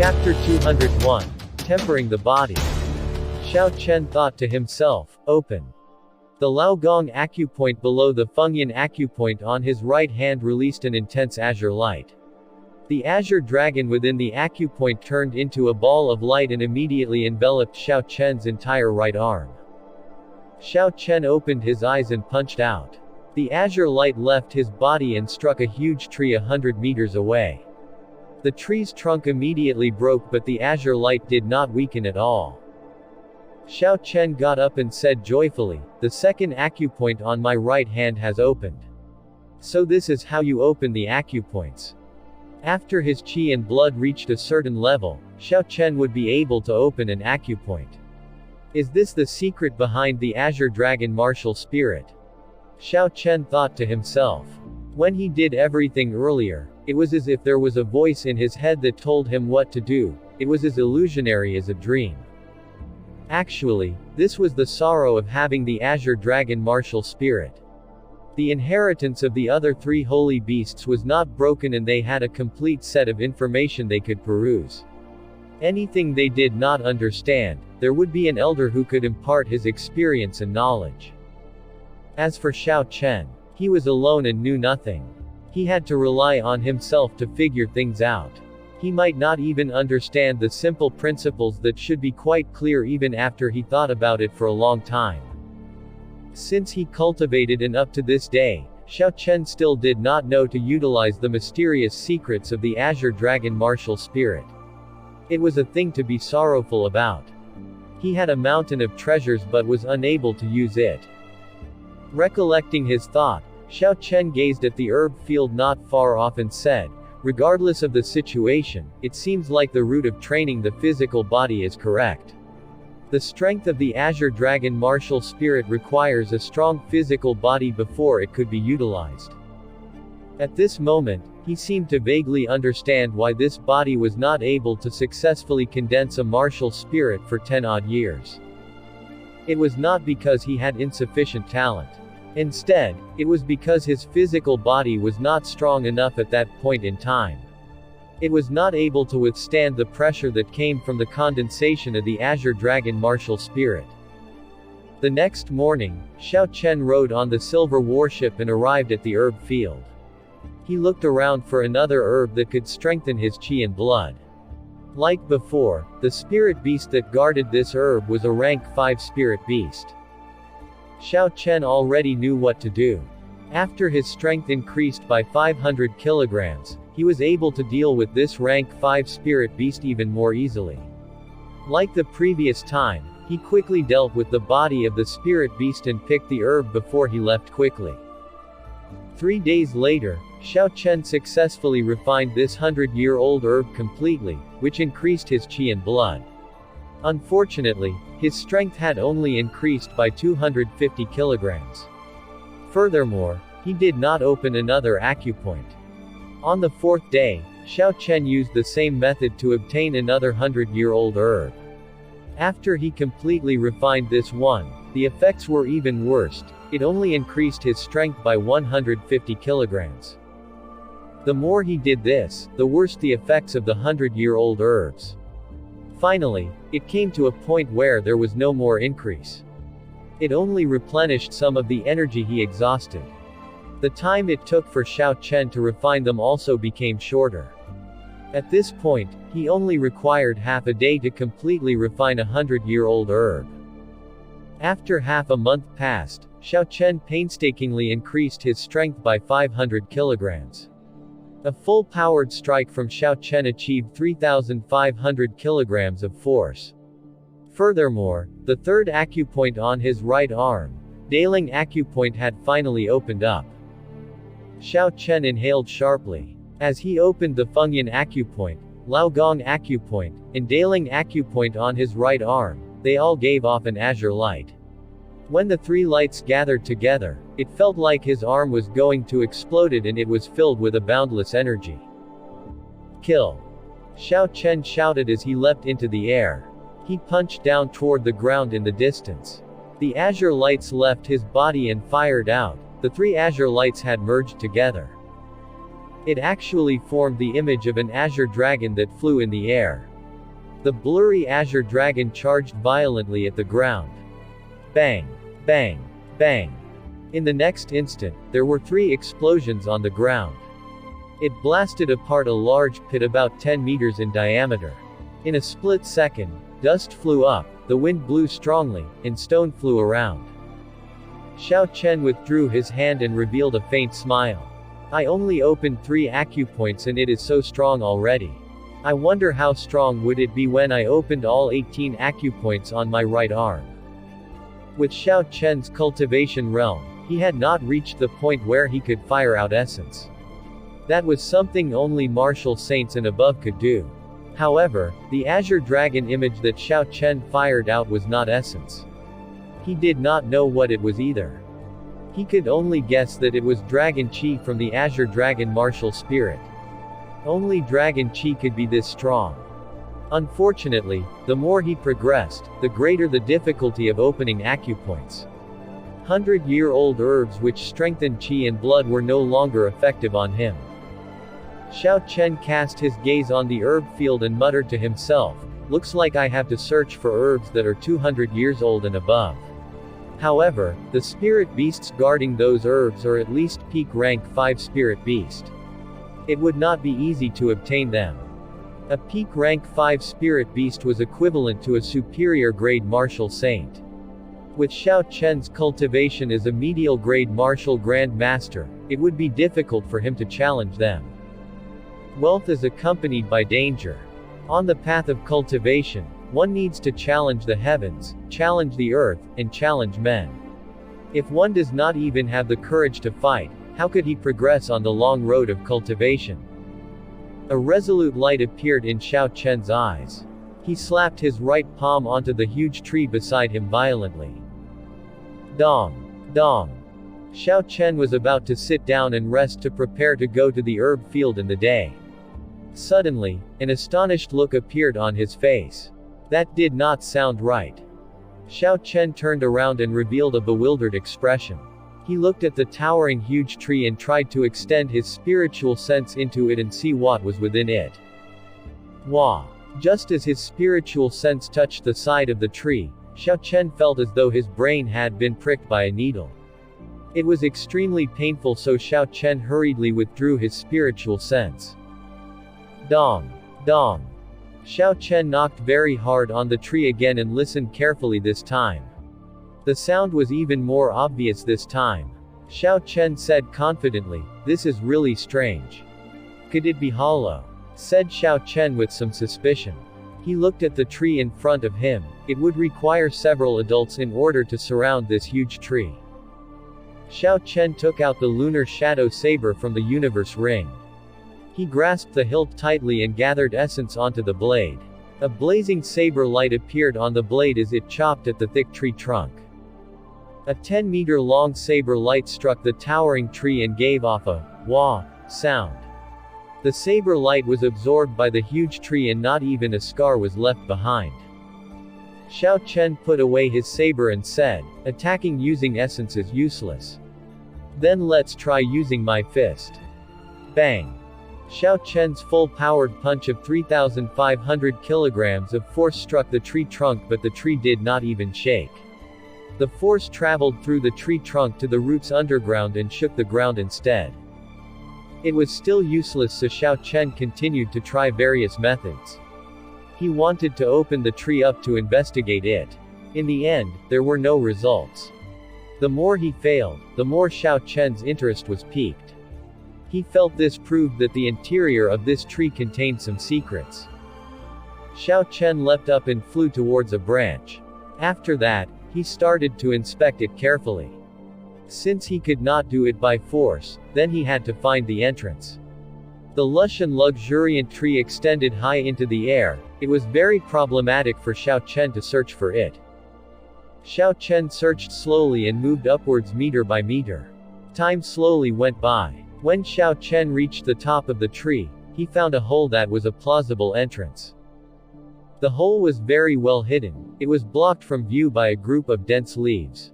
Chapter 201. Tempering the Body. Xiao Chen thought to himself, open. The Laogong acupoint below the Fengyan acupoint on his right hand released an intense azure light. The azure dragon within the acupoint turned into a ball of light and immediately enveloped Xiao Chen's entire right arm. Xiao Chen opened his eyes and punched out. The azure light left his body and struck a huge tree 100 meters away. The tree's trunk immediately broke, but the azure light did not weaken at all. Xiao Chen got up and said joyfully, "The second acupoint on my right hand has opened. So this is how you open the acupoints." After his qi and blood reached a certain level, Xiao Chen would be able to open an acupoint. Is this the secret behind the Azure Dragon martial spirit? Xiao Chen thought to himself. When he did everything earlier, it was as if there was a voice in his head that told him what to do. It was as illusionary as a dream. Actually, this was the sorrow of having the Azure Dragon martial spirit. The inheritance of the other three holy beasts was not broken and they had a complete set of information they could peruse. Anything they did not understand, there would be an elder who could impart his experience and knowledge. As for Xiao Chen, he was alone and knew nothing. He had to rely on himself to figure things out. He might not even understand the simple principles that should be quite clear even after he thought about it for a long time. Since he cultivated and up to this day, Xiao Chen still did not know to utilize the mysterious secrets of the Azure Dragon martial spirit. It was a thing to be sorrowful about. He had a mountain of treasures but was unable to use it. Recollecting his thought, Xiao Chen gazed at the herb field not far off and said, "Regardless of the situation, it seems like the route of training the physical body is correct. The strength of the Azure Dragon martial spirit requires a strong physical body before it could be utilized." At this moment, he seemed to vaguely understand why this body was not able to successfully condense a martial spirit for 10-odd years. It was not because he had insufficient talent. Instead, it was because his physical body was not strong enough at that point in time. It was not able to withstand the pressure that came from the condensation of the Azure Dragon martial spirit. The next morning, Xiao Chen rode on the silver warship and arrived at the herb field. He looked around for another herb that could strengthen his qi and blood. Like before, the spirit beast that guarded this herb was a rank 5 spirit beast. Xiao Chen already knew what to do. After his strength increased by 500 kilograms, he was able to deal with this rank 5 spirit beast even more easily. Like the previous time, he quickly dealt with the body of the spirit beast and picked the herb before he left quickly. 3 days later, Xiao Chen successfully refined this 100-year-old herb completely, which increased his qi and blood. Unfortunately, his strength had only increased by 250 kilograms. Furthermore, he did not open another acupoint. On the 4th day, Xiao Chen used the same method to obtain another 100-year-old herb. After he completely refined this one, the effects were even worse. It only increased his strength by 150 kilograms. The more he did this, the worse the effects of the 100-year-old herbs. Finally, it came to a point where there was no more increase. It only replenished some of the energy he exhausted. The time it took for Xiao Chen to refine them also became shorter. At this point, he only required half a day to completely refine a 100-year-old herb. After half a month passed, Xiao Chen painstakingly increased his strength by 500 kilograms. A full-powered strike from Xiao Chen achieved 3,500 kilograms of force. Furthermore, the third acupoint on his right arm, Daling acupoint, had finally opened up. Xiao Chen inhaled sharply. As he opened the Fengyan acupoint, Laogong acupoint, and Daling acupoint on his right arm, they all gave off an azure light. When the three lights gathered together, it felt like his arm was going to explode and it was filled with a boundless energy. "Kill!" Xiao Chen shouted as he leapt into the air. He punched down toward the ground in the distance. The azure lights left his body and fired out. The 3 azure lights had merged together. It actually formed the image of an azure dragon that flew in the air. The blurry azure dragon charged violently at the ground. Bang! Bang! Bang! In the next instant, there were 3 explosions on the ground. It blasted apart a large pit about 10 meters in diameter. In a split second, dust flew up, the wind blew strongly, and stone flew around. Xiao Chen withdrew his hand and revealed a faint smile. I only opened 3 acupoints and it is so strong already. I wonder how strong would it be when I opened all 18 acupoints on my right arm. With Xiao Chen's cultivation realm, he had not reached the point where he could fire out essence. That was something only martial saints and above could do. However, the Azure Dragon image that Xiao Chen fired out was not essence. He did not know what it was either. He could only guess that it was Dragon Chi from the Azure Dragon martial spirit. Only Dragon Chi could be this strong. Unfortunately, the more he progressed, the greater the difficulty of opening acupoints. 100-year-old herbs which strengthened Chi and blood were no longer effective on him. Xiao Chen cast his gaze on the herb field and muttered to himself, looks like I have to search for herbs that are 200 years old and above. However, the spirit beasts guarding those herbs are at least peak rank 5 spirit beast. It would not be easy to obtain them. A peak rank 5 spirit beast was equivalent to a superior grade martial saint. With Xiao Chen's cultivation as a medial grade martial grand master, it would be difficult for him to challenge them. Wealth is accompanied by danger. On the path of cultivation, one needs to challenge the heavens, challenge the earth, and challenge men. If one does not even have the courage to fight, how could he progress on the long road of cultivation? A resolute light appeared in Xiao Chen's eyes. He slapped his right palm onto the huge tree beside him violently. Dong! Dong! Xiao Chen was about to sit down and rest to prepare to go to the herb field in the day. Suddenly, an astonished look appeared on his face. That did not sound right. Xiao Chen turned around and revealed a bewildered expression. He looked at the towering huge tree and tried to extend his spiritual sense into it and see what was within it. Wah! Just as his spiritual sense touched the side of the tree, Xiao Chen felt as though his brain had been pricked by a needle. It was extremely painful, so Xiao Chen hurriedly withdrew his spiritual sense. Dong! Dong! Xiao Chen knocked very hard on the tree again and listened carefully this time. The sound was even more obvious this time. Xiao Chen said confidently, "This is really strange. Could it be hollow?" said Xiao Chen with some suspicion. He looked at the tree in front of him. It would require several adults in order to surround this huge tree. Xiao Chen took out the lunar shadow saber from the universe ring. He grasped the hilt tightly and gathered essence onto the blade. A blazing saber light appeared on the blade as it chopped at the thick tree trunk. A 10-meter-long saber light struck the towering tree and gave off a wah sound. The saber light was absorbed by the huge tree and not even a scar was left behind. Xiao Chen put away his saber and said, "Attacking using essence is useless. Then let's try using my fist." Bang! Xiao Chen's full-powered punch of 3,500 kilograms of force struck the tree trunk, but the tree did not even shake. The force traveled through the tree trunk to the roots underground and shook the ground instead. It was still useless, so Xiao Chen continued to try various methods. He wanted to open the tree up to investigate it. In the end, there were no results. The more he failed, the more Xiao Chen's interest was piqued. He felt this proved that the interior of this tree contained some secrets. Xiao Chen leapt up and flew towards a branch. After that, he started to inspect it carefully. Since he could not do it by force, then he had to find the entrance. The lush and luxuriant tree extended high into the air. It was very problematic for Xiao Chen to search for it. Xiao Chen searched slowly and moved upwards meter by meter. Time slowly went by. When Xiao Chen reached the top of the tree, he found a hole that was a plausible entrance. The hole was very well hidden. It was blocked from view by a group of dense leaves.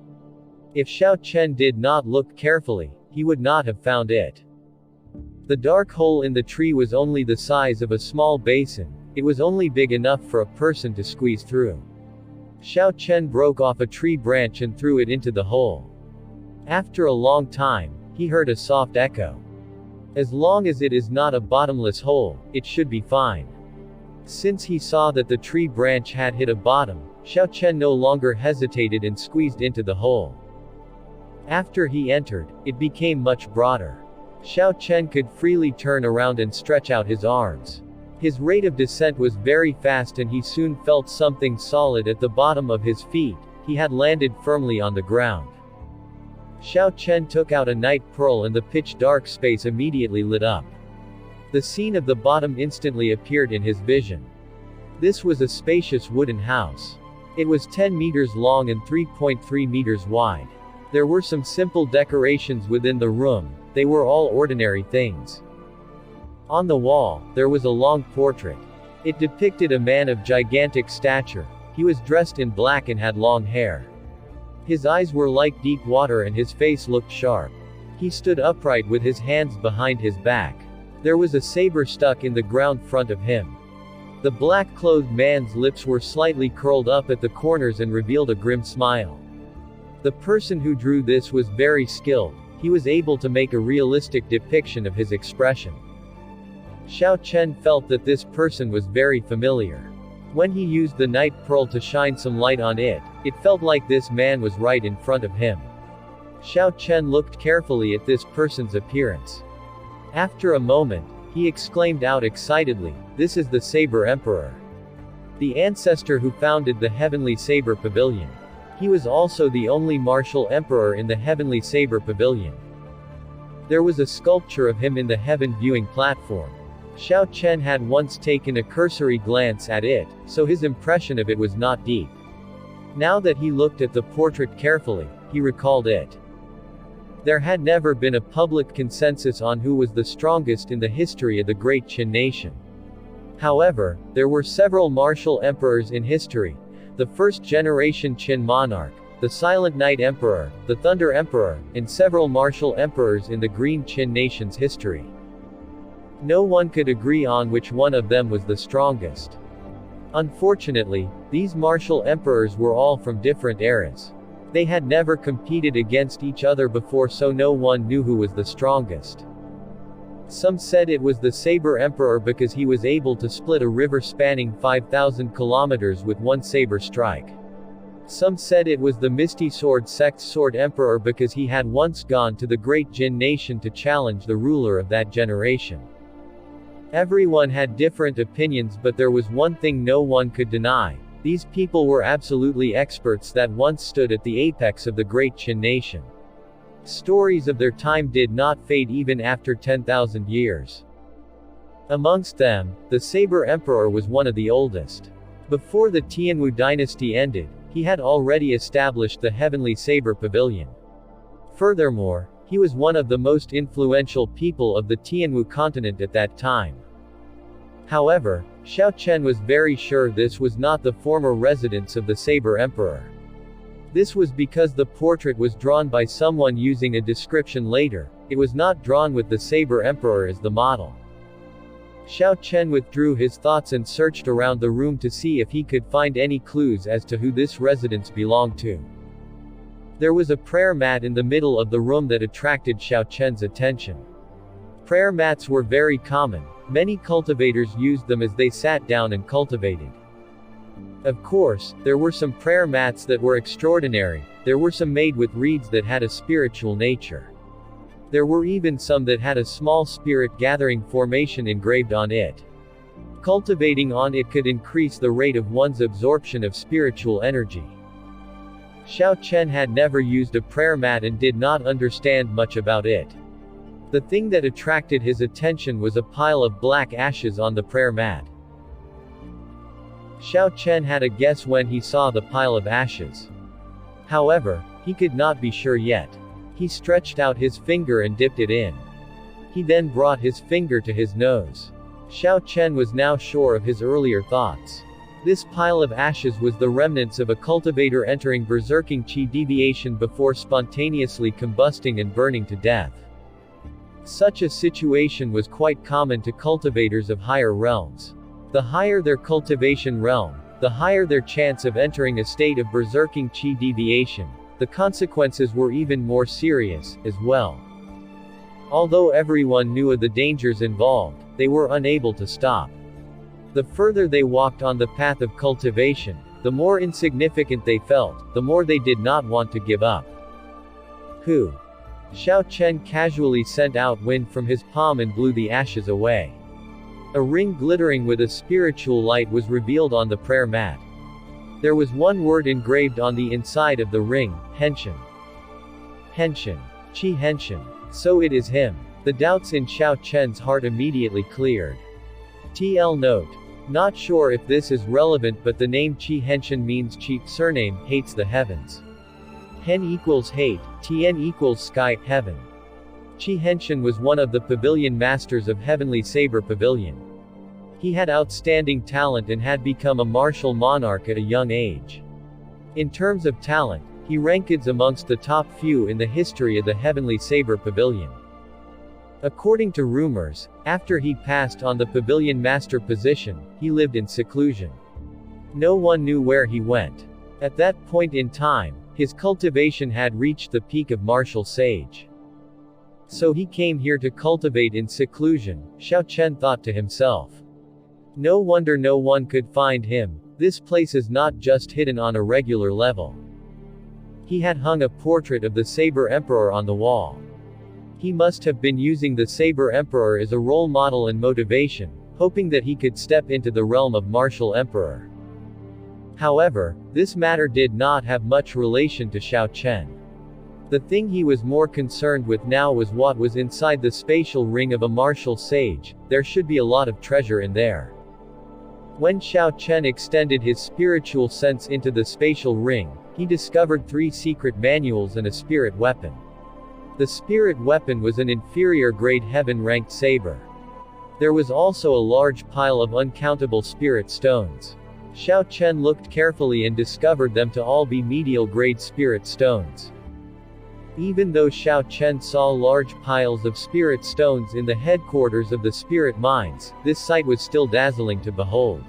If Xiao Chen did not look carefully, he would not have found it. The dark hole in the tree was only the size of a small basin. It was only big enough for a person to squeeze through. Xiao Chen broke off a tree branch and threw it into the hole. After a long time, he heard a soft echo. As long as it is not a bottomless hole, it should be fine. Since he saw that the tree branch had hit a bottom, Xiao Chen no longer hesitated and squeezed into the hole. After he entered, it became much broader. Xiao Chen could freely turn around and stretch out his arms. His rate of descent was very fast and he soon felt something solid at the bottom of his feet. He had landed firmly on the ground. Xiao Chen took out a night pearl and the pitch-dark space immediately lit up. The scene of the bottom instantly appeared in his vision. This was a spacious wooden house. It was 10 meters long and 3.3 meters wide. There were some simple decorations within the room. They were all ordinary things. On the wall, there was a long portrait. It depicted a man of gigantic stature. He was dressed in black and had long hair. His eyes were like deep water and his face looked sharp. He stood upright with his hands behind his back. There was a saber stuck in the ground front of him. The black-clothed man's lips were slightly curled up at the corners and revealed a grim smile. The person who drew this was very skilled. He was able to make a realistic depiction of his expression. Xiao Chen felt that this person was very familiar. When he used the night pearl to shine some light on it, it felt like this man was right in front of him. Xiao Chen looked carefully at this person's appearance. After a moment, he exclaimed out excitedly, "This is the Saber Emperor. The ancestor who founded the Heavenly Saber Pavilion. He was also the only martial emperor in the Heavenly Saber Pavilion." There was a sculpture of him in the heaven viewing platform. Xiao Chen had once taken a cursory glance at it, so his impression of it was not deep. Now that he looked at the portrait carefully, he recalled it. There had never been a public consensus on who was the strongest in the history of the great Qin nation. However, there were several martial emperors in history: the first-generation Qin monarch, the Silent Night Emperor, the Thunder Emperor, and several martial emperors in the Green Qin nation's history. No one could agree on which one of them was the strongest. Unfortunately, these martial emperors were all from different eras. They had never competed against each other before, so no one knew who was the strongest. Some said it was the Saber Emperor because he was able to split a river spanning 5,000 kilometers with one saber strike. Some said it was the Misty Sword Sect's Sword Emperor because he had once gone to the great Jin nation to challenge the ruler of that generation. Everyone had different opinions, but there was one thing no one could deny: these people were absolutely experts that once stood at the apex of the great Qin nation. Stories of their time did not fade even after 10,000 years. Amongst them, the Saber Emperor was one of the oldest. Before the Tianwu dynasty ended, he had already established the Heavenly Saber Pavilion. Furthermore, he was one of the most influential people of the Tianwu continent at that time. However, Xiao Chen was very sure this was not the former residence of the Saber Emperor. This was because the portrait was drawn by someone using a description later. It was not drawn with the Saber Emperor as the model. Xiao Chen withdrew his thoughts and searched around the room to see if he could find any clues as to who this residence belonged to. There was a prayer mat in the middle of the room that attracted Xiao Chen's attention. Prayer mats were very common. Many cultivators used them as they sat down and cultivated. Of course, there were some prayer mats that were extraordinary. There were some made with reeds that had a spiritual nature. There were even some that had a small spirit gathering formation engraved on it. Cultivating on it could increase the rate of one's absorption of spiritual energy. Xiao Chen had never used a prayer mat and did not understand much about it. The thing that attracted his attention was a pile of black ashes on the prayer mat. Xiao Chen had a guess when he saw the pile of ashes. However, he could not be sure yet. He stretched out his finger and dipped it in. He then brought his finger to his nose. Xiao Chen was now sure of his earlier thoughts. This pile of ashes was the remnants of a cultivator entering berserking qi deviation before spontaneously combusting and burning to death. Such a situation was quite common to cultivators of higher realms. The higher their cultivation realm, the higher their chance of entering a state of berserking qi deviation. The consequences were even more serious, as well. Although everyone knew of the dangers involved, they were unable to stop. The further they walked on the path of cultivation, the more insignificant they felt, the more they did not want to give up. Who? Xiao Chen casually sent out wind from his palm and blew the ashes away. A ring glittering with a spiritual light was revealed on the prayer mat. There was one word engraved on the inside of the ring, Henshan. Henshan. Chi Henshan. So it is him. The doubts in Xiao Chen's heart immediately cleared. TL note. Not sure if this is relevant, but the name Chi Henshan means Chi, surname, hates the heavens. Hen equals hate, Tien equals sky, heaven. Chi Henshan was one of the pavilion masters of Heavenly Saber Pavilion. He had outstanding talent and had become a martial monarch at a young age. In terms of talent, he ranked amongst the top few in the history of the Heavenly Saber Pavilion. According to rumors, after he passed on the pavilion master position, he lived in seclusion. No one knew where he went. At that point in time, his cultivation had reached the peak of martial sage. So he came here to cultivate in seclusion, Xiao Chen thought to himself. No wonder no one could find him. This place is not just hidden on a regular level. He had hung a portrait of the Saber Emperor on the wall. He must have been using the Saber Emperor as a role model and motivation, hoping that he could step into the realm of martial emperor. However, this matter did not have much relation to Xiao Chen. The thing he was more concerned with now was what was inside the spatial ring of a martial sage. There should be a lot of treasure in there. When Xiao Chen extended his spiritual sense into the spatial ring, he discovered 3 secret manuals and a spirit weapon. The spirit weapon was an inferior grade heaven-ranked saber. There was also a large pile of uncountable spirit stones. Xiao Chen looked carefully and discovered them to all be medial grade spirit stones. Even though Xiao Chen saw large piles of spirit stones in the headquarters of the spirit mines, this sight was still dazzling to behold.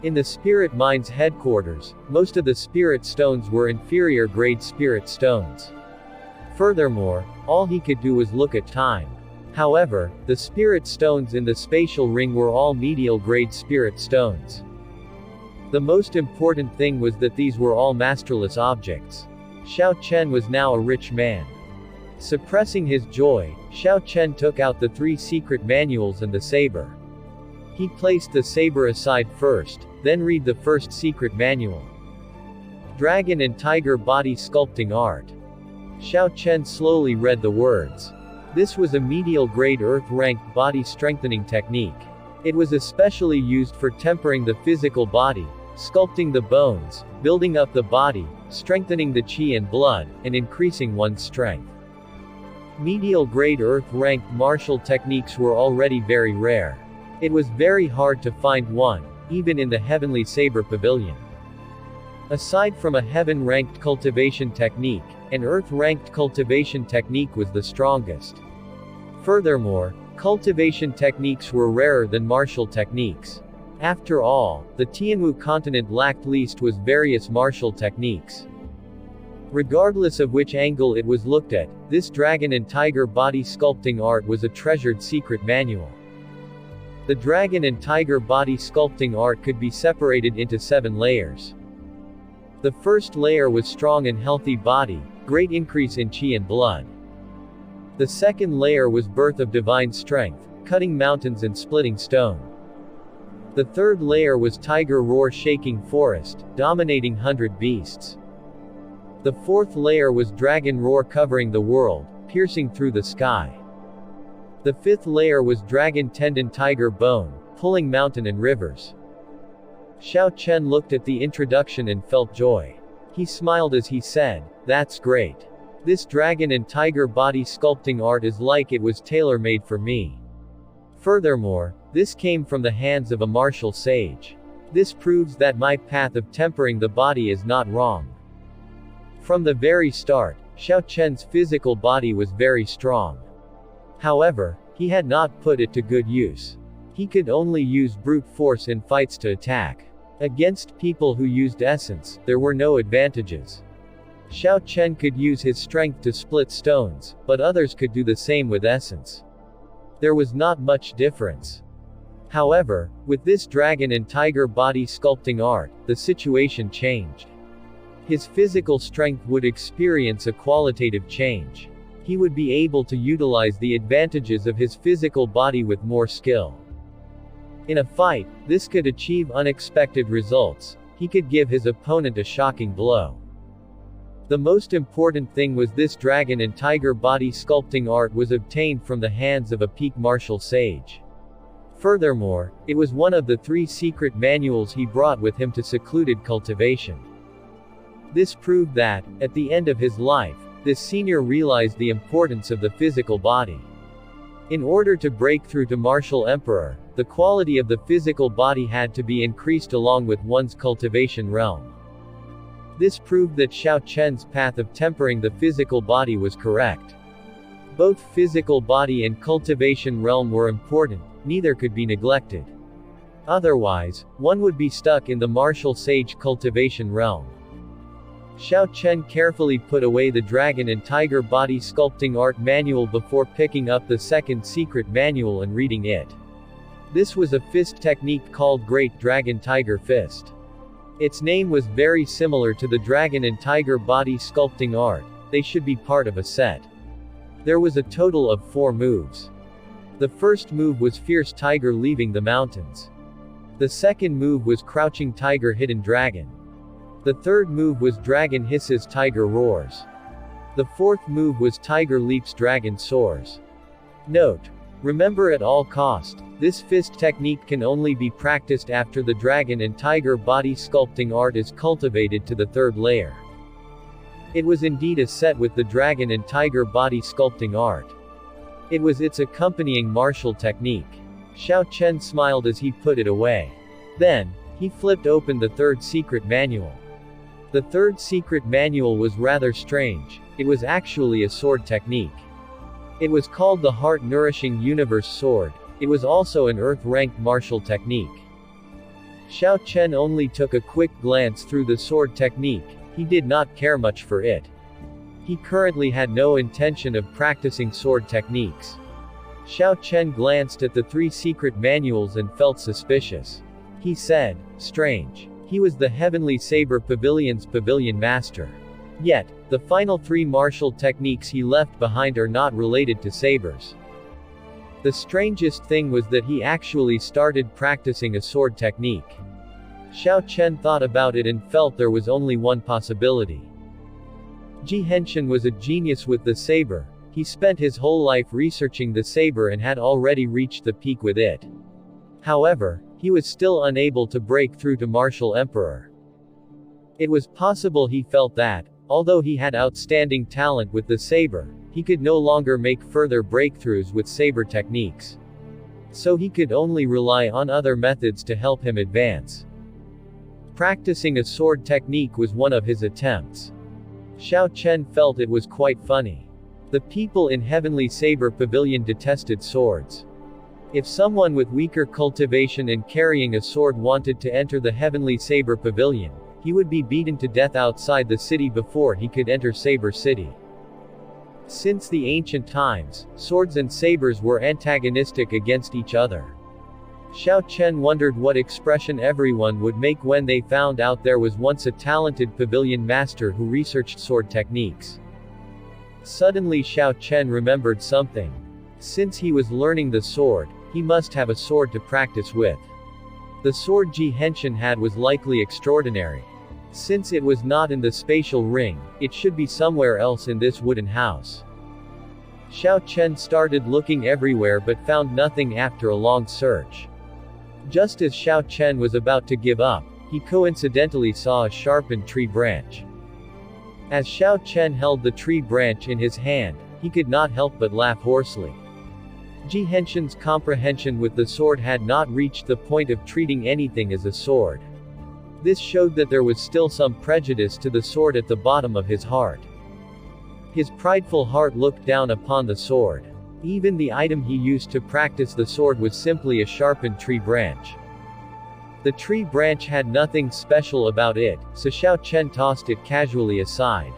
In the spirit mines headquarters, most of the spirit stones were inferior grade spirit stones. Furthermore, all he could do was look at time. However, the spirit stones in the spatial ring were all medial grade spirit stones. The most important thing was that these were all masterless objects. Xiao Chen was now a rich man. Suppressing his joy, Xiao Chen took out the 3 secret manuals and the saber. He placed the saber aside first, then read the first secret manual. Dragon and Tiger Body Sculpting Art. Xiao Chen slowly read the words. This was a medial grade earth-ranked body strengthening technique. It was especially used for tempering the physical body, sculpting the bones, building up the body, strengthening the qi and blood, and increasing one's strength. Medial grade earth-ranked martial techniques were already very rare. It was very hard to find one, even in the Heavenly Saber Pavilion. Aside from a heaven-ranked cultivation technique, an earth-ranked cultivation technique was the strongest. Furthermore, cultivation techniques were rarer than martial techniques. After all, the Tianwu continent lacked least was various martial techniques. Regardless of which angle it was looked at, this dragon and tiger body sculpting art was a treasured secret manual. The dragon and tiger body sculpting art could be separated into 7 layers. The first layer was strong and healthy body, great increase in qi and blood. The second layer was birth of divine strength, cutting mountains and splitting stone. The third layer was tiger roar shaking forest, dominating 100 beasts. The fourth layer was dragon roar covering the world, piercing through the sky. The fifth layer was dragon tendon tiger bone, pulling mountain and rivers. Xiao Chen looked at the introduction and felt joy. He smiled as he said, "That's great. This dragon and tiger body sculpting art is like it was tailor-made for me. Furthermore, this came from the hands of a martial sage. This proves that my path of tempering the body is not wrong." From the very start, Xiao Chen's physical body was very strong. However, he had not put it to good use. He could only use brute force in fights to attack. Against people who used essence, there were no advantages. Xiao Chen could use his strength to split stones, but others could do the same with essence. There was not much difference. However, with this dragon and tiger body sculpting art, the situation changed. His physical strength would experience a qualitative change. He would be able to utilize the advantages of his physical body with more skill. In a fight, this could achieve unexpected results. He could give his opponent a shocking blow. The most important thing was this dragon and tiger body sculpting art was obtained from the hands of a peak martial sage. Furthermore, it was one of the 3 secret manuals he brought with him to secluded cultivation. This proved that, at the end of his life, this senior realized the importance of the physical body. In order to break through to martial emperor, the quality of the physical body had to be increased along with one's cultivation realm. This proved that Xiao Chen's path of tempering the physical body was correct. Both physical body and cultivation realm were important, neither could be neglected. Otherwise, one would be stuck in the martial sage cultivation realm. Xiao Chen carefully put away the dragon and tiger body sculpting art manual before picking up the second secret manual and reading it. This was a fist technique called Great Dragon Tiger Fist. Its name was very similar to the dragon and tiger body sculpting art. They should be part of a set. There was a total of 4 moves. The first move was Fierce Tiger Leaving the Mountains. The second move was Crouching Tiger Hidden Dragon. The third move was Dragon Hisses Tiger Roars. The fourth move was Tiger Leaps Dragon Soars. Note: remember at all cost, this fist technique can only be practiced after the dragon and tiger body sculpting art is cultivated to the 3rd layer. It was indeed a set with the dragon and tiger body sculpting art. It was its accompanying martial technique. Xiao Chen smiled as he put it away. Then, he flipped open the 3rd secret manual. The 3rd secret manual was rather strange. It was actually a sword technique. It was called the Heart Nourishing Universe Sword. It was also an Earth-ranked martial technique. Xiao Chen only took a quick glance through the sword technique. He did not care much for it. He currently had no intention of practicing sword techniques. Xiao Chen glanced at the 3 secret manuals and felt suspicious. He said, "Strange." He was the Heavenly Saber Pavilion's pavilion master. Yet, the final 3 martial techniques he left behind are not related to sabers. The strangest thing was that he actually started practicing a sword technique. Xiao Chen thought about it and felt there was only one possibility. Chi Henshan was a genius with the saber. He spent his whole life researching the saber and had already reached the peak with it. However, he was still unable to break through to Martial Emperor. It was possible he felt that, although he had outstanding talent with the saber, he could no longer make further breakthroughs with saber techniques. So he could only rely on other methods to help him advance. Practicing a sword technique was one of his attempts. Xiao Chen felt it was quite funny. The people in Heavenly Saber Pavilion detested swords. If someone with weaker cultivation and carrying a sword wanted to enter the Heavenly Saber Pavilion, he would be beaten to death outside the city before he could enter Saber City. Since the ancient times, swords and sabers were antagonistic against each other. Xiao Chen wondered what expression everyone would make when they found out there was once a talented pavilion master who researched sword techniques. Suddenly Xiao Chen remembered something. Since he was learning the sword, he must have a sword to practice with. The sword Chi Henshan had was likely extraordinary. Since it was not in the spatial ring, it should be somewhere else in this wooden house. Xiao Chen started looking everywhere but found nothing after a long search. Just as Xiao Chen was about to give up, he coincidentally saw a sharpened tree branch. As Xiao Chen held the tree branch in his hand, he could not help but laugh hoarsely. Chi Henshan's comprehension with the sword had not reached the point of treating anything as a sword. This showed that there was still some prejudice to the sword at the bottom of his heart. His prideful heart looked down upon the sword. Even the item he used to practice the sword was simply a sharpened tree branch. The tree branch had nothing special about it, so Xiao Chen tossed it casually aside.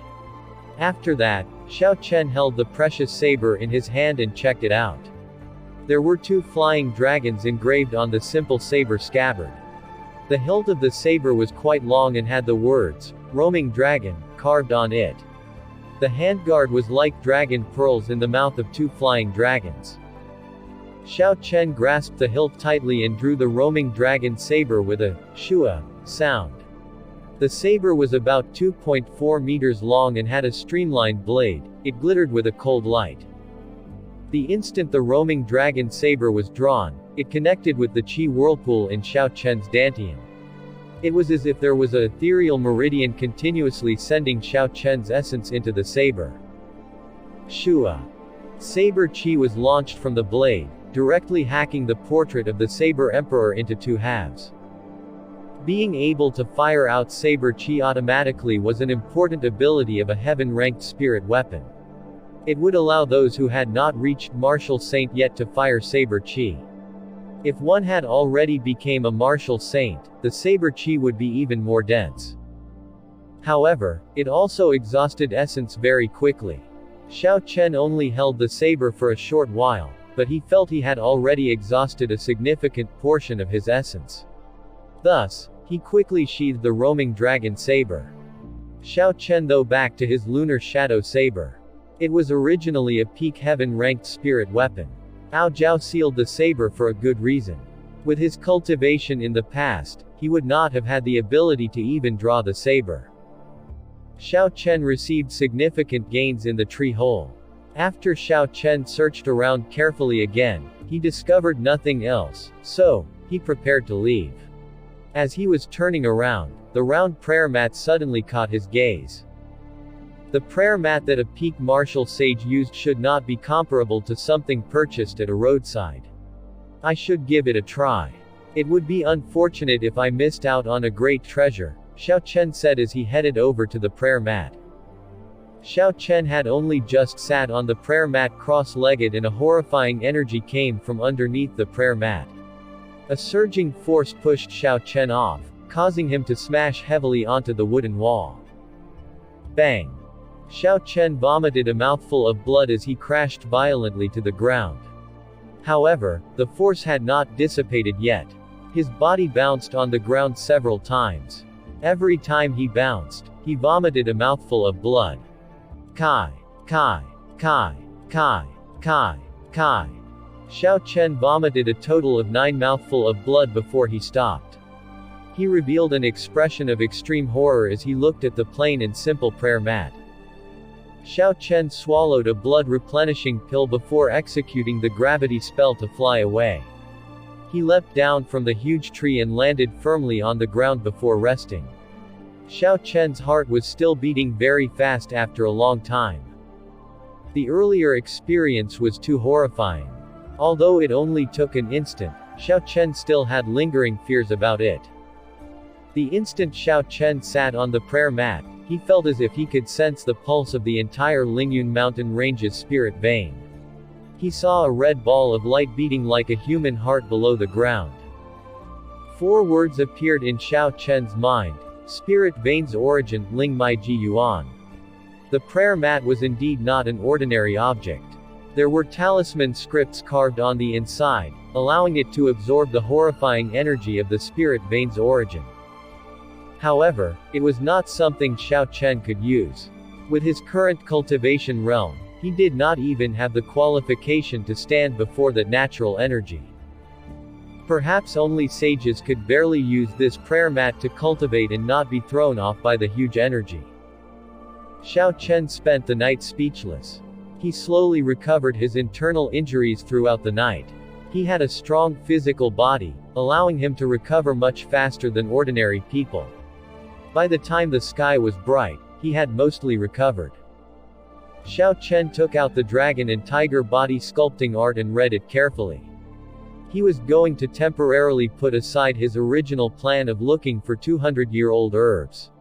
After that, Xiao Chen held the precious saber in his hand and checked it out. There were 2 flying dragons engraved on the simple saber scabbard. The hilt of the saber was quite long and had the words, "Roaming Dragon," carved on it. The handguard was like dragon pearls in the mouth of 2 flying dragons. Xiao Chen grasped the hilt tightly and drew the roaming dragon saber with a shua sound. The saber was about 2.4 meters long and had a streamlined blade. It glittered with a cold light. The instant the roaming dragon saber was drawn, it connected with the Chi whirlpool in Xiao Chen's dantian. It was as if there was an ethereal meridian continuously sending Xiao Chen's essence into the saber. Shua. Saber Chi was launched from the blade, directly hacking the portrait of the Saber Emperor into 2 halves. Being able to fire out Saber Chi automatically was an important ability of a heaven-ranked spirit weapon. It would allow those who had not reached Martial Saint yet to fire Saber Chi. If one had already became a Martial Saint, the Saber Chi would be even more dense. However, it also exhausted essence very quickly. Xiao Chen only held the saber for a short while, but he felt he had already exhausted a significant portion of his essence. Thus, he quickly sheathed the roaming dragon saber. Xiao Chen though back to his lunar shadow saber. It was originally a peak heaven-ranked spirit weapon. Ao Zhao sealed the saber for a good reason. With his cultivation in the past, he would not have had the ability to even draw the saber. Xiao Chen received significant gains in the tree hole. After Xiao Chen searched around carefully again, he discovered nothing else, so he prepared to leave. As he was turning around, the round prayer mat suddenly caught his gaze. The prayer mat that a peak martial sage used should not be comparable to something purchased at a roadside. I should give it a try. It would be unfortunate if I missed out on a great treasure, Xiao Chen said as he headed over to the prayer mat. Xiao Chen had only just sat on the prayer mat cross-legged and a horrifying energy came from underneath the prayer mat. A surging force pushed Xiao Chen off, causing him to smash heavily onto the wooden wall. Bang! Xiao Chen vomited a mouthful of blood as he crashed violently to the ground. However, the force had not dissipated yet. His body bounced on the ground several times. Every time he bounced, he vomited a mouthful of blood. Kai, Kai, Kai, Kai, Kai, Kai. Xiao Chen vomited a total of 9 mouthfuls of blood before he stopped. He revealed an expression of extreme horror as he looked at the plain and simple prayer mat. Xiao Chen swallowed a blood-replenishing pill before executing the gravity spell to fly away. He leapt down from the huge tree and landed firmly on the ground before resting. Xiao Chen's heart was still beating very fast after a long time. The earlier experience was too horrifying. Although it only took an instant, Xiao Chen still had lingering fears about it. The instant Xiao Chen sat on the prayer mat, he felt as if he could sense the pulse of the entire Lingyun mountain range's spirit vein. He saw a red ball of light beating like a human heart below the ground. 4 words appeared in Xiao Chen's mind: Spirit Vein's origin, Ling Mai Ji Yuan. The prayer mat was indeed not an ordinary object. There were talisman scripts carved on the inside, allowing it to absorb the horrifying energy of the Spirit Vein's origin. However, it was not something Xiao Chen could use. With his current cultivation realm, he did not even have the qualification to stand before that natural energy. Perhaps only sages could barely use this prayer mat to cultivate and not be thrown off by the huge energy. Xiao Chen spent the night speechless. He slowly recovered his internal injuries throughout the night. He had a strong physical body, allowing him to recover much faster than ordinary people. By the time the sky was bright, he had mostly recovered. Xiao Chen took out the dragon and tiger body sculpting art and read it carefully. He was going to temporarily put aside his original plan of looking for 200-year-old herbs.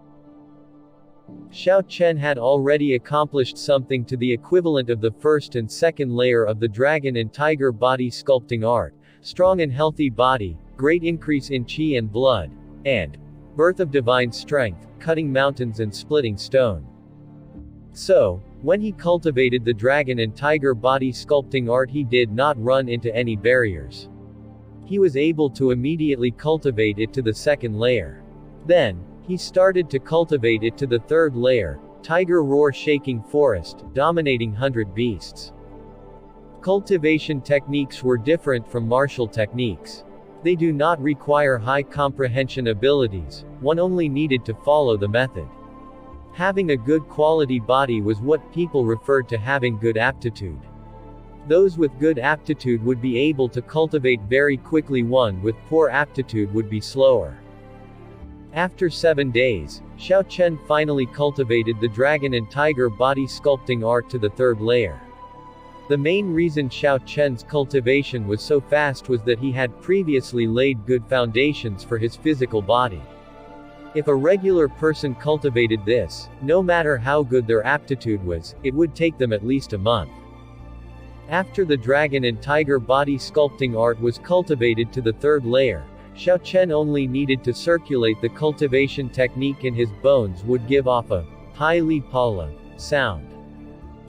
Xiao Chen had already accomplished something to the equivalent of the first and second layer of the dragon and tiger body sculpting art: strong and healthy body, great increase in chi and blood, and birth of divine strength, cutting mountains and splitting stone. So, when he cultivated the dragon and tiger body sculpting art, he did not run into any barriers. He was able to immediately cultivate it to the second layer. Then, he started to cultivate it to the third layer: tiger roar shaking forest, dominating 100 beasts. Cultivation techniques were different from martial techniques. They do not require high comprehension abilities, one only needed to follow the method. Having a good quality body was what people referred to having good aptitude. Those with good aptitude would be able to cultivate very quickly, one with poor aptitude would be slower. After 7 days, Xiao Chen finally cultivated the dragon and tiger body sculpting art to the third layer. The main reason Xiao Chen's cultivation was so fast was that he had previously laid good foundations for his physical body. If a regular person cultivated this, no matter how good their aptitude was, it would take them at least a month. After the dragon and tiger body sculpting art was cultivated to the third layer, Xiao Chen only needed to circulate the cultivation technique and his bones would give off a "pai pala" sound.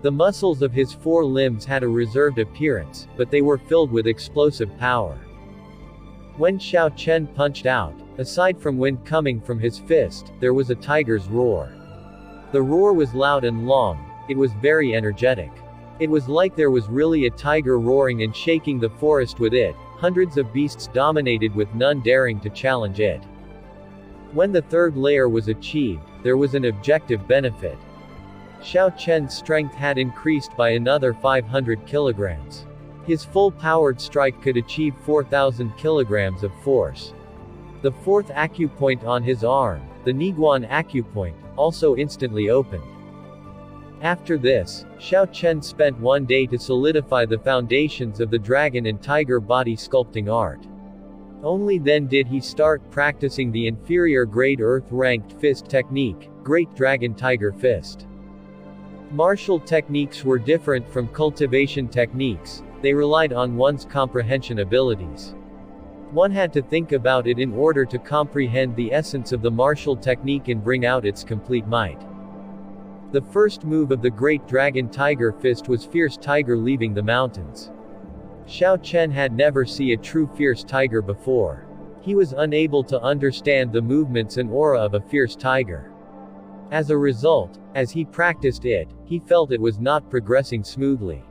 The muscles of his 4 limbs had a reserved appearance, but they were filled with explosive power. When Xiao Chen punched out, aside from wind coming from his fist, there was a tiger's roar. The roar was loud and long, it was very energetic. It was like there was really a tiger roaring and shaking the forest with it. Hundreds of beasts dominated with none daring to challenge it. When the third layer was achieved, there was an objective benefit. Xiao Chen's strength had increased by another 500 kilograms. His full-powered strike could achieve 4,000 kilograms of force. The fourth acupoint on his arm, the Niguan acupoint, also instantly opened. After this, Xiao Chen spent 1 day to solidify the foundations of the dragon and tiger body sculpting art. Only then did he start practicing the inferior grade earth-ranked fist technique, Great Dragon Tiger Fist. Martial techniques were different from cultivation techniques, they relied on one's comprehension abilities. One had to think about it in order to comprehend the essence of the martial technique and bring out its complete might. The first move of the Great Dragon Tiger Fist was Fierce Tiger leaving the mountains. Xiao Chen had never seen a true fierce tiger before. He was unable to understand the movements and aura of a fierce tiger. As a result, as he practiced it, he felt it was not progressing smoothly.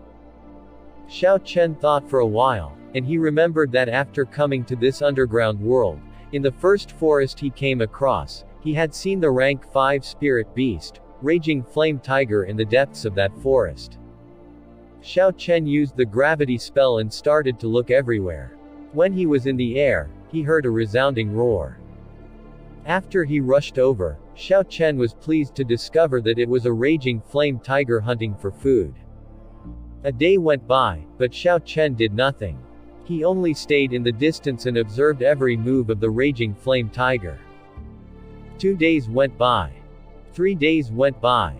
Xiao Chen thought for a while, and he remembered that after coming to this underground world, in the first forest he came across, he had seen the rank 5 spirit beast, Raging Flame Tiger, in the depths of that forest. Xiao Chen used the gravity spell and started to look everywhere. When he was in the air, he heard a resounding roar. After he rushed over, Xiao Chen was pleased to discover that it was a Raging Flame Tiger hunting for food. A day went by, but Xiao Chen did nothing. He only stayed in the distance and observed every move of the Raging Flame Tiger. 2 days went by. 3 days went by.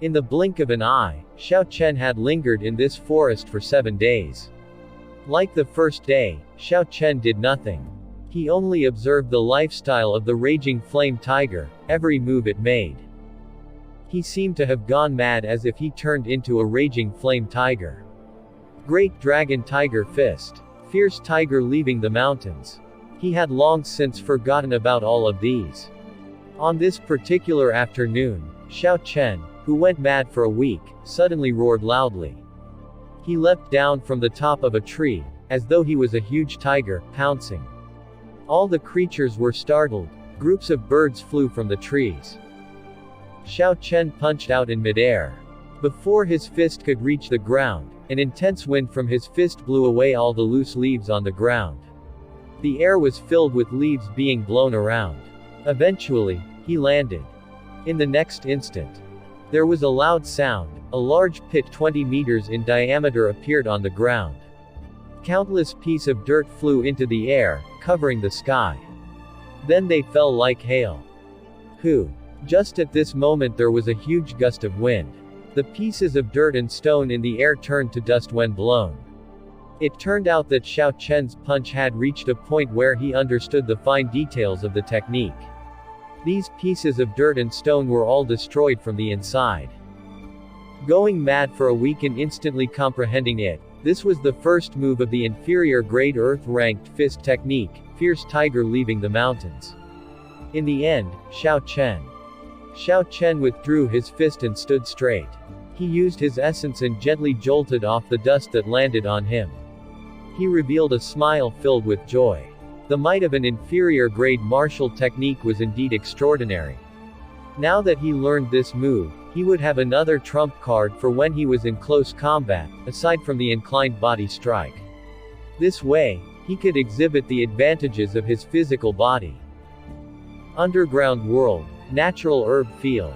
In the blink of an eye, Xiao Chen had lingered in this forest for 7 days. Like the first day, Xiao Chen did nothing. He only observed the lifestyle of the Raging Flame Tiger, every move it made. He seemed to have gone mad, as if he turned into a Raging Flame Tiger. Great Dragon Tiger Fist. Fierce Tiger leaving the mountains. He had long since forgotten about all of these. On this particular afternoon, Xiao Chen, who went mad for a week, suddenly roared loudly. He leapt down from the top of a tree, as though he was a huge tiger, pouncing. All the creatures were startled. Groups of birds flew from the trees. Xiao Chen punched out in midair. Before his fist could reach the ground, an intense wind from his fist blew away all the loose leaves on the ground. The air was filled with leaves being blown around. Eventually, he landed. In the next instant, there was a loud sound. A large pit 20 meters in diameter appeared on the ground. Countless pieces of dirt flew into the air, covering the sky. Then they fell like hail. Who Just at this moment there was a huge gust of wind. The pieces of dirt and stone in the air turned to dust when blown. It turned out that Xiao Chen's punch had reached a point where he understood the fine details of the technique. These pieces of dirt and stone were all destroyed from the inside. Going mad for a week and instantly comprehending it, this was the first move of the inferior grade earth-ranked fist technique, Fierce Tiger leaving the mountains. In the end, Xiao Chen withdrew his fist and stood straight. He used his essence and gently jolted off the dust that landed on him. He revealed a smile filled with joy. The might of an inferior grade martial technique was indeed extraordinary. Now that he learned this move, he would have another trump card for when he was in close combat, aside from the inclined body strike. This way, he could exhibit the advantages of his physical body. Underground world, natural herb field.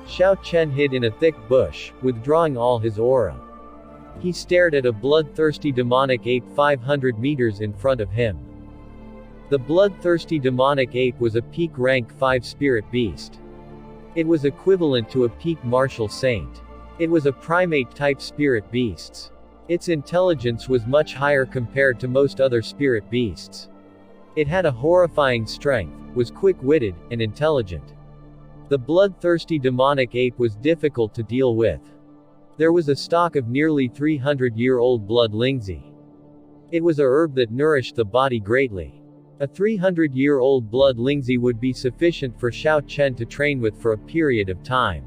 Xiao Chen hid in a thick bush, withdrawing all his aura. He stared at a bloodthirsty demonic ape 500 meters in front of him. The bloodthirsty demonic ape was a peak rank 5 spirit beast. It was equivalent to a peak martial saint. It was a primate-type spirit beasts. Its intelligence was much higher compared to most other spirit beasts. It had a horrifying strength, was quick-witted, and intelligent. The bloodthirsty demonic ape was difficult to deal with. There was a stock of nearly 300-year-old blood lingzi. It was a herb that nourished the body greatly. A 300-year-old blood lingzi would be sufficient for Xiao Chen to train with for a period of time.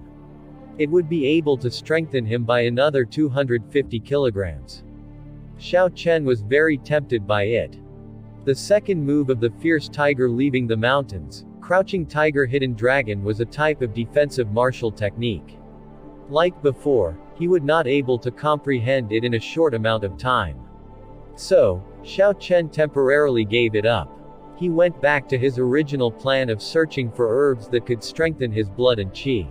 It would be able to strengthen him by another 250 kilograms. Xiao Chen was very tempted by it. The second move of the Fierce Tiger leaving the mountains, Crouching Tiger Hidden Dragon, was a type of defensive martial technique. Like before, he would not able to comprehend it in a short amount of time. So, Xiao Chen temporarily gave it up. He went back to his original plan of searching for herbs that could strengthen his blood and qi.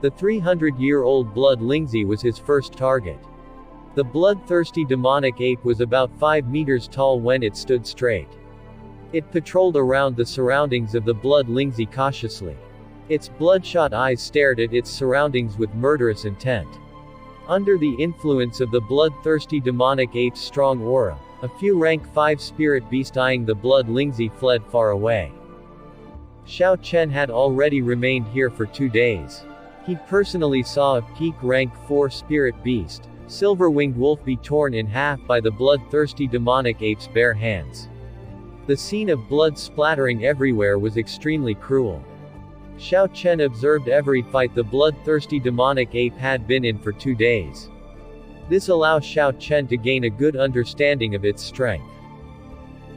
The 300-year-old blood lingzi was his first target. The bloodthirsty demonic ape was about 5 meters tall when it stood straight. It patrolled around the surroundings of the blood lingzi cautiously. Its bloodshot eyes stared at its surroundings with murderous intent. Under the influence of the bloodthirsty demonic ape's strong aura, a few rank 5 spirit beast eyeing the blood lingzi fled far away. Xiao Chen had already remained here for 2 days. He personally saw a peak rank 4 spirit beast, silver-winged wolf, be torn in half by the bloodthirsty demonic ape's bare hands. The scene of blood splattering everywhere was extremely cruel. Xiao Chen observed every fight the bloodthirsty demonic ape had been in for 2 days. This allowed Xiao Chen to gain a good understanding of its strength.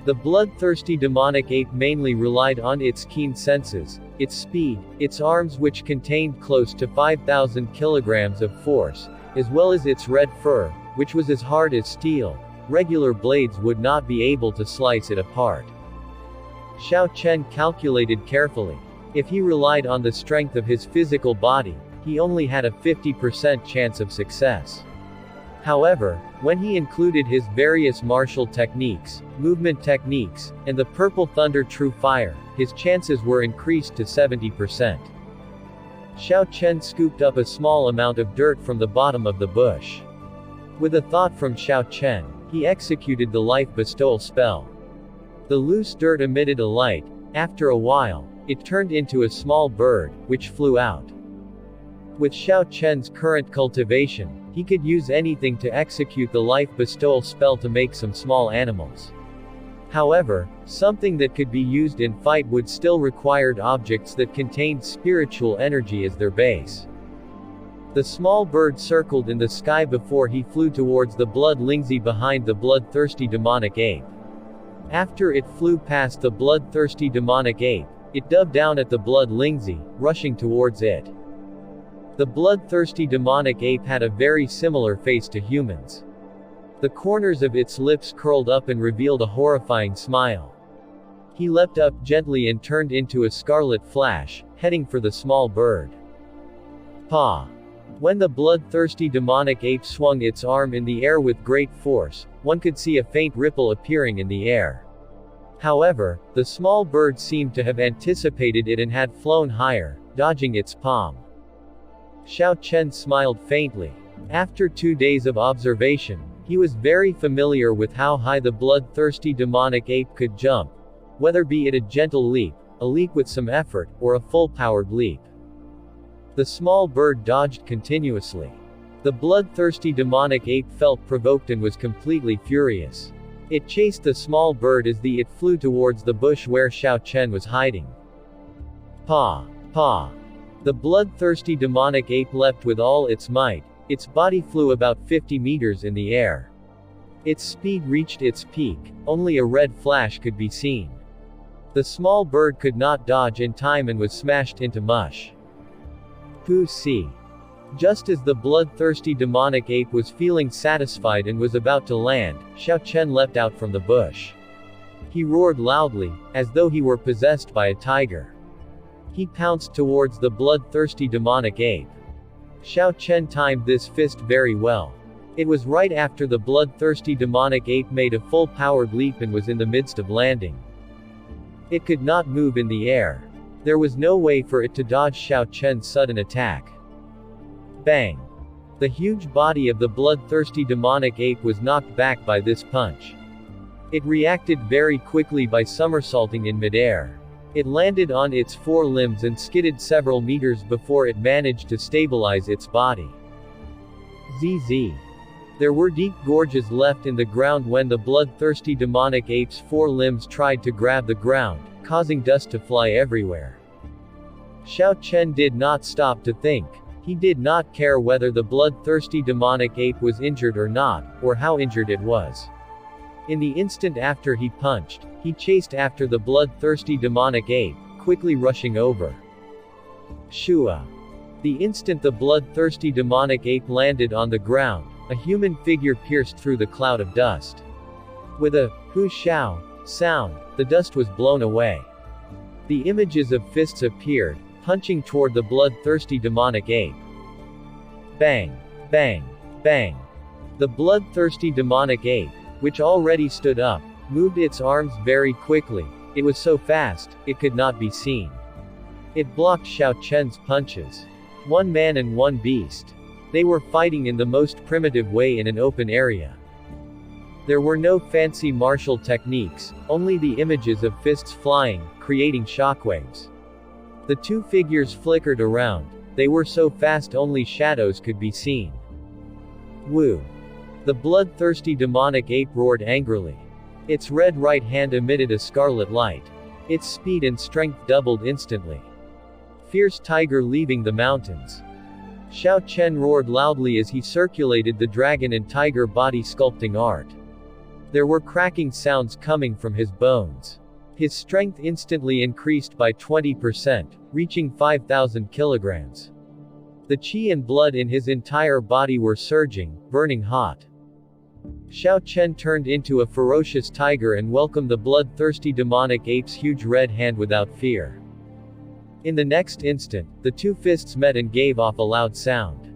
The bloodthirsty demonic ape mainly relied on its keen senses, its speed, its arms which contained close to 5,000 kilograms of force, as well as its red fur, which was as hard as steel. Regular blades would not be able to slice it apart. Xiao Chen calculated carefully. If he relied on the strength of his physical body, he only had a 50% chance of success. However, when he included his various martial techniques, movement techniques, and the Purple Thunder True Fire, his chances were increased to 70%. Xiao Chen scooped up a small amount of dirt from the bottom of the bush. With a thought from Xiao Chen, he executed the life bestowal spell. The loose dirt emitted a light. After a while, it turned into a small bird, which flew out. With Xiao Chen's current cultivation, he could use anything to execute the life bestowal spell to make some small animals. However, something that could be used in fight would still require objects that contained spiritual energy as their base. The small bird circled in the sky before he flew towards the blood lingzi behind the bloodthirsty demonic ape. After it flew past the bloodthirsty demonic ape, it dove down at the blood lingzi, rushing towards it. The bloodthirsty demonic ape had a very similar face to humans. The corners of its lips curled up and revealed a horrifying smile. He leapt up gently and turned into a scarlet flash, heading for the small bird. Pa! When the bloodthirsty demonic ape swung its arm in the air with great force, one could see a faint ripple appearing in the air. However, the small bird seemed to have anticipated it and had flown higher, dodging its palm. Xiao Chen smiled faintly. After 2 days of observation, he was very familiar with how high the bloodthirsty demonic ape could jump, whether be it a gentle leap, a leap with some effort, or a full-powered leap. The small bird dodged continuously. The bloodthirsty demonic ape felt provoked and was completely furious. It chased the small bird as it flew towards the bush where Xiao Chen was hiding. Pa! Pa! The bloodthirsty demonic ape leapt with all its might. Its body flew about 50 meters in the air. Its speed reached its peak, only a red flash could be seen. The small bird could not dodge in time and was smashed into mush. Pussy. Just as the bloodthirsty demonic ape was feeling satisfied and was about to land, Xiao Chen leapt out from the bush. He roared loudly, as though he were possessed by a tiger. He pounced towards the bloodthirsty demonic ape. Xiao Chen timed this fist very well. It was right after the bloodthirsty demonic ape made a full-powered leap and was in the midst of landing. It could not move in the air. There was no way for it to dodge Xiao Chen's sudden attack. Bang! The huge body of the bloodthirsty demonic ape was knocked back by this punch. It reacted very quickly by somersaulting in midair. It landed on its 4 limbs and skidded several meters before it managed to stabilize its body. ZZ. There were deep gorges left in the ground when the bloodthirsty demonic ape's 4 limbs tried to grab the ground, causing dust to fly everywhere. Xiao Chen did not stop to think. He did not care whether the bloodthirsty demonic ape was injured or not, or how injured it was. In the instant after he punched, he chased after the bloodthirsty demonic ape, quickly rushing over. Shua. The instant the bloodthirsty demonic ape landed on the ground, a human figure pierced through the cloud of dust. With a "hu shao" sound, the dust was blown away. The images of fists appeared, punching toward the bloodthirsty demonic ape. Bang! Bang! Bang! The bloodthirsty demonic ape, which already stood up, moved its arms very quickly. It was so fast, it could not be seen. It blocked Xiao Chen's punches. 1 man and 1 beast. They were fighting in the most primitive way in an open area. There were no fancy martial techniques, only the images of fists flying, creating shockwaves. The 2 figures flickered around. They were so fast only shadows could be seen. Woo! The bloodthirsty demonic ape roared angrily. Its red right hand emitted a scarlet light. Its speed and strength doubled instantly. Fierce tiger leaving the mountains. Xiao Chen roared loudly as he circulated the dragon and tiger body sculpting art. There were cracking sounds coming from his bones. His strength instantly increased by 20%, reaching 5,000 kilograms. The chi and blood in his entire body were surging, burning hot. Xiao Chen turned into a ferocious tiger and welcomed the bloodthirsty demonic ape's huge red hand without fear. In the next instant, the 2 fists met and gave off a loud sound.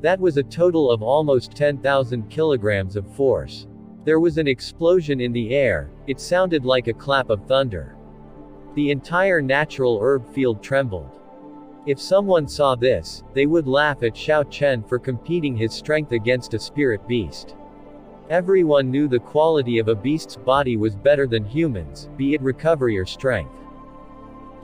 That was a total of almost 10,000 kilograms of force. There was an explosion in the air. It sounded like a clap of thunder. The entire natural herb field trembled. If someone saw this, they would laugh at Xiao Chen for competing his strength against a spirit beast. Everyone knew the quality of a beast's body was better than humans, be it recovery or strength.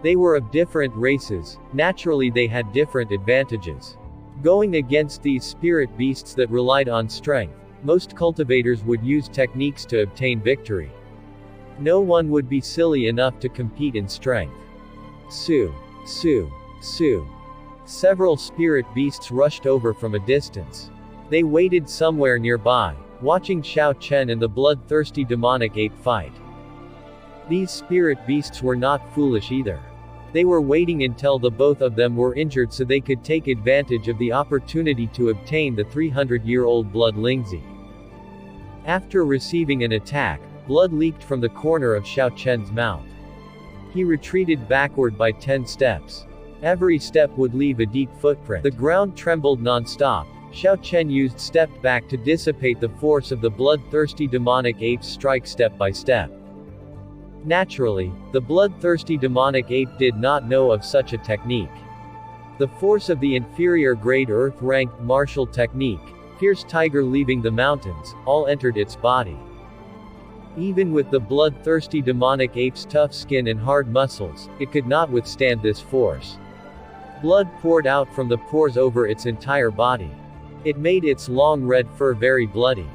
They were of different races, naturally they had different advantages. Going against these spirit beasts that relied on strength, most cultivators would use techniques to obtain victory. No one would be silly enough to compete in strength. Su. Su. Su. Several spirit beasts rushed over from a distance. They waited somewhere nearby, watching Xiao Chen and the bloodthirsty demonic ape fight. These spirit beasts were not foolish either. They were waiting until the both of them were injured so they could take advantage of the opportunity to obtain the 300-year-old blood Lingzi. After receiving an attack, blood leaked from the corner of Xiao Chen's mouth. He retreated backward by 10 steps. Every step would leave a deep footprint. The ground trembled non-stop. Xiao Chen used stepped back to dissipate the force of the bloodthirsty demonic ape's strike step by step. Naturally, the bloodthirsty demonic ape did not know of such a technique. The force of the inferior grade earth-ranked martial technique, fierce tiger leaving the mountains, all entered its body. Even with the bloodthirsty demonic ape's tough skin and hard muscles, it could not withstand this force. Blood poured out from the pores over its entire body. It made its long red fur very bloody.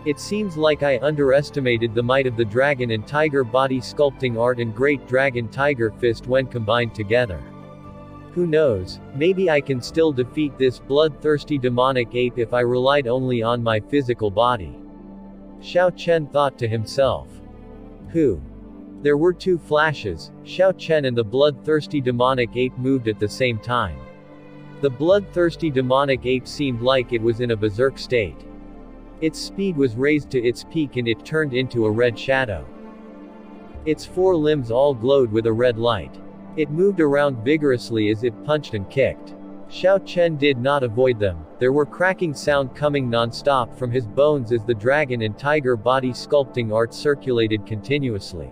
It seems like I underestimated the might of the dragon and tiger body sculpting art and great dragon tiger fist when combined together. Who knows, maybe I can still defeat this bloodthirsty demonic ape if I relied only on my physical body. Xiao Chen thought to himself. There were two flashes. Xiao Chen and the bloodthirsty demonic ape moved at the same time. The bloodthirsty demonic ape seemed like it was in a berserk state. Its speed was raised to its peak and it turned into a red shadow. Its four limbs all glowed with a red light. It moved around vigorously as it punched and kicked. Xiao Chen did not avoid them. There were cracking sound coming non-stop from his bones as the dragon and tiger body sculpting art circulated continuously.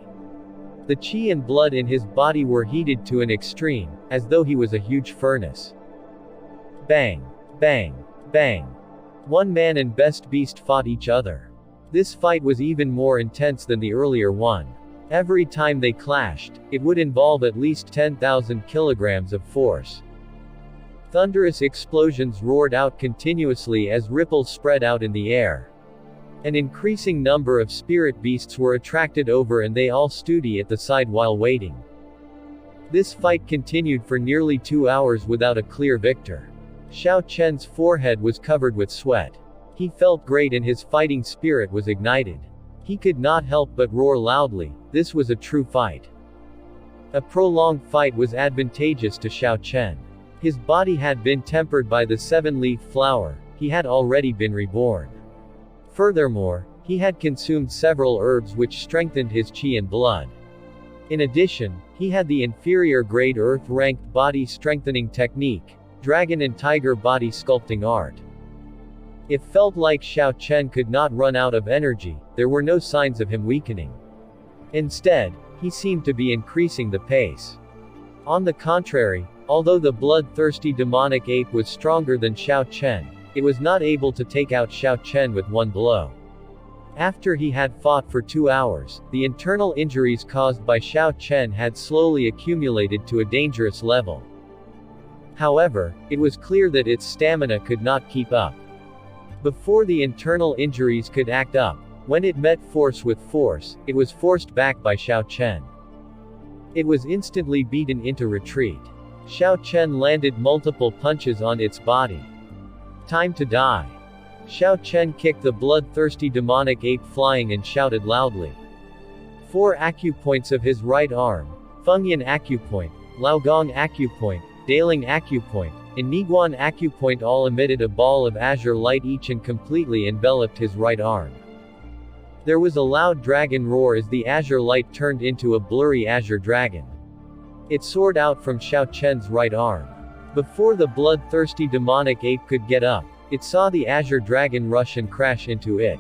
The chi and blood in his body were heated to an extreme, as though he was a huge furnace. Bang! Bang! Bang! One man and best beast fought each other. This fight was even more intense than the earlier one. Every time they clashed, it would involve at least 10,000 kilograms of force. Thunderous explosions roared out continuously as ripples spread out in the air. An increasing number of spirit beasts were attracted over and they all stood at the side while waiting. This fight continued for nearly 2 hours without a clear victor. Xiao Chen's forehead was covered with sweat. He felt great and his fighting spirit was ignited. He could not help but roar loudly. This was a true fight. A prolonged fight was advantageous to Xiao Chen. His body had been tempered by the seven-leaf flower. He had already been reborn. Furthermore, he had consumed several herbs which strengthened his chi and blood. In addition, he had the inferior grade earth-ranked body strengthening technique, dragon and tiger body sculpting art. It felt like Xiao Chen could not run out of energy. There were no signs of him weakening. Instead, he seemed to be increasing the pace. On the contrary, although the bloodthirsty demonic ape was stronger than Xiao Chen, it was not able to take out Xiao Chen with one blow. After he had fought for 2 hours, the internal injuries caused by Xiao Chen had slowly accumulated to a dangerous level. However, it was clear that its stamina could not keep up. Before the internal injuries could act up, when it met force with force, it was forced back by Xiao Chen. It was instantly beaten into retreat. Xiao Chen landed multiple punches on its body. Time to die. Xiao Chen kicked the bloodthirsty demonic ape flying and shouted loudly. 4 acupoints of his right arm, Fengyan acupoint, Laogong acupoint, Daling acupoint, and Niguan acupoint all emitted a ball of azure light each and completely enveloped his right arm. There was a loud dragon roar as the azure light turned into a blurry azure dragon. It soared out from Xiao Chen's right arm. Before the bloodthirsty demonic ape could get up, it saw the azure dragon rush and crash into it.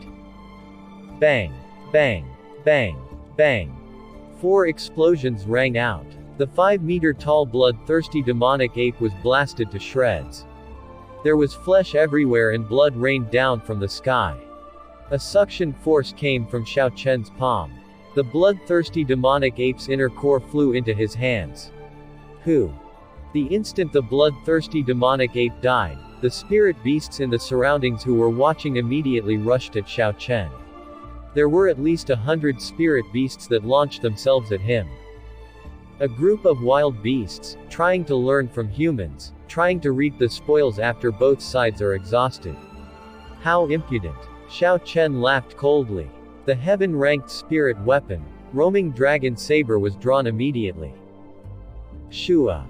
Bang! Bang! Bang! Bang! 4 explosions rang out. The 5-meter-tall bloodthirsty demonic ape was blasted to shreds. There was flesh everywhere and blood rained down from the sky. A suction force came from Xiao Chen's palm. The bloodthirsty demonic ape's inner core flew into his hands. The instant the bloodthirsty demonic ape died, the spirit beasts in the surroundings who were watching immediately rushed at Xiao Chen. There were at least 100 spirit beasts that launched themselves at him. A group of wild beasts, trying to learn from humans, trying to reap the spoils after both sides are exhausted. How impudent! Xiao Chen laughed coldly. The heaven-ranked spirit weapon, roaming dragon saber was drawn immediately. Shua!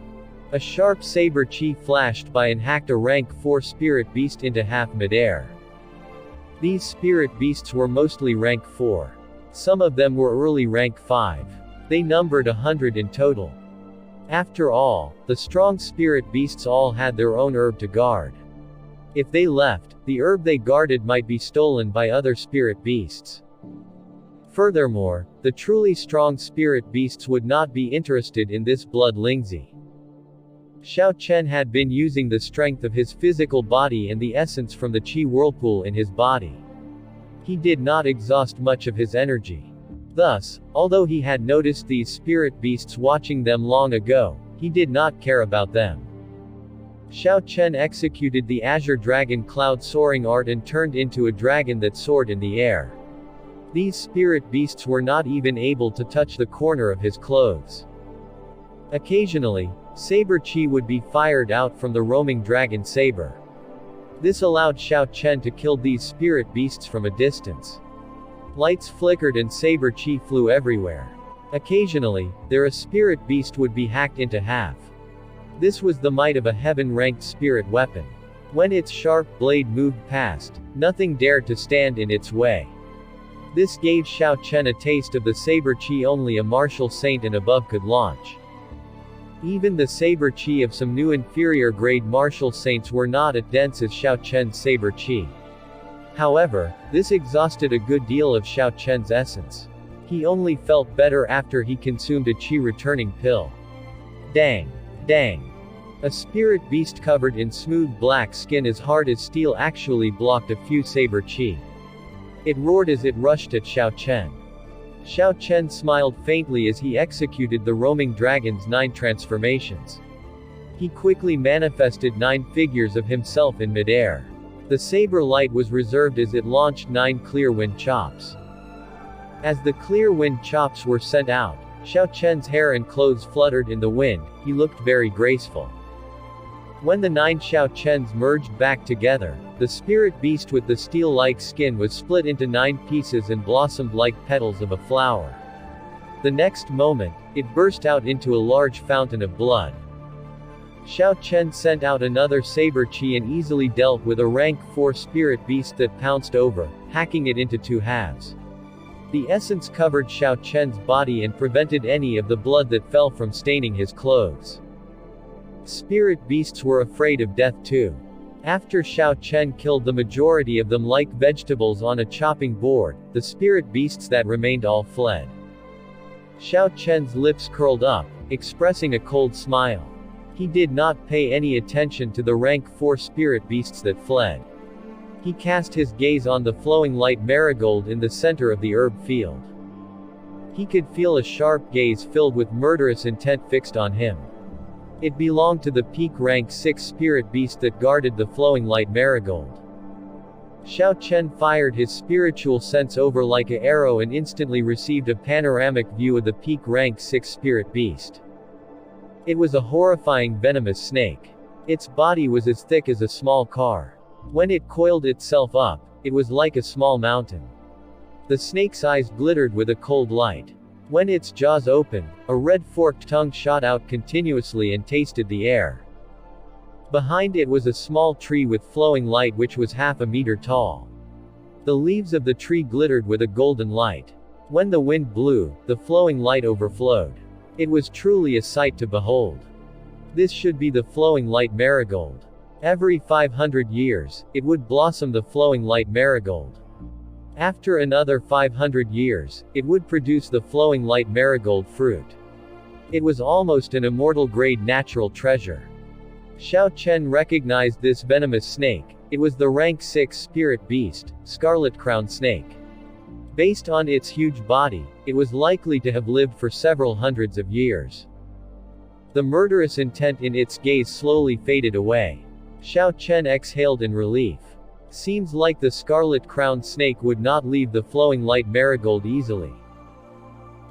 A sharp saber chi flashed by and hacked a rank 4 spirit beast into half mid-air. These spirit beasts were mostly rank 4. Some of them were early rank 5. They numbered 100 in total. After all, the strong spirit beasts all had their own herb to guard. If they left, the herb they guarded might be stolen by other spirit beasts. Furthermore, the truly strong spirit beasts would not be interested in this blood Lingzi. Xiao Chen had been using the strength of his physical body and the essence from the Qi whirlpool in his body. He did not exhaust much of his energy. Thus, although he had noticed these spirit beasts watching them long ago, he did not care about them. Xiao Chen executed the Azure Dragon Cloud soaring art and turned into a dragon that soared in the air. These spirit beasts were not even able to touch the corner of his clothes. Occasionally, saber chi would be fired out from the roaming dragon saber. This allowed Xiao Chen to kill these spirit beasts from a distance. Lights flickered and saber chi flew everywhere. Occasionally, a spirit beast would be hacked into half. This was the might of a heaven-ranked spirit weapon. When its sharp blade moved past, nothing dared to stand in its way. This gave Xiao Chen a taste of the saber chi only a martial saint and above could launch. Even the saber chi of some new inferior grade martial saints were not as dense as Xiao Chen's saber chi. However, this exhausted a good deal of Xiao Chen's essence. He only felt better after he consumed a chi returning pill. Dang! Dang! A spirit beast covered in smooth black skin as hard as steel actually blocked a few saber chi. It roared as it rushed at Xiao Chen. Xiao Chen smiled faintly as he executed the roaming dragon's 9 transformations. He quickly manifested 9 figures of himself in midair. The saber light was reserved as it launched 9 clear wind chops. As the clear wind chops were sent out, Xiao Chen's hair and clothes fluttered in the wind. He looked very graceful. When the 9 Xiao Chens merged back together, the spirit beast with the steel-like skin was split into 9 pieces and blossomed like petals of a flower. The next moment, it burst out into a large fountain of blood. Xiao Chen sent out another saber chi and easily dealt with a rank 4 spirit beast that pounced over, hacking it into 2 halves. The essence covered Xiao Chen's body and prevented any of the blood that fell from staining his clothes. Spirit beasts were afraid of death too. After Xiao Chen killed the majority of them like vegetables on a chopping board, the spirit beasts that remained all fled. Xiao Chen's lips curled up, expressing a cold smile. He did not pay any attention to the rank 4 spirit beasts that fled. He cast his gaze on the flowing light marigold in the center of the herb field. He could feel a sharp gaze filled with murderous intent fixed on him. It belonged to the peak rank 6 spirit beast that guarded the flowing light marigold. Xiao Chen fired his spiritual sense over like an arrow and instantly received a panoramic view of the peak rank 6 spirit beast. It was a horrifying venomous snake. Its body was as thick as a small car. When it coiled itself up, it was like a small mountain. The snake's eyes glittered with a cold light. When its jaws opened, a red forked tongue shot out continuously and tasted the air. Behind it was a small tree with flowing light which was half a meter tall. The leaves of the tree glittered with a golden light. When the wind blew, the flowing light overflowed. It was truly a sight to behold. This should be the flowing light marigold. Every 500 years, it would blossom the flowing light marigold. After another 500 years, it would produce the flowing light marigold fruit. It was almost an immortal grade natural treasure. Xiao Chen recognized this venomous snake. It was the rank 6 spirit beast, scarlet crown snake. Based on its huge body, it was likely to have lived for several hundreds of years. The murderous intent in its gaze slowly faded away. Xiao Chen exhaled in relief. Seems like the scarlet crown snake would not leave the flowing light marigold easily.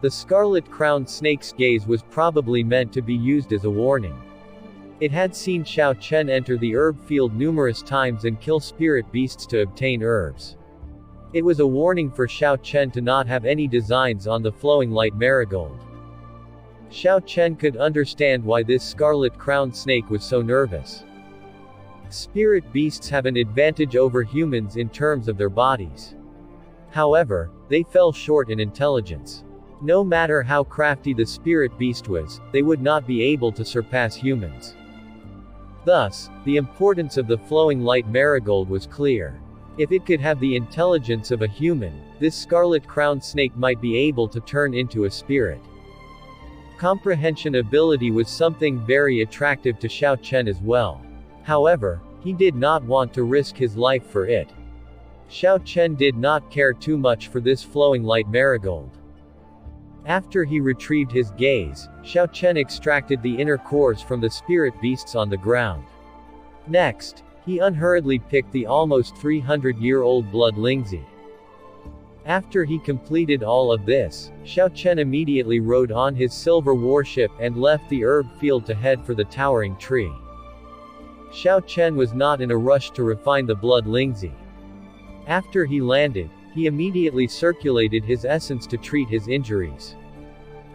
The scarlet crown snake's gaze was probably meant to be used as a warning. It had seen Xiao Chen enter the herb field numerous times and kill spirit beasts to obtain herbs. It was a warning for Xiao Chen to not have any designs on the flowing light marigold. Xiao Chen could understand why this scarlet crown snake was so nervous. Spirit beasts have an advantage over humans in terms of their bodies. However, they fell short in intelligence. No matter how crafty the spirit beast was, they would not be able to surpass humans. Thus, the importance of the flowing light marigold was clear. If it could have the intelligence of a human, this scarlet-crowned snake might be able to turn into a spirit. Comprehension ability was something very attractive to Xiao Chen as well. However, he did not want to risk his life for it. Xiao Chen did not care too much for this flowing light marigold. After he retrieved his gaze, Xiao Chen extracted the inner cores from the spirit beasts on the ground. Next, he unhurriedly picked the almost 300-year-old blood Lingzi. After he completed all of this, Xiao Chen immediately rode on his silver warship and left the herb field to head for the towering tree. Xiao Chen was not in a rush to refine the blood Lingzi. After he landed, he immediately circulated his essence to treat his injuries.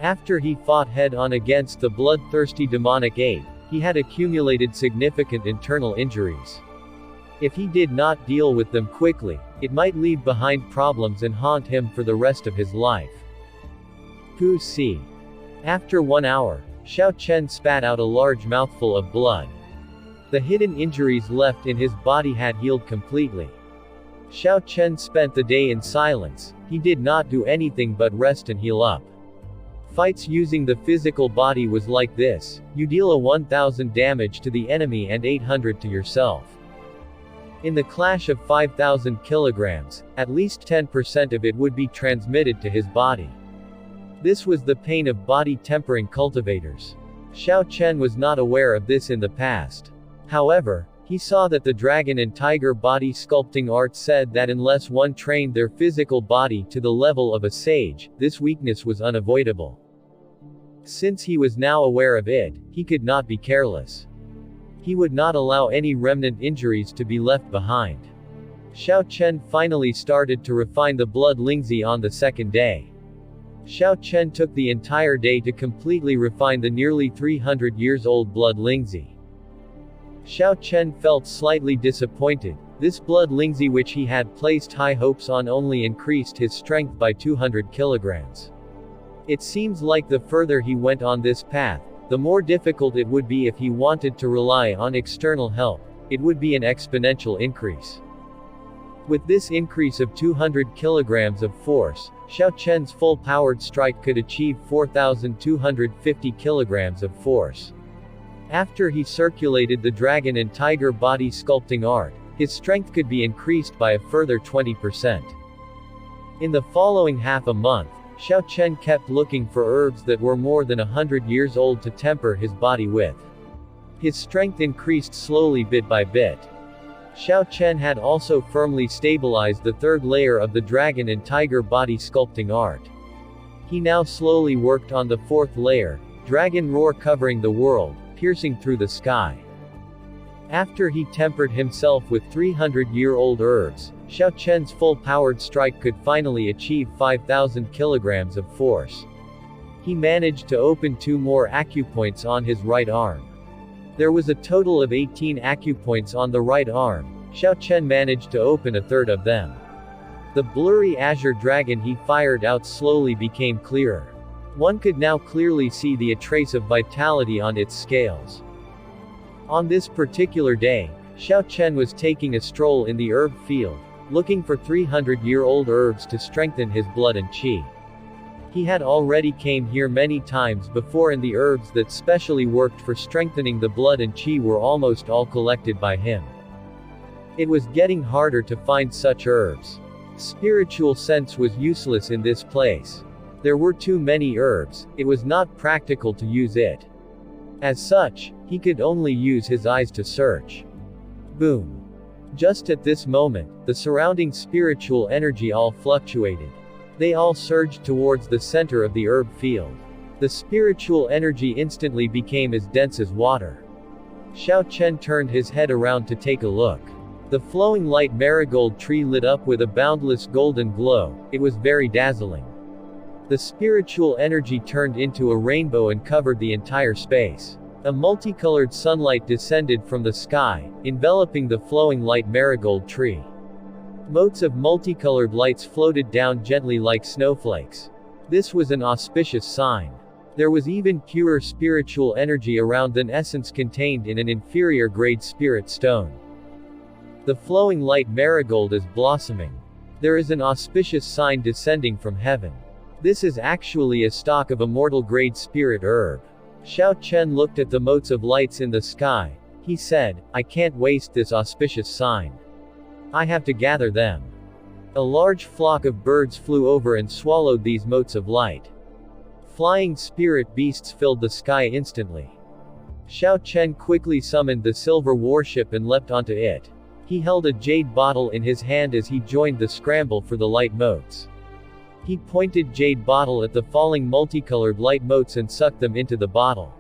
After he fought head-on against the bloodthirsty demonic ape, he had accumulated significant internal injuries. If he did not deal with them quickly, it might leave behind problems and haunt him for the rest of his life. Pu Si. After 1 hour, Xiao Chen spat out a large mouthful of blood. The hidden injuries left in his body had healed completely. Xiao Chen spent the day in silence. He did not do anything but rest and heal up. Fights using the physical body was like this: you deal a 1000 damage to the enemy and 800 to yourself. In the clash of 5,000 kilograms, at least 10% of it would be transmitted to his body. This was the pain of body tempering cultivators. Xiao Chen was not aware of this in the past. However, he saw that the dragon and tiger body sculpting art said that unless one trained their physical body to the level of a sage, this weakness was unavoidable. Since he was now aware of it, he could not be careless. He would not allow any remnant injuries to be left behind. Xiao Chen finally started to refine the blood Lingzi on the second day. Xiao Chen took the entire day to completely refine the nearly 300 years old blood Lingzi. Xiao Chen felt slightly disappointed. This blood Lingzi, which he had placed high hopes on, only increased his strength by 200 kilograms. It seems like the further he went on this path, the more difficult it would be if he wanted to rely on external help. It would be an exponential increase. With this increase of 200 kilograms of force, Xiao Chen's full-powered strike could achieve 4,250 kilograms of force. After he circulated the dragon and tiger body sculpting art, his strength could be increased by a further 20%. In the following half a month, Xiao Chen kept looking for herbs that were more than 100 years old to temper his body with. His strength increased slowly bit by bit. Xiao Chen had also firmly stabilized the third layer of the dragon and tiger body sculpting art. He now slowly worked on the fourth layer, dragon roar covering the world, piercing through the sky. After he tempered himself with 300-year-old herbs, Xiao Chen's full-powered strike could finally achieve 5,000 kilograms of force. He managed to open 2 more acupoints on his right arm. There was a total of 18 acupoints on the right arm. Xiao Chen managed to open a third of them. The blurry azure dragon he fired out slowly became clearer. One could now clearly see the trace of vitality on its scales. On this particular day, Xiao Chen was taking a stroll in the herb field, looking for 300-year-old herbs to strengthen his blood and qi. He had already came here many times before, and the herbs that specially worked for strengthening the blood and qi were almost all collected by him. It was getting harder to find such herbs. Spiritual sense was useless in this place. There were too many herbs, it was not practical to use it. As such, he could only use his eyes to search. Boom. Just at this moment, the surrounding spiritual energy all fluctuated. They all surged towards the center of the herb field. The spiritual energy instantly became as dense as water. Xiao Chen turned his head around to take a look. The flowing light marigold tree lit up with a boundless golden glow. It was very dazzling. The spiritual energy turned into a rainbow and covered the entire space. A multicolored sunlight descended from the sky, enveloping the flowing light marigold tree. Motes of multicolored lights floated down gently like snowflakes. This was an auspicious sign. There was even pure spiritual energy around than essence contained in an inferior grade spirit stone. The flowing light marigold is blossoming. There is an auspicious sign descending from heaven. This is actually a stalk of immortal grade spirit herb. Xiao Chen looked at the motes of lights in the sky. He said, I can't waste this auspicious sign. I have to gather them. A large flock of birds flew over and swallowed these motes of light. Flying spirit beasts filled the sky instantly. Xiao Chen quickly summoned the silver warship and leapt onto it. He held a jade bottle in his hand as he joined the scramble for the light motes. He pointed jade bottle at the falling multicolored light motes and sucked them into the bottle.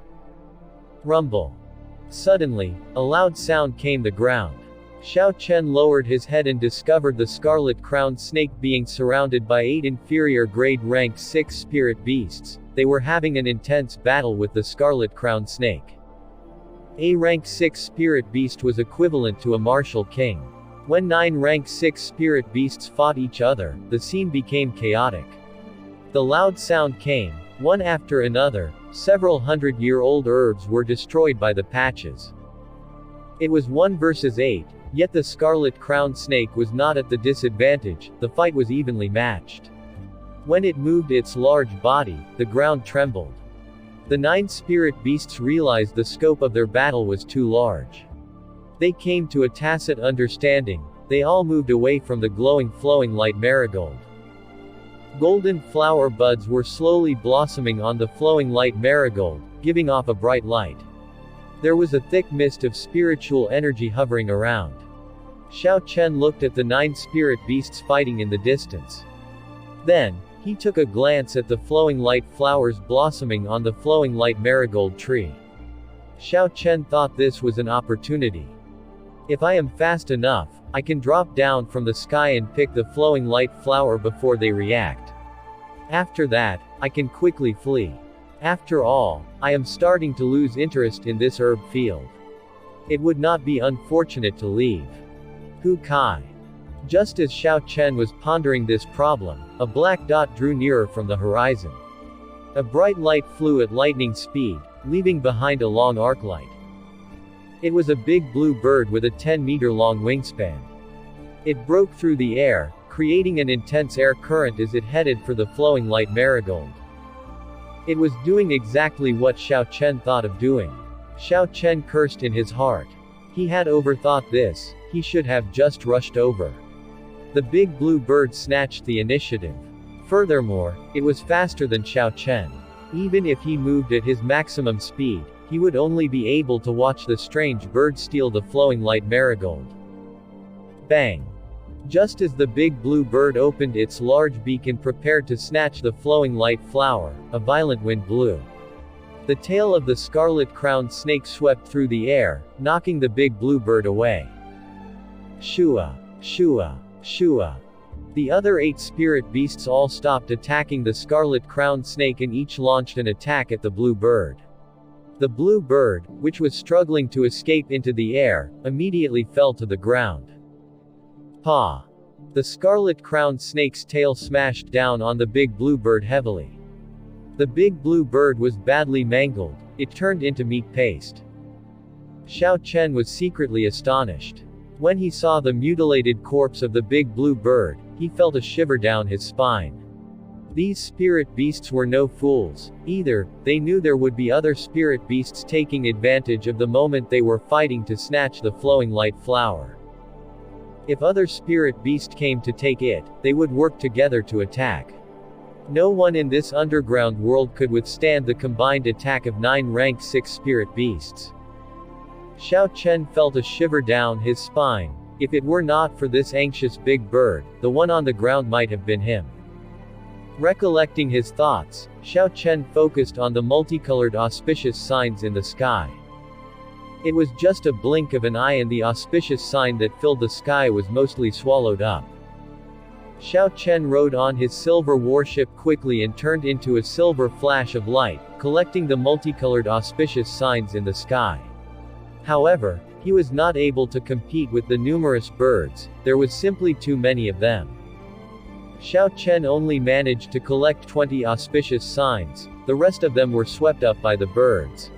Rumble. Suddenly, a loud sound came the ground. Xiao Chen lowered his head and discovered the scarlet-crowned snake being surrounded by 8 inferior grade rank 6 spirit beasts. They were having an intense battle with the scarlet-crowned snake. A rank 6 spirit beast was equivalent to a martial king. When 9 rank 6 spirit beasts fought each other, the scene became chaotic. The loud sound came, one after another, several hundred-year-old herbs were destroyed by the patches. It was 1 versus 8, yet the scarlet-crowned snake was not at the disadvantage, the fight was evenly matched. When it moved its large body, the ground trembled. The 9 spirit beasts realized the scope of their battle was too large. They came to a tacit understanding. They all moved away from the glowing flowing light marigold. Golden flower buds were slowly blossoming on the flowing light marigold, giving off a bright light. There was a thick mist of spiritual energy hovering around. Xiao Chen looked at the 9 spirit beasts fighting in the distance. Then, he took a glance at the flowing light flowers blossoming on the flowing light marigold tree. Xiao Chen thought this was an opportunity. If I am fast enough, I can drop down from the sky and pick the flowing light flower before they react. After that, I can quickly flee. After all, I am starting to lose interest in this herb field. It would not be unfortunate to leave. Hu Kai. Just as Xiao Chen was pondering this problem, a black dot drew nearer from the horizon. A bright light flew at lightning speed, leaving behind a long arc light. It was a big blue bird with a 10-meter-long wingspan. It broke through the air, creating an intense air current as it headed for the flowing light marigold. It was doing exactly what Xiao Chen thought of doing. Xiao Chen cursed in his heart. He had overthought this, he should have just rushed over. The big blue bird snatched the initiative. Furthermore, it was faster than Xiao Chen. Even if he moved at his maximum speed, he would only be able to watch the strange bird steal the flowing light marigold. Bang! Just as the big blue bird opened its large beak and prepared to snatch the flowing light flower, a violent wind blew. The tail of the scarlet-crowned snake swept through the air, knocking the big blue bird away. Shua! Shua! Shua! The other 8 spirit beasts all stopped attacking the scarlet-crowned snake and each launched an attack at the blue bird. The blue bird, which was struggling to escape into the air, immediately fell to the ground. Pa! The scarlet-crowned snake's tail smashed down on the big blue bird heavily. The big blue bird was badly mangled, it turned into meat paste. Xiao Chen was secretly astonished. When he saw the mutilated corpse of the big blue bird, he felt a shiver down his spine. These spirit beasts were no fools, either. They knew there would be other spirit beasts taking advantage of the moment they were fighting to snatch the flowing light flower. If other spirit beast came to take it, they would work together to attack. No one in this underground world could withstand the combined attack of 9 rank 6 spirit beasts. Xiao Chen felt a shiver down his spine. If it were not for this anxious big bird, the one on the ground might have been him. Recollecting his thoughts, Xiao Chen focused on the multicolored auspicious signs in the sky. It was just a blink of an eye and the auspicious sign that filled the sky was mostly swallowed up. Xiao Chen rode on his silver warship quickly and turned into a silver flash of light, collecting the multicolored auspicious signs in the sky. However, he was not able to compete with the numerous birds, there was simply too many of them. Xiao Chen only managed to collect 20 auspicious signs, the rest of them were swept up by the birds.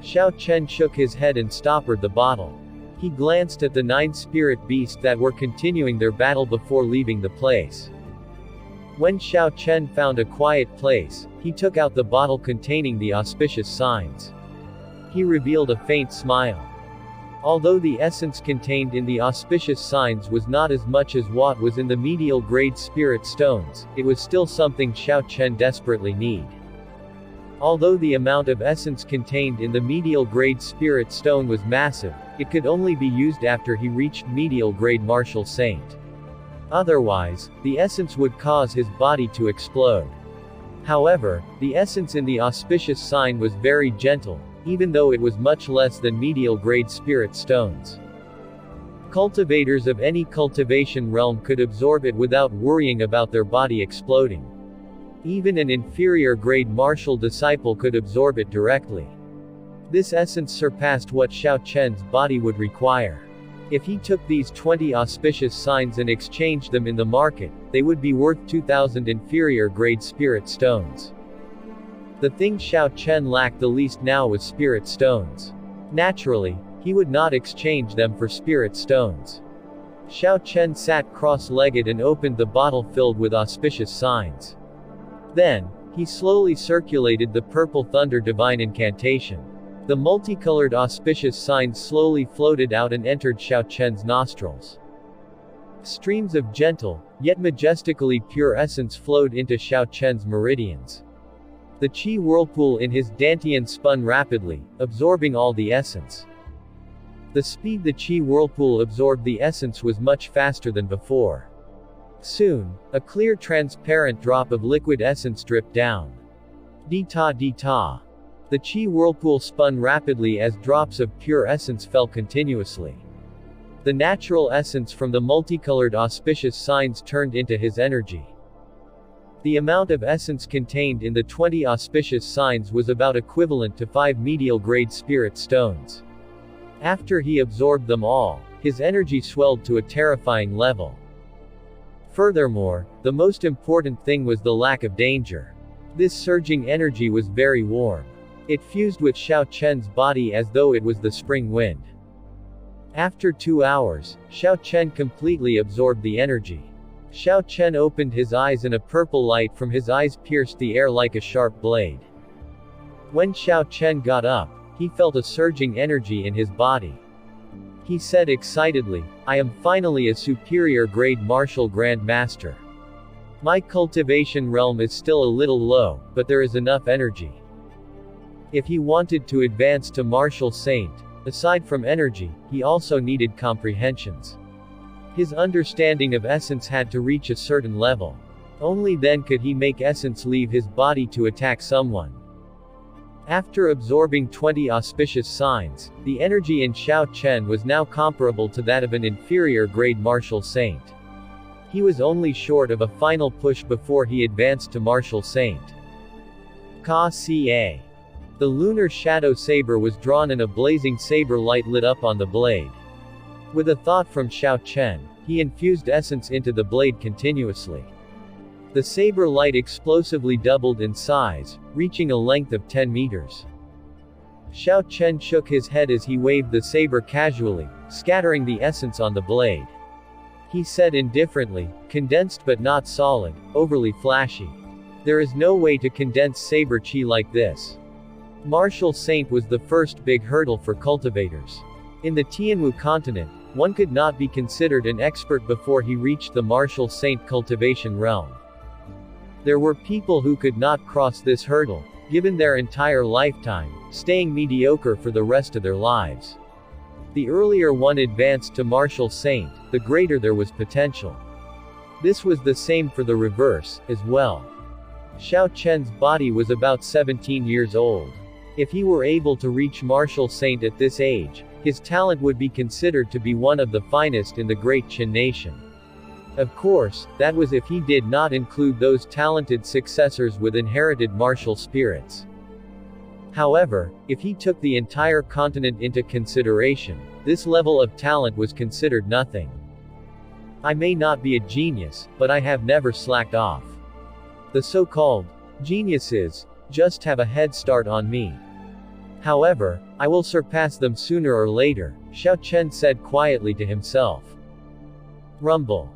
Xiao Chen shook his head and stoppered the bottle. He glanced at the 9 spirit beasts that were continuing their battle before leaving the place. When Xiao Chen found a quiet place, he took out the bottle containing the auspicious signs. He revealed a faint smile. Although the essence contained in the auspicious signs was not as much as what was in the medial grade spirit stones, it was still something Xiao Chen desperately needed. Although the amount of essence contained in the medial grade spirit stone was massive, it could only be used after he reached medial grade martial saint. Otherwise, the essence would cause his body to explode. However, the essence in the auspicious sign was very gentle, even though it was much less than medial grade spirit stones. Cultivators of any cultivation realm could absorb it without worrying about their body exploding. Even an inferior grade martial disciple could absorb it directly. This essence surpassed what Xiao Chen's body would require. If he took these 20 auspicious signs and exchanged them in the market, they would be worth 2,000 inferior grade spirit stones. The thing Xiao Chen lacked the least now was spirit stones. Naturally, he would not exchange them for spirit stones. Xiao Chen sat cross-legged and opened the bottle filled with auspicious signs. Then, he slowly circulated the purple thunder divine incantation. The multicolored auspicious signs slowly floated out and entered Xiao Chen's nostrils. Streams of gentle, yet majestically pure essence flowed into Xiao Chen's meridians. The Chi whirlpool in his dantian spun rapidly, absorbing all the essence. The speed the Chi whirlpool absorbed the essence was much faster than before. Soon, a clear transparent drop of liquid essence dripped down. Di-ta di-ta. The Chi whirlpool spun rapidly as drops of pure essence fell continuously. The natural essence from the multicolored auspicious signs turned into his energy. The amount of essence contained in the 20 auspicious signs was about equivalent to 5 medial grade spirit stones. After he absorbed them all, his energy swelled to a terrifying level. Furthermore, the most important thing was the lack of danger. This surging energy was very warm. It fused with Xiao Chen's body as though it was the spring wind. After 2 hours, Xiao Chen completely absorbed the energy. Xiao Chen opened his eyes and a purple light from his eyes pierced the air like a sharp blade. When Xiao Chen got up, he felt a surging energy in his body. He said excitedly, "I am finally a superior grade martial grand master. My cultivation realm is still a little low, but there is enough energy." If he wanted to advance to martial saint, aside from energy, he also needed comprehensions. His understanding of essence had to reach a certain level. Only then could he make essence leave his body to attack someone. After absorbing 20 auspicious signs, the energy in Xiao Chen was now comparable to that of an inferior grade martial saint. He was only short of a final push before he advanced to martial saint. Ka-ca. The lunar shadow saber was drawn and a blazing saber light lit up on the blade. With a thought from Xiao Chen, he infused essence into the blade continuously. The saber light explosively doubled in size, reaching a length of 10 meters. Xiao Chen shook his head as he waved the saber casually, scattering the essence on the blade. He said indifferently, "Condensed but not solid, overly flashy. There is no way to condense saber chi like this." Martial Saint was the first big hurdle for cultivators. In the Tianwu continent, one could not be considered an expert before he reached the Martial Saint cultivation realm. There were people who could not cross this hurdle, given their entire lifetime, staying mediocre for the rest of their lives. The earlier one advanced to Martial Saint, the greater there was potential. This was the same for the reverse, as well. Xiao Chen's body was about 17 years old. If he were able to reach Martial Saint at this age, his talent would be considered to be one of the finest in the Great Qin nation. Of course, that was if he did not include those talented successors with inherited martial spirits. However, if he took the entire continent into consideration, this level of talent was considered nothing. I may not be a genius, but I have never slacked off. The so-called geniuses just have a head start on me. However, I will surpass them sooner or later, Xiao Chen said quietly to himself. Rumble.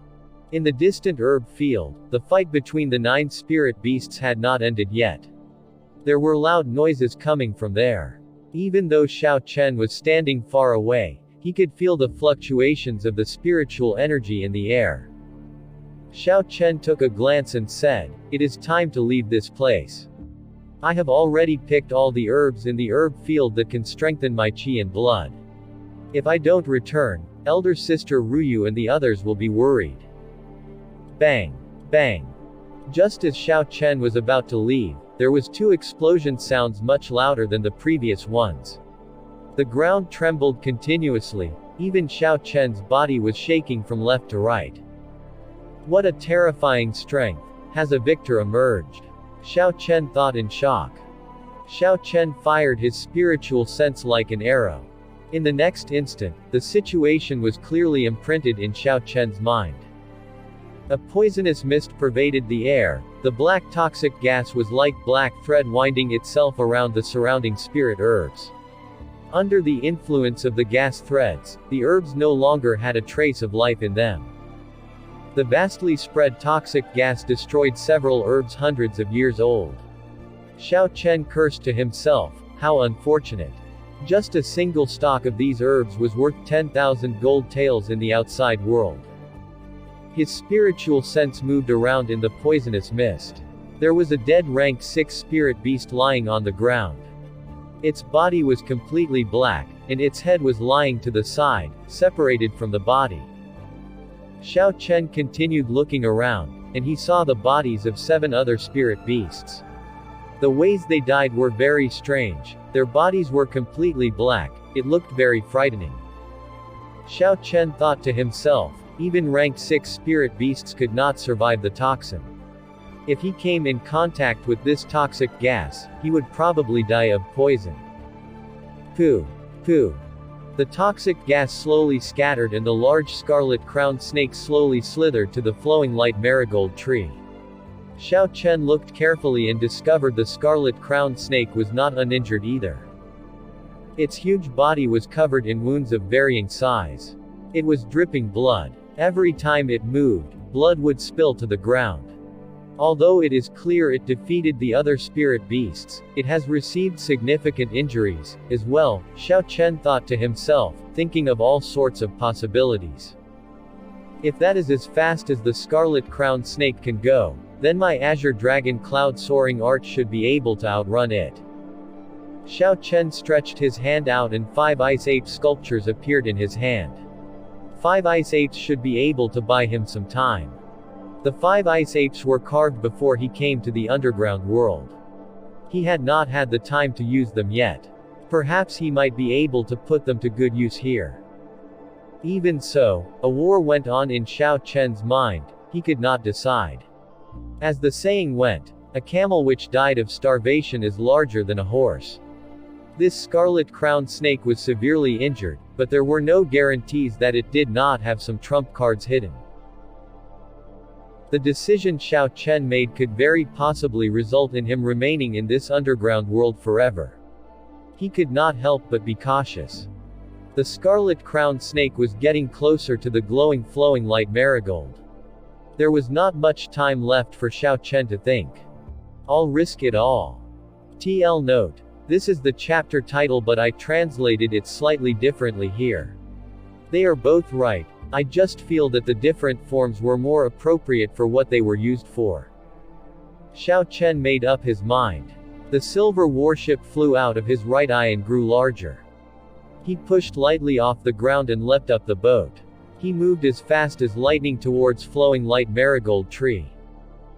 In the distant herb field, the fight between the 9 spirit beasts had not ended yet. There were loud noises coming from there. Even though Xiao Chen was standing far away, he could feel the fluctuations of the spiritual energy in the air. Xiao Chen took a glance and said, "It is time to leave this place. I have already picked all the herbs in the herb field that can strengthen my qi and blood. If I don't return, elder sister Ruyu and the others will be worried." Bang! Bang! Just as Xiao Chen was about to leave, there was 2 explosion sounds much louder than the previous ones. The ground trembled continuously, even Xiao Chen's body was shaking from left to right. What a terrifying strength! Has a victor emerged? Xiao Chen thought in shock. Xiao Chen fired his spiritual sense like an arrow. In the next instant, the situation was clearly imprinted in Xiao Chen's mind. A poisonous mist pervaded the air. The black toxic gas was like black thread winding itself around the surrounding spirit herbs. Under the influence of the gas threads, the herbs no longer had a trace of life in them. The vastly spread toxic gas destroyed several herbs hundreds of years old. Xiao Chen cursed to himself, how unfortunate. Just a single stalk of these herbs was worth 10,000 gold taels in the outside world. His spiritual sense moved around in the poisonous mist. There was a dead rank 6 spirit beast lying on the ground. Its body was completely black, and its head was lying to the side, separated from the body. Xiao Chen continued looking around, and he saw the bodies of 7 other spirit beasts. The ways they died were very strange. Their bodies were completely black. It looked very frightening. Xiao Chen thought to himself, even rank 6 spirit beasts could not survive the toxin. If he came in contact with this toxic gas, he would probably die of poison. Pooh. Pooh. The toxic gas slowly scattered and the large scarlet-crowned snake slowly slithered to the flowing light marigold tree. Xiao Chen looked carefully and discovered the scarlet-crowned snake was not uninjured either. Its huge body was covered in wounds of varying size. It was dripping blood. Every time it moved, blood would spill to the ground. Although it is clear it defeated the other spirit beasts, it has received significant injuries, as well, Xiao Chen thought to himself, thinking of all sorts of possibilities. If that is as fast as the scarlet-crowned snake can go, then my Azure Dragon Cloud Soaring Arch should be able to outrun it. Xiao Chen stretched his hand out and 5 ice ape sculptures appeared in his hand. 5 ice apes should be able to buy him some time. The 5 ice apes were carved before he came to the underground world. He had not had the time to use them yet. Perhaps he might be able to put them to good use here. Even so, a war went on in Xiao Chen's mind. He could not decide. As the saying went, a camel which died of starvation is larger than a horse. This scarlet-crowned snake was severely injured, but there were no guarantees that it did not have some trump cards hidden. The decision Xiao Chen made could very possibly result in him remaining in this underground world forever. He could not help but be cautious. The scarlet-crowned snake was getting closer to the glowing flowing light marigold. There was not much time left for Xiao Chen to think. I'll risk it all. TL note. This is the chapter title but I translated it slightly differently here. They are both right, I just feel that the different forms were more appropriate for what they were used for. Xiao Chen made up his mind. The silver warship flew out of his right eye and grew larger. He pushed lightly off the ground and leapt up the boat. He moved as fast as lightning towards flowing light marigold tree.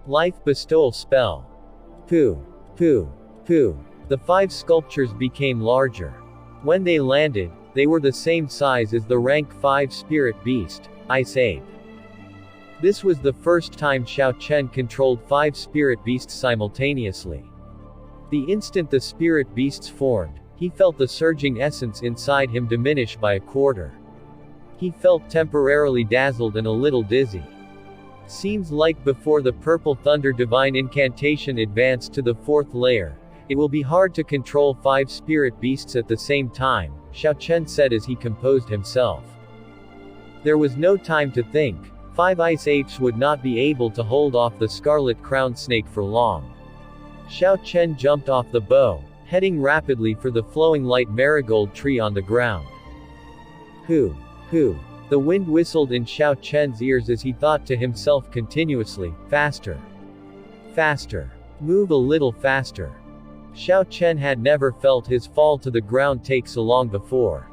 Life bestowal spell. Pooh. Pooh. Pooh. The 5 sculptures became larger. When they landed, they were the same size as the rank 5 spirit beast, Ice Ape. This was the first time Xiao Chen controlled 5 spirit beasts simultaneously. The instant the spirit beasts formed, he felt the surging essence inside him diminish by a quarter. He felt temporarily dazzled and a little dizzy. Seems like before the purple thunder divine incantation advanced to the 4th layer, it will be hard to control 5 spirit beasts at the same time, Xiao Chen said as he composed himself. There was no time to think. 5 ice apes would not be able to hold off the scarlet-crowned snake for long. Xiao Chen jumped off the bow, heading rapidly for the flowing light marigold tree on the ground. Hoo! Hoo! The wind whistled in Xiao Chen's ears as he thought to himself continuously, faster. Faster. Move a little faster. Xiao Chen had never felt his fall to the ground take so long before.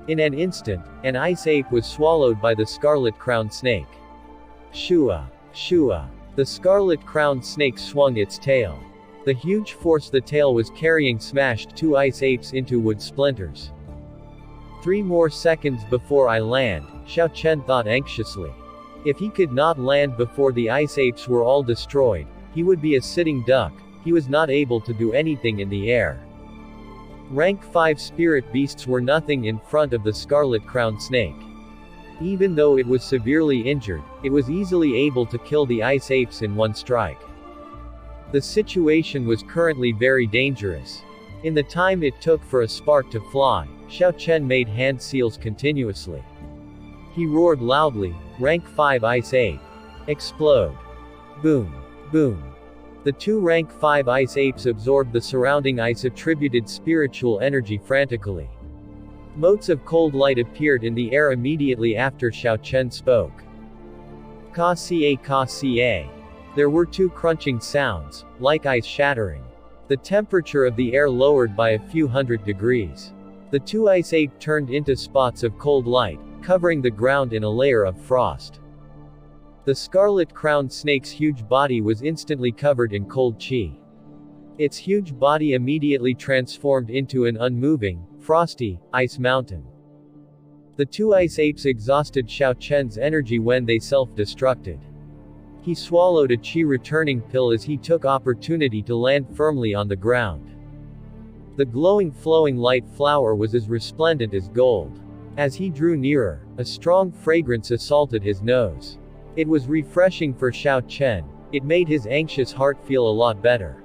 In an instant, an ice ape was swallowed by the scarlet-crowned snake. Shua! Shua! The scarlet-crowned snake swung its tail. The huge force the tail was carrying smashed 2 ice apes into wood splinters. 3 more seconds before I land, Xiao Chen thought anxiously. If he could not land before the ice apes were all destroyed, he would be a sitting duck. He was not able to do anything in the air. Rank 5 spirit beasts were nothing in front of the scarlet-crowned snake. Even though it was severely injured, it was easily able to kill the ice apes in one strike. The situation was currently very dangerous. In the time it took for a spark to fly, Xiao Chen made hand seals continuously. He roared loudly, rank 5 ice ape. Explode. Boom. Boom. The 2 rank 5 ice apes absorbed the surrounding ice attributed spiritual energy frantically. Motes of cold light appeared in the air immediately after Xiao Chen spoke. Ka ca. There were 2 crunching sounds, like ice shattering. The temperature of the air lowered by a few hundred degrees. The 2 ice ape turned into spots of cold light, covering the ground in a layer of frost. The scarlet-crowned snake's huge body was instantly covered in cold chi. Its huge body immediately transformed into an unmoving, frosty, ice mountain. The 2 ice apes exhausted Xiao Chen's energy when they self-destructed. He swallowed a chi returning pill as he took opportunity to land firmly on the ground. The glowing flowing light flower was as resplendent as gold. As he drew nearer, a strong fragrance assaulted his nose. It was refreshing for Xiao Chen. It made his anxious heart feel a lot better.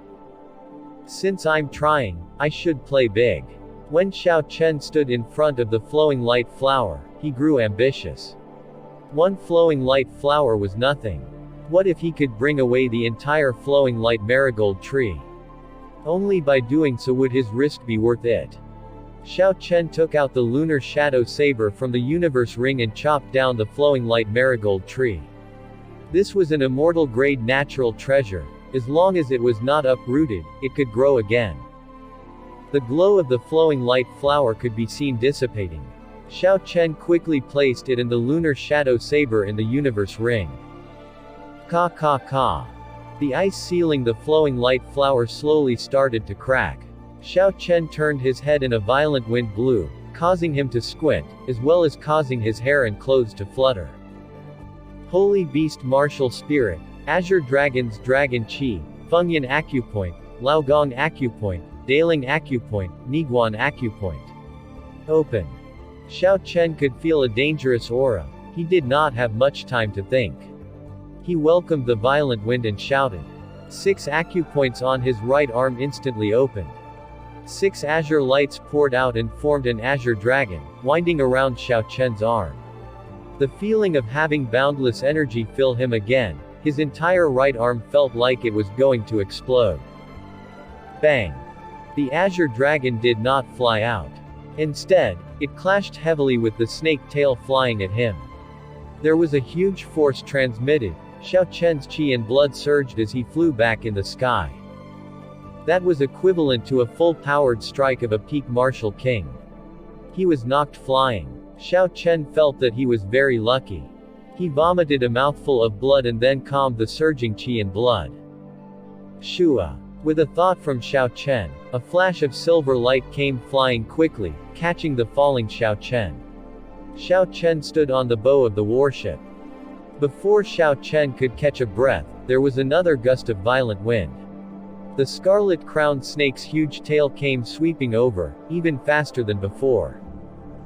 Since I'm trying, I should play big. When Xiao Chen stood in front of the flowing light flower, he grew ambitious. 1 flowing light flower was nothing. What if he could bring away the entire flowing light marigold tree? Only by doing so would his risk be worth it. Xiao Chen took out the lunar shadow saber from the universe ring and chopped down the flowing light marigold tree. This was an immortal grade natural treasure. As long as it was not uprooted, it could grow again. The glow of the flowing light flower could be seen dissipating. Xiao Chen quickly placed it in the lunar shadow saber in the universe ring. Ka ka ka. The ice sealing the flowing light flower slowly started to crack. Xiao Chen turned his head and a violent wind blew, causing him to squint, as well as causing his hair and clothes to flutter. Holy Beast Martial Spirit, Azure Dragon's Dragon Chi, Fengyan Acupoint, Laogong Acupoint, Daling Acupoint, Niguan Acupoint. Open. Xiao Chen could feel a dangerous aura. He did not have much time to think. He welcomed the violent wind and shouted. 6 acupoints on his right arm instantly opened. 6 azure lights poured out and formed an azure dragon, winding around Xiao Chen's arm. The feeling of having boundless energy fill him again. His entire right arm felt like it was going to explode. Bang! The azure dragon did not fly out. Instead, it clashed heavily with the snake tail flying at him. There was a huge force transmitted. Xiao Chen's chi and blood surged as he flew back in the sky. That was equivalent to a full-powered strike of a peak martial king. He was knocked flying. Xiao Chen felt that he was very lucky. He vomited a mouthful of blood and then calmed the surging chi and blood. Shua. With a thought from Xiao Chen, a flash of silver light came flying quickly, catching the falling Xiao Chen. Xiao Chen stood on the bow of the warship. Before Xiao Chen could catch a breath, there was another gust of violent wind. The scarlet-crowned snake's huge tail came sweeping over, even faster than before.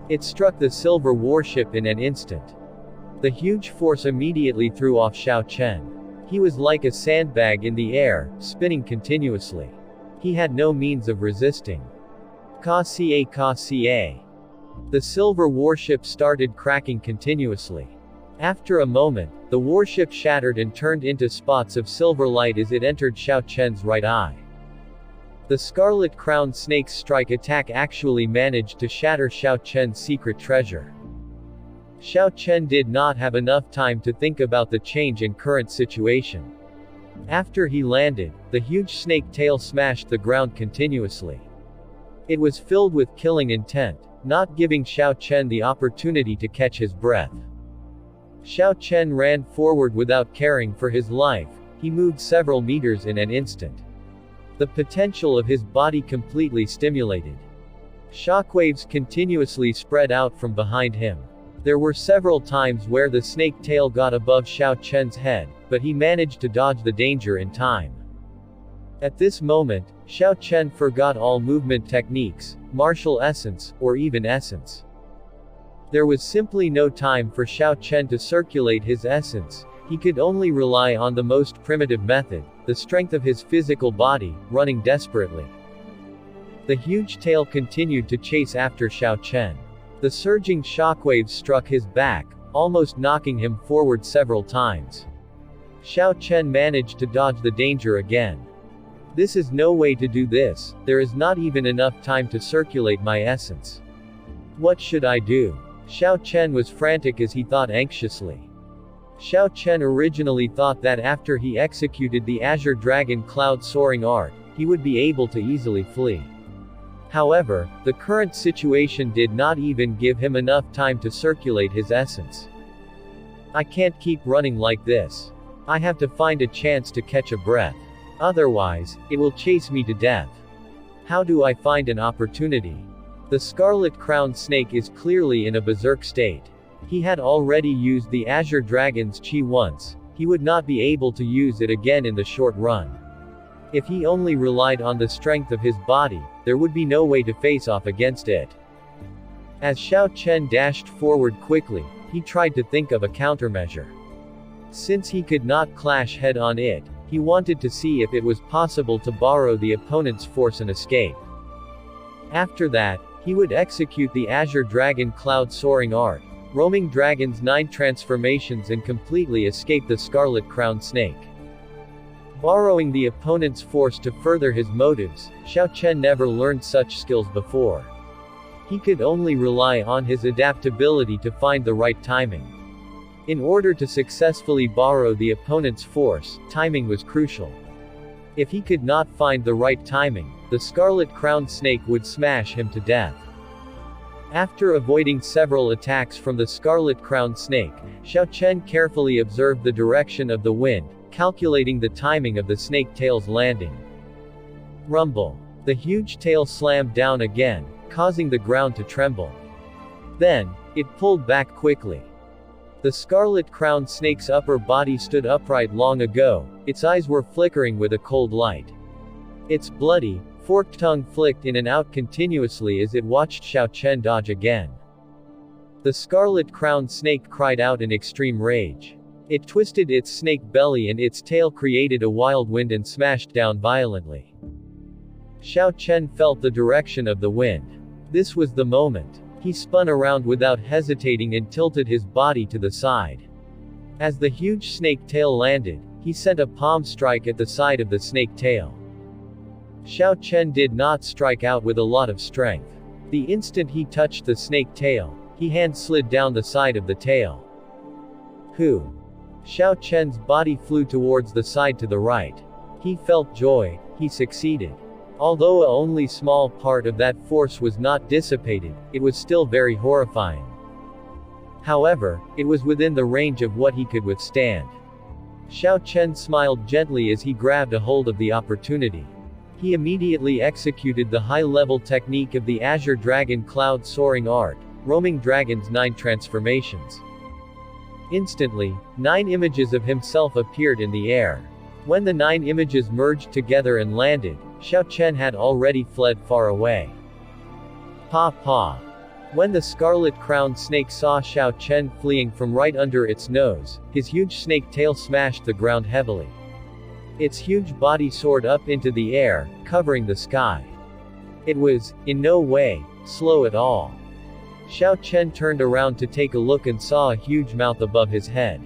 It struck the silver warship in an instant. The huge force immediately threw off Xiao Chen. He was like a sandbag in the air, spinning continuously. He had no means of resisting. Ka. The silver warship started cracking continuously. After a moment, the warship shattered and turned into spots of silver light as it entered Xiao Chen's right eye. The scarlet-crowned snake's strike attack actually managed to shatter Xiao Chen's secret treasure. Xiao Chen did not have enough time to think about the change in current situation. After he landed, the huge snake tail smashed the ground continuously. It was filled with killing intent, not giving Xiao Chen the opportunity to catch his breath. Xiao Chen ran forward without caring for his life. He moved several meters in an instant. The potential of his body completely stimulated. Shockwaves continuously spread out from behind him. There were several times where the snake tail got above Xiao Chen's head, but he managed to dodge the danger in time. At this moment, Xiao Chen forgot all movement techniques, martial essence, or even essence. There was simply no time for Xiao Chen to circulate his essence. He could only rely on the most primitive method, the strength of his physical body, running desperately. The huge tail continued to chase after Xiao Chen. The surging shockwaves struck his back, almost knocking him forward several times. Xiao Chen managed to dodge the danger again. This is no way to do this, there is not even enough time to circulate my essence. What should I do? Xiao Chen was frantic as he thought anxiously. Xiao Chen originally thought that after he executed the Azure Dragon Cloud Soaring Art, he would be able to easily flee. However, the current situation did not even give him enough time to circulate his essence. I can't keep running like this. I have to find a chance to catch a breath. Otherwise, it will chase me to death. How do I find an opportunity? The scarlet-crowned snake is clearly in a berserk state. He had already used the Azure Dragon's Chi once. He would not be able to use it again in the short run. If he only relied on the strength of his body, there would be no way to face off against it. As Xiao Chen dashed forward quickly, he tried to think of a countermeasure. Since he could not clash head-on it, he wanted to see if it was possible to borrow the opponent's force and escape. After that, he would execute the Azure Dragon Cloud Soaring Art, roaming Dragon's 9 transformations and completely escape the scarlet-crowned snake. Borrowing the opponent's force to further his motives, Xiao Chen never learned such skills before. He could only rely on his adaptability to find the right timing. In order to successfully borrow the opponent's force, timing was crucial. If he could not find the right timing, the scarlet-crowned snake would smash him to death. After avoiding several attacks from the scarlet-crowned snake, Xiao Chen carefully observed the direction of the wind, calculating the timing of the snake tail's landing. Rumble. The huge tail slammed down again, causing the ground to tremble. Then, it pulled back quickly. The scarlet-crowned snake's upper body stood upright long ago, its eyes were flickering with a cold light. Its bloody, forked tongue flicked in and out continuously as it watched Xiao Chen dodge again. The scarlet-crowned snake cried out in extreme rage. It twisted its snake belly and its tail created a wild wind and smashed down violently. Xiao Chen felt the direction of the wind. This was the moment. He spun around without hesitating and tilted his body to the side. As the huge snake tail landed, he sent a palm strike at the side of the snake tail. Xiao Chen did not strike out with a lot of strength. The instant he touched the snake tail, his hand slid down the side of the tail. Who? Xiao Chen's body flew towards the side to the right. He felt joy, he succeeded. Although only a small part of that force was not dissipated, it was still very horrifying. However, it was within the range of what he could withstand. Xiao Chen smiled gently as he grabbed a hold of the opportunity. He immediately executed the high-level technique of the Azure Dragon Cloud Soaring Art, roaming Dragon's 9 transformations. Instantly, 9 images of himself appeared in the air. When the 9 images merged together and landed, Xiao Chen had already fled far away. Pa pa. When the scarlet-crowned snake saw Xiao Chen fleeing from right under its nose, his huge snake tail smashed the ground heavily. Its huge body soared up into the air, covering the sky. It was, in no way, slow at all. Xiao Chen turned around to take a look and saw a huge mouth above his head.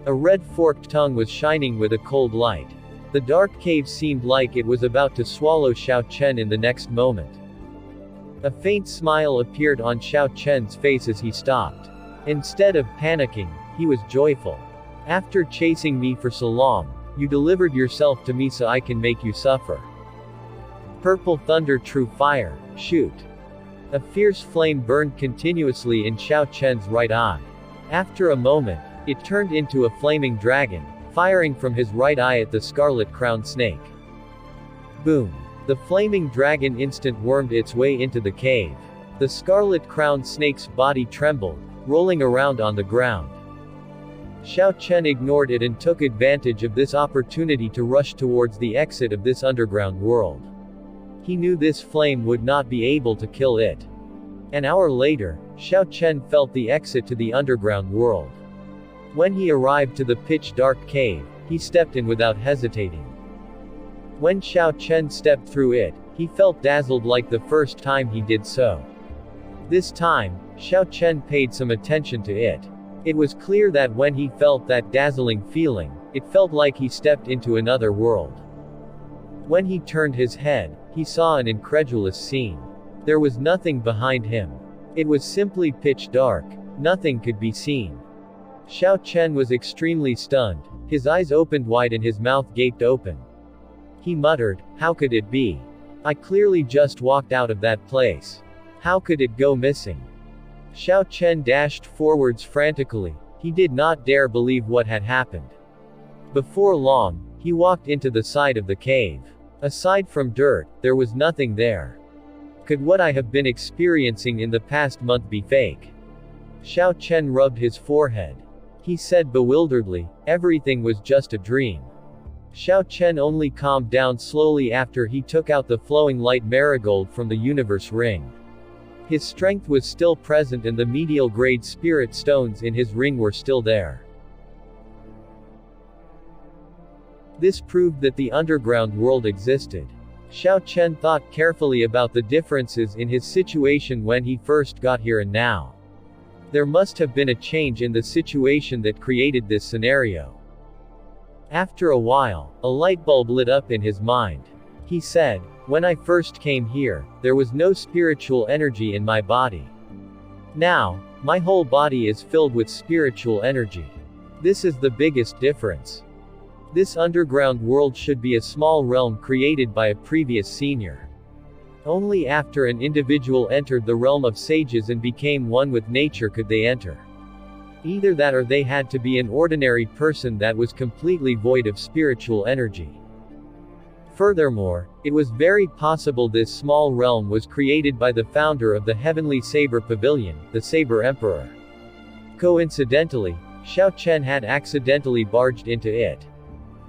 A red forked tongue was shining with a cold light. The dark cave seemed like it was about to swallow Xiao Chen in the next moment. A faint smile appeared on Xiao Chen's face as he stopped. Instead of panicking, he was joyful. After chasing me for so long, you delivered yourself to me so I can make you suffer. Purple thunder, true fire, shoot. A fierce flame burned continuously in Xiao Chen's right eye. After a moment, it turned into a flaming dragon, firing from his right eye at the scarlet-crowned snake. Boom! The flaming dragon instant wormed its way into the cave. The scarlet-crowned snake's body trembled, rolling around on the ground. Xiao Chen ignored it and took advantage of this opportunity to rush towards the exit of this underground world. He knew this flame would not be able to kill it. An hour later, Xiao Chen felt the exit to the underground world. When he arrived to the pitch-dark cave, he stepped in without hesitating. When Xiao Chen stepped through it, he felt dazzled like the first time he did so. This time, Xiao Chen paid some attention to it. It was clear that when he felt that dazzling feeling, it felt like he stepped into another world. When he turned his head, he saw an incredulous scene. There was nothing behind him. It was simply pitch dark. Nothing could be seen. Xiao Chen was extremely stunned. His eyes opened wide and his mouth gaped open. He muttered, "How could it be? I clearly just walked out of that place. How could it go missing?" Xiao Chen dashed forwards frantically. He did not dare believe what had happened. Before long, he walked into the side of the cave. Aside from dirt, there was nothing there. Could what I have been experiencing in the past month be fake? Xiao Chen rubbed his forehead. He said bewilderedly, everything was just a dream. Xiao Chen only calmed down slowly after he took out the flowing light marigold from the universe ring. His strength was still present and the medial grade spirit stones in his ring were still there. This proved that the underground world existed. Xiao Chen thought carefully about the differences in his situation when he first got here and now. There must have been a change in the situation that created this scenario. After a while, a light bulb lit up in his mind. He said, "When I first came here, there was no spiritual energy in my body. Now, my whole body is filled with spiritual energy. This is the biggest difference. This underground world should be a small realm created by a previous senior. Only after an individual entered the realm of sages and became one with nature could they enter. Either that or they had to be an ordinary person that was completely void of spiritual energy. Furthermore, it was very possible this small realm was created by the founder of the Heavenly Saber Pavilion, the Saber Emperor. Coincidentally, Xiao Chen had accidentally barged into it.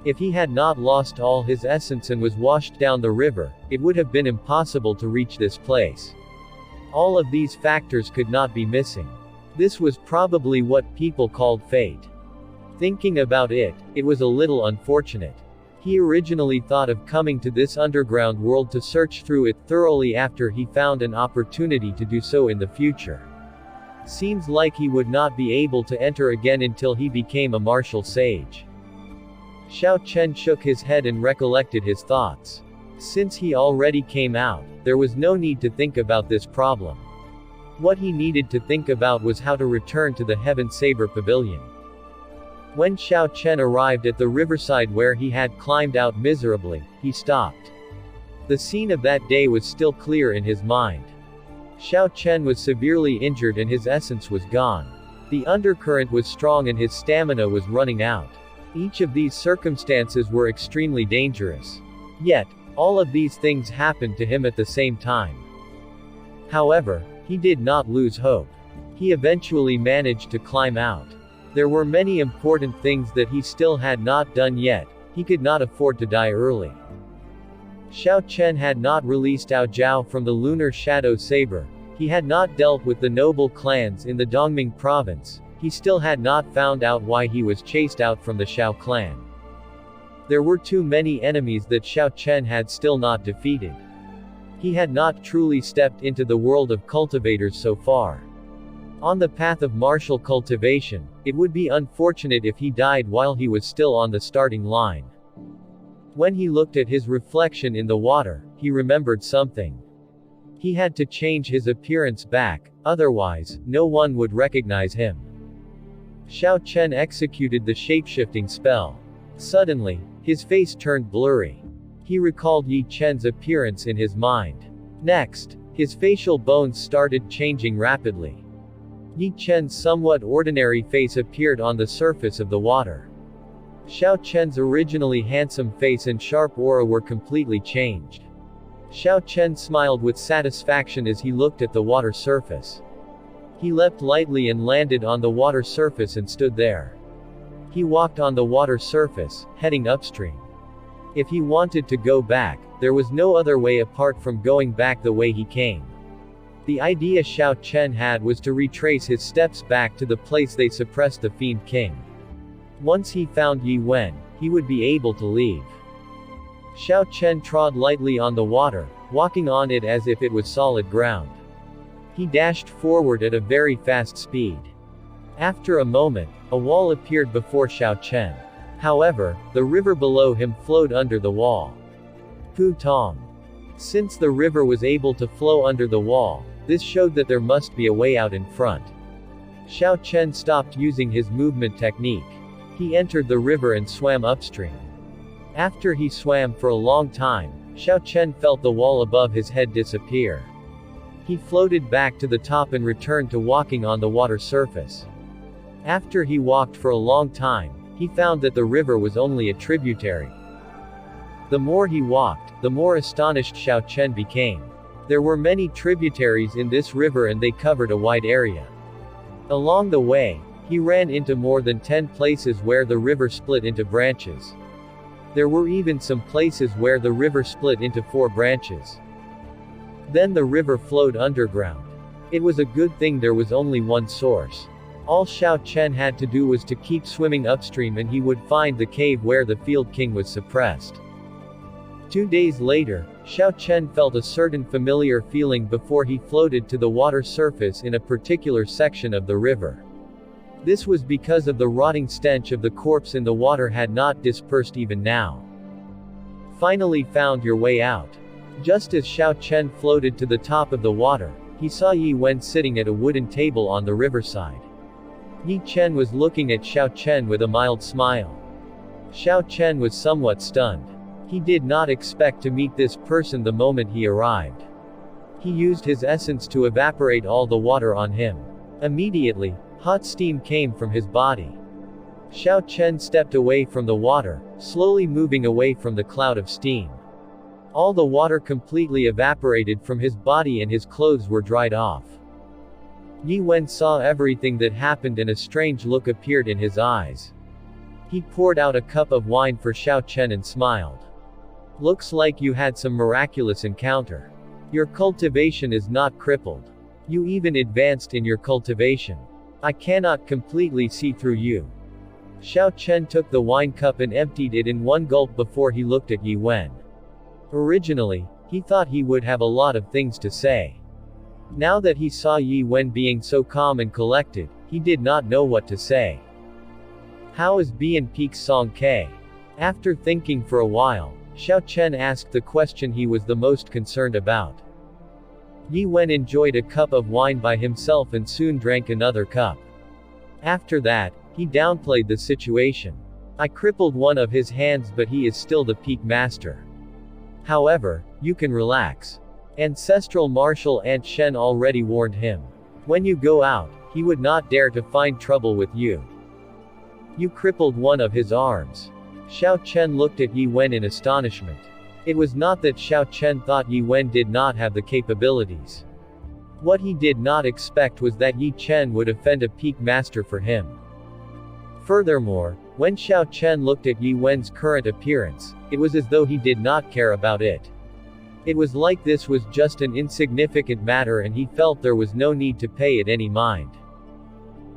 If he had not lost all his essence and was washed down the river, it would have been impossible to reach this place. All of these factors could not be missing. This was probably what people called fate. Thinking about it, it was a little unfortunate. He originally thought of coming to this underground world to search through it thoroughly after he found an opportunity to do so in the future. Seems like he would not be able to enter again until he became a martial sage. Xiao Chen shook his head and recollected his thoughts. Since he already came out, there was no need to think about this problem. What he needed to think about was how to return to the Heaven Saber Pavilion. When Xiao Chen arrived at the riverside where he had climbed out miserably, he stopped. The scene of that day was still clear in his mind. Xiao Chen was severely injured and his essence was gone. The undercurrent was strong and his stamina was running out. Each of these circumstances were extremely dangerous. Yet, all of these things happened to him at the same time. However, he did not lose hope. He eventually managed to climb out. There were many important things that he still had not done yet. He could not afford to die early. Xiao Chen had not released Ao Zhao from the lunar shadow saber. He had not dealt with the noble clans in the Dongming province. He still had not found out why he was chased out from the Xiao clan. There were too many enemies that Xiao Chen had still not defeated. He had not truly stepped into the world of cultivators so far. On the path of martial cultivation, it would be unfortunate if he died while he was still on the starting line. When he looked at his reflection in the water, he remembered something. He had to change his appearance back, otherwise, no one would recognize him. Xiao Chen executed the shapeshifting spell. Suddenly, his face turned blurry. He recalled Yi Chen's appearance in his mind. Next, his facial bones started changing rapidly. Yi Chen's somewhat ordinary face appeared on the surface of the water. Xiao Chen's originally handsome face and sharp aura were completely changed. Xiao Chen smiled with satisfaction as he looked at the water surface. He leapt lightly and landed on the water surface and stood there. He walked on the water surface, heading upstream. If he wanted to go back, there was no other way apart from going back the way he came. The idea Xiao Chen had was to retrace his steps back to the place they suppressed the Fiend King. Once he found Yi Wen, he would be able to leave. Xiao Chen trod lightly on the water, walking on it as if it was solid ground. He dashed forward at a very fast speed. After a moment, a wall appeared before Xiao Chen. However, the river below him flowed under the wall. Pu Tong. Since the river was able to flow under the wall, this showed that there must be a way out in front. Xiao Chen stopped using his movement technique. He entered the river and swam upstream. After he swam for a long time, Xiao Chen felt the wall above his head disappear. He floated back to the top and returned to walking on the water surface. After he walked for a long time, he found that the river was only a tributary. The more he walked, the more astonished Xiao Chen became. There were many tributaries in this river and they covered a wide area. Along the way, he ran into more than 10 places where the river split into branches. There were even some places where the river split into 4 branches. Then the river flowed underground. It was a good thing there was only one source. All Xiao Chen had to do was to keep swimming upstream and he would find the cave where the Field King was suppressed. 2 days later, Xiao Chen felt a certain familiar feeling before he floated to the water surface in a particular section of the river. This was because of the rotting stench of the corpse in the water had not dispersed even now. Finally found your way out. Just as Xiao Chen floated to the top of the water, he saw Yi Wen sitting at a wooden table on the riverside. Yi Chen was looking at Xiao Chen with a mild smile. Xiao Chen was somewhat stunned. He did not expect to meet this person the moment he arrived. He used his essence to evaporate all the water on him. Immediately, hot steam came from his body. Xiao Chen stepped away from the water, slowly moving away from the cloud of steam. All the water completely evaporated from his body and his clothes were dried off. Yi Wen saw everything that happened and a strange look appeared in his eyes. He poured out a cup of wine for Xiao Chen and smiled. Looks like you had some miraculous encounter. Your cultivation is not crippled. You even advanced in your cultivation. I cannot completely see through you. Xiao Chen took the wine cup and emptied it in one gulp before he looked at Yi Wen. Originally, he thought he would have a lot of things to say. Now that he saw Yi Wen being so calm and collected, he did not know what to say. How is Bian Peak's Song K? After thinking for a while, Xiao Chen asked the question he was the most concerned about. Yi Wen enjoyed a cup of wine by himself and soon drank another cup. After that, he downplayed the situation. I crippled one of his hands but he is still the peak master. However, you can relax. Ancestral martial ant Shen already warned him. When you go out, he would not dare to find trouble with you. You crippled one of his arms. Xiao Chen looked at Yi Wen in astonishment. It was not that Xiao Chen thought Yi Wen did not have the capabilities. What he did not expect was that Yi Chen would offend a peak master for him. Furthermore, when Xiao Chen looked at Yi Wen's current appearance, it was as though he did not care about it. It was like this was just an insignificant matter and he felt there was no need to pay it any mind.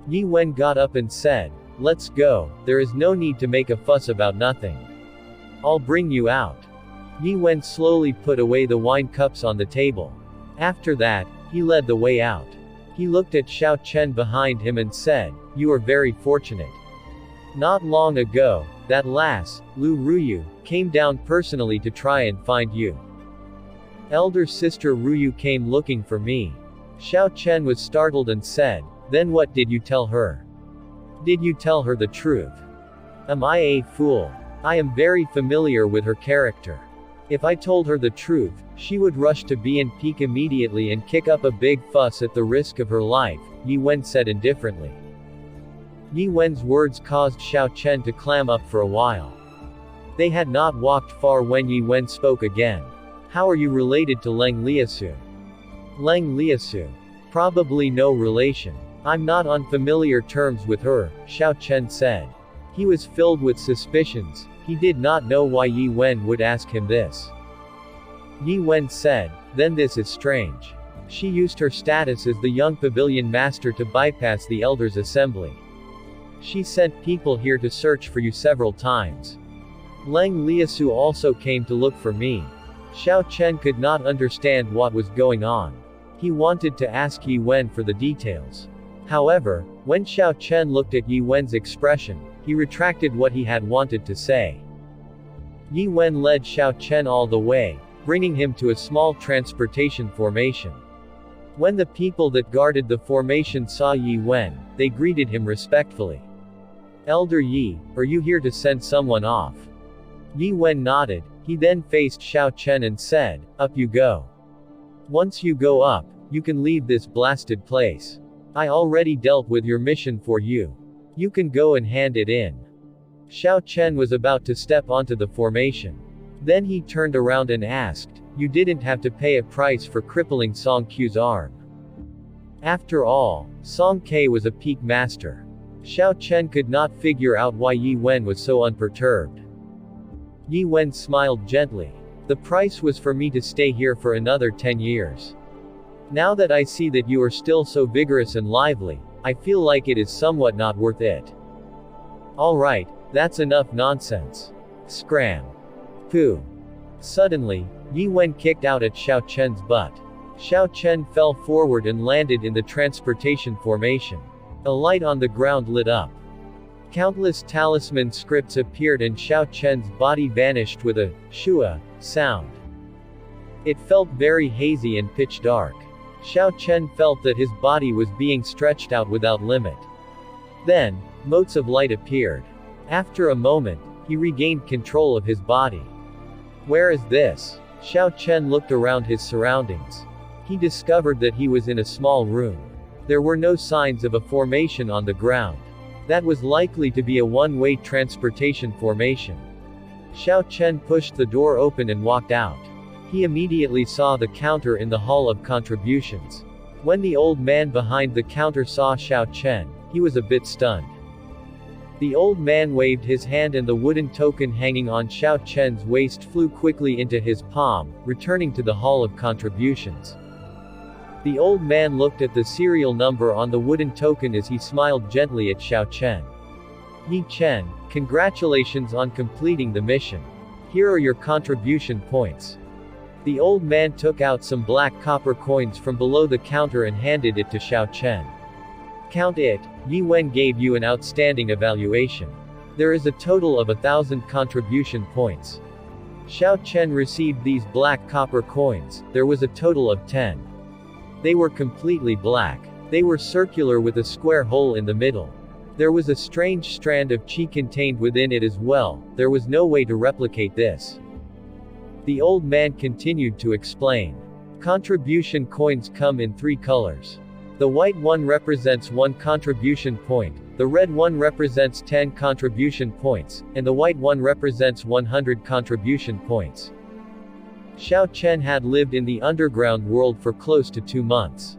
Yi Wen got up and said, "Let's go, there is no need to make a fuss about nothing. I'll bring you out." Yi Wen slowly put away the wine cups on the table. After that, he led the way out. He looked at Xiao Chen behind him and said, "You are very fortunate. Not long ago, that lass, Lu Ruyu, came down personally to try and find you. Elder sister Ruyu came looking for me." Xiao Chen was startled and said, "Then what did you tell her? Did you tell her the truth?" "Am I a fool? I am very familiar with her character. If I told her the truth, she would rush to Bian Peak immediately and kick up a big fuss at the risk of her life," Yi Wen said indifferently. Yi Wen's words caused Xiao Chen to clam up for a while. They had not walked far when Yi Wen spoke again. "How are you related to Leng Liasu?" "Leng Liasu? Probably no relation. I'm not on familiar terms with her," Xiao Chen said. He was filled with suspicions. He did not know why Yi Wen would ask him this. Yi Wen said, "Then this is strange. She used her status as the young pavilion master to bypass the elders' assembly. She sent people here to search for you several times. Leng Liasu also came to look for me." Xiao Chen could not understand what was going on. He wanted to ask Yi Wen for the details. However, when Xiao Chen looked at Yi Wen's expression, he retracted what he had wanted to say. Yi Wen led Xiao Chen all the way, bringing him to a small transportation formation. When the people that guarded the formation saw Yi Wen, they greeted him respectfully. "Elder Yi, are you here to send someone off?" Yi Wen nodded. He then faced Xiao Chen and said, "Up you go. Once you go up, you can leave this blasted place. I already dealt with your mission for you. You can go and hand it in." Xiao Chen was about to step onto the formation. Then he turned around and asked, "You didn't have to pay a price for crippling Song Q's arm. After all, Song K was a peak master." Xiao Chen could not figure out why Yi Wen was so unperturbed. Yi Wen smiled gently. "The price was for me to stay here for another 10 years. Now that I see that you are still so vigorous and lively, I feel like it is somewhat not worth it." "Alright, that's enough nonsense. Scram. Pooh." Suddenly, Yi Wen kicked out at Xiao Chen's butt. Xiao Chen fell forward and landed in the transportation formation. A light on the ground lit up. Countless talisman scripts appeared and Xiao Chen's body vanished with a shua sound. It felt very hazy and pitch dark. Xiao Chen felt that his body was being stretched out without limit. Then, motes of light appeared. After a moment, he regained control of his body. "Where is this?" Xiao Chen looked around his surroundings. He discovered that he was in a small room. There were no signs of a formation on the ground. That was likely to be a one-way transportation formation. Xiao Chen pushed the door open and walked out. He immediately saw the counter in the Hall of Contributions. When the old man behind the counter saw Xiao Chen, he was a bit stunned. The old man waved his hand and the wooden token hanging on Xiao Chen's waist flew quickly into his palm, returning to the Hall of Contributions. The old man looked at the serial number on the wooden token as he smiled gently at Xiao Chen. "Yi Chen, congratulations on completing the mission. Here are your contribution points." The old man took out some black copper coins from below the counter and handed it to Xiao Chen. "Count it, Yi Wen gave you an outstanding evaluation. There is a total of 1,000 contribution points." Xiao Chen received these black copper coins. There was a total of 10. They were completely black. They were circular with a square hole in the middle. There was a strange strand of chi contained within it as well. There was no way to replicate this. The old man continued to explain. Contribution coins come in 3 colors. The white one represents 1 contribution point, the red one represents 10 contribution points, and the white one represents 100 contribution points. Xiao Chen had lived in the underground world for close to 2 months.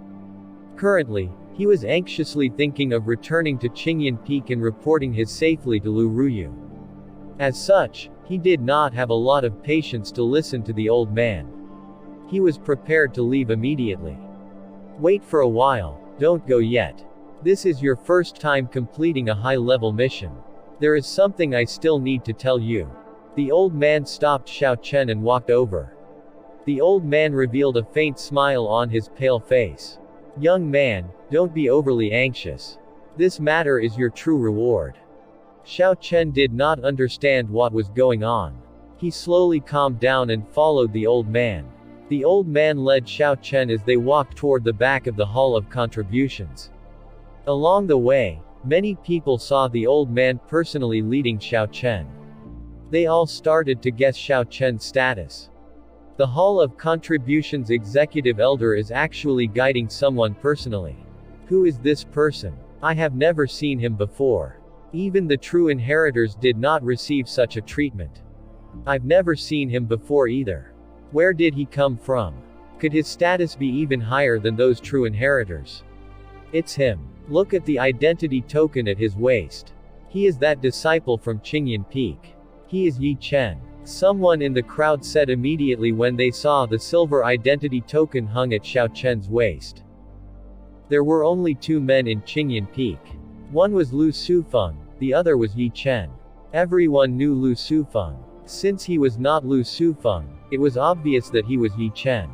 Currently, he was anxiously thinking of returning to Qingyan Peak and reporting his safely to Lu Ruyu. As such, he did not have a lot of patience to listen to the old man. He was prepared to leave immediately. "Wait for a while, don't go yet. This is your first time completing a high-level mission. There is something I still need to tell you." The old man stopped Xiao Chen and walked over. The old man revealed a faint smile on his pale face. Young man, don't be overly anxious. This matter is your true reward. Xiao Chen did not understand what was going on. He slowly calmed down and followed the old man. The old man led Xiao Chen as they walked toward the back of the Hall of Contributions. Along the way, many people saw the old man personally leading Xiao Chen. They all started to guess Xiao Chen's status. The Hall of Contributions executive elder is actually guiding someone personally. Who is this person? I have never seen him before. Even the true inheritors did not receive such a treatment. I've never seen him before either. Where did he come from? Could his status be even higher than those true inheritors? It's him. Look at the identity token at his waist. He is that disciple from Qingyan Peak. He is Yi Chen. Someone in the crowd said immediately when they saw the silver identity token hung at Xiao Chen's waist. There were only two men in Qingyan Peak. One was Lu Sufeng, the other was Yi Chen. Everyone knew Lu Sufeng. Since he was not Lu Sufeng, it was obvious that he was Yi Chen.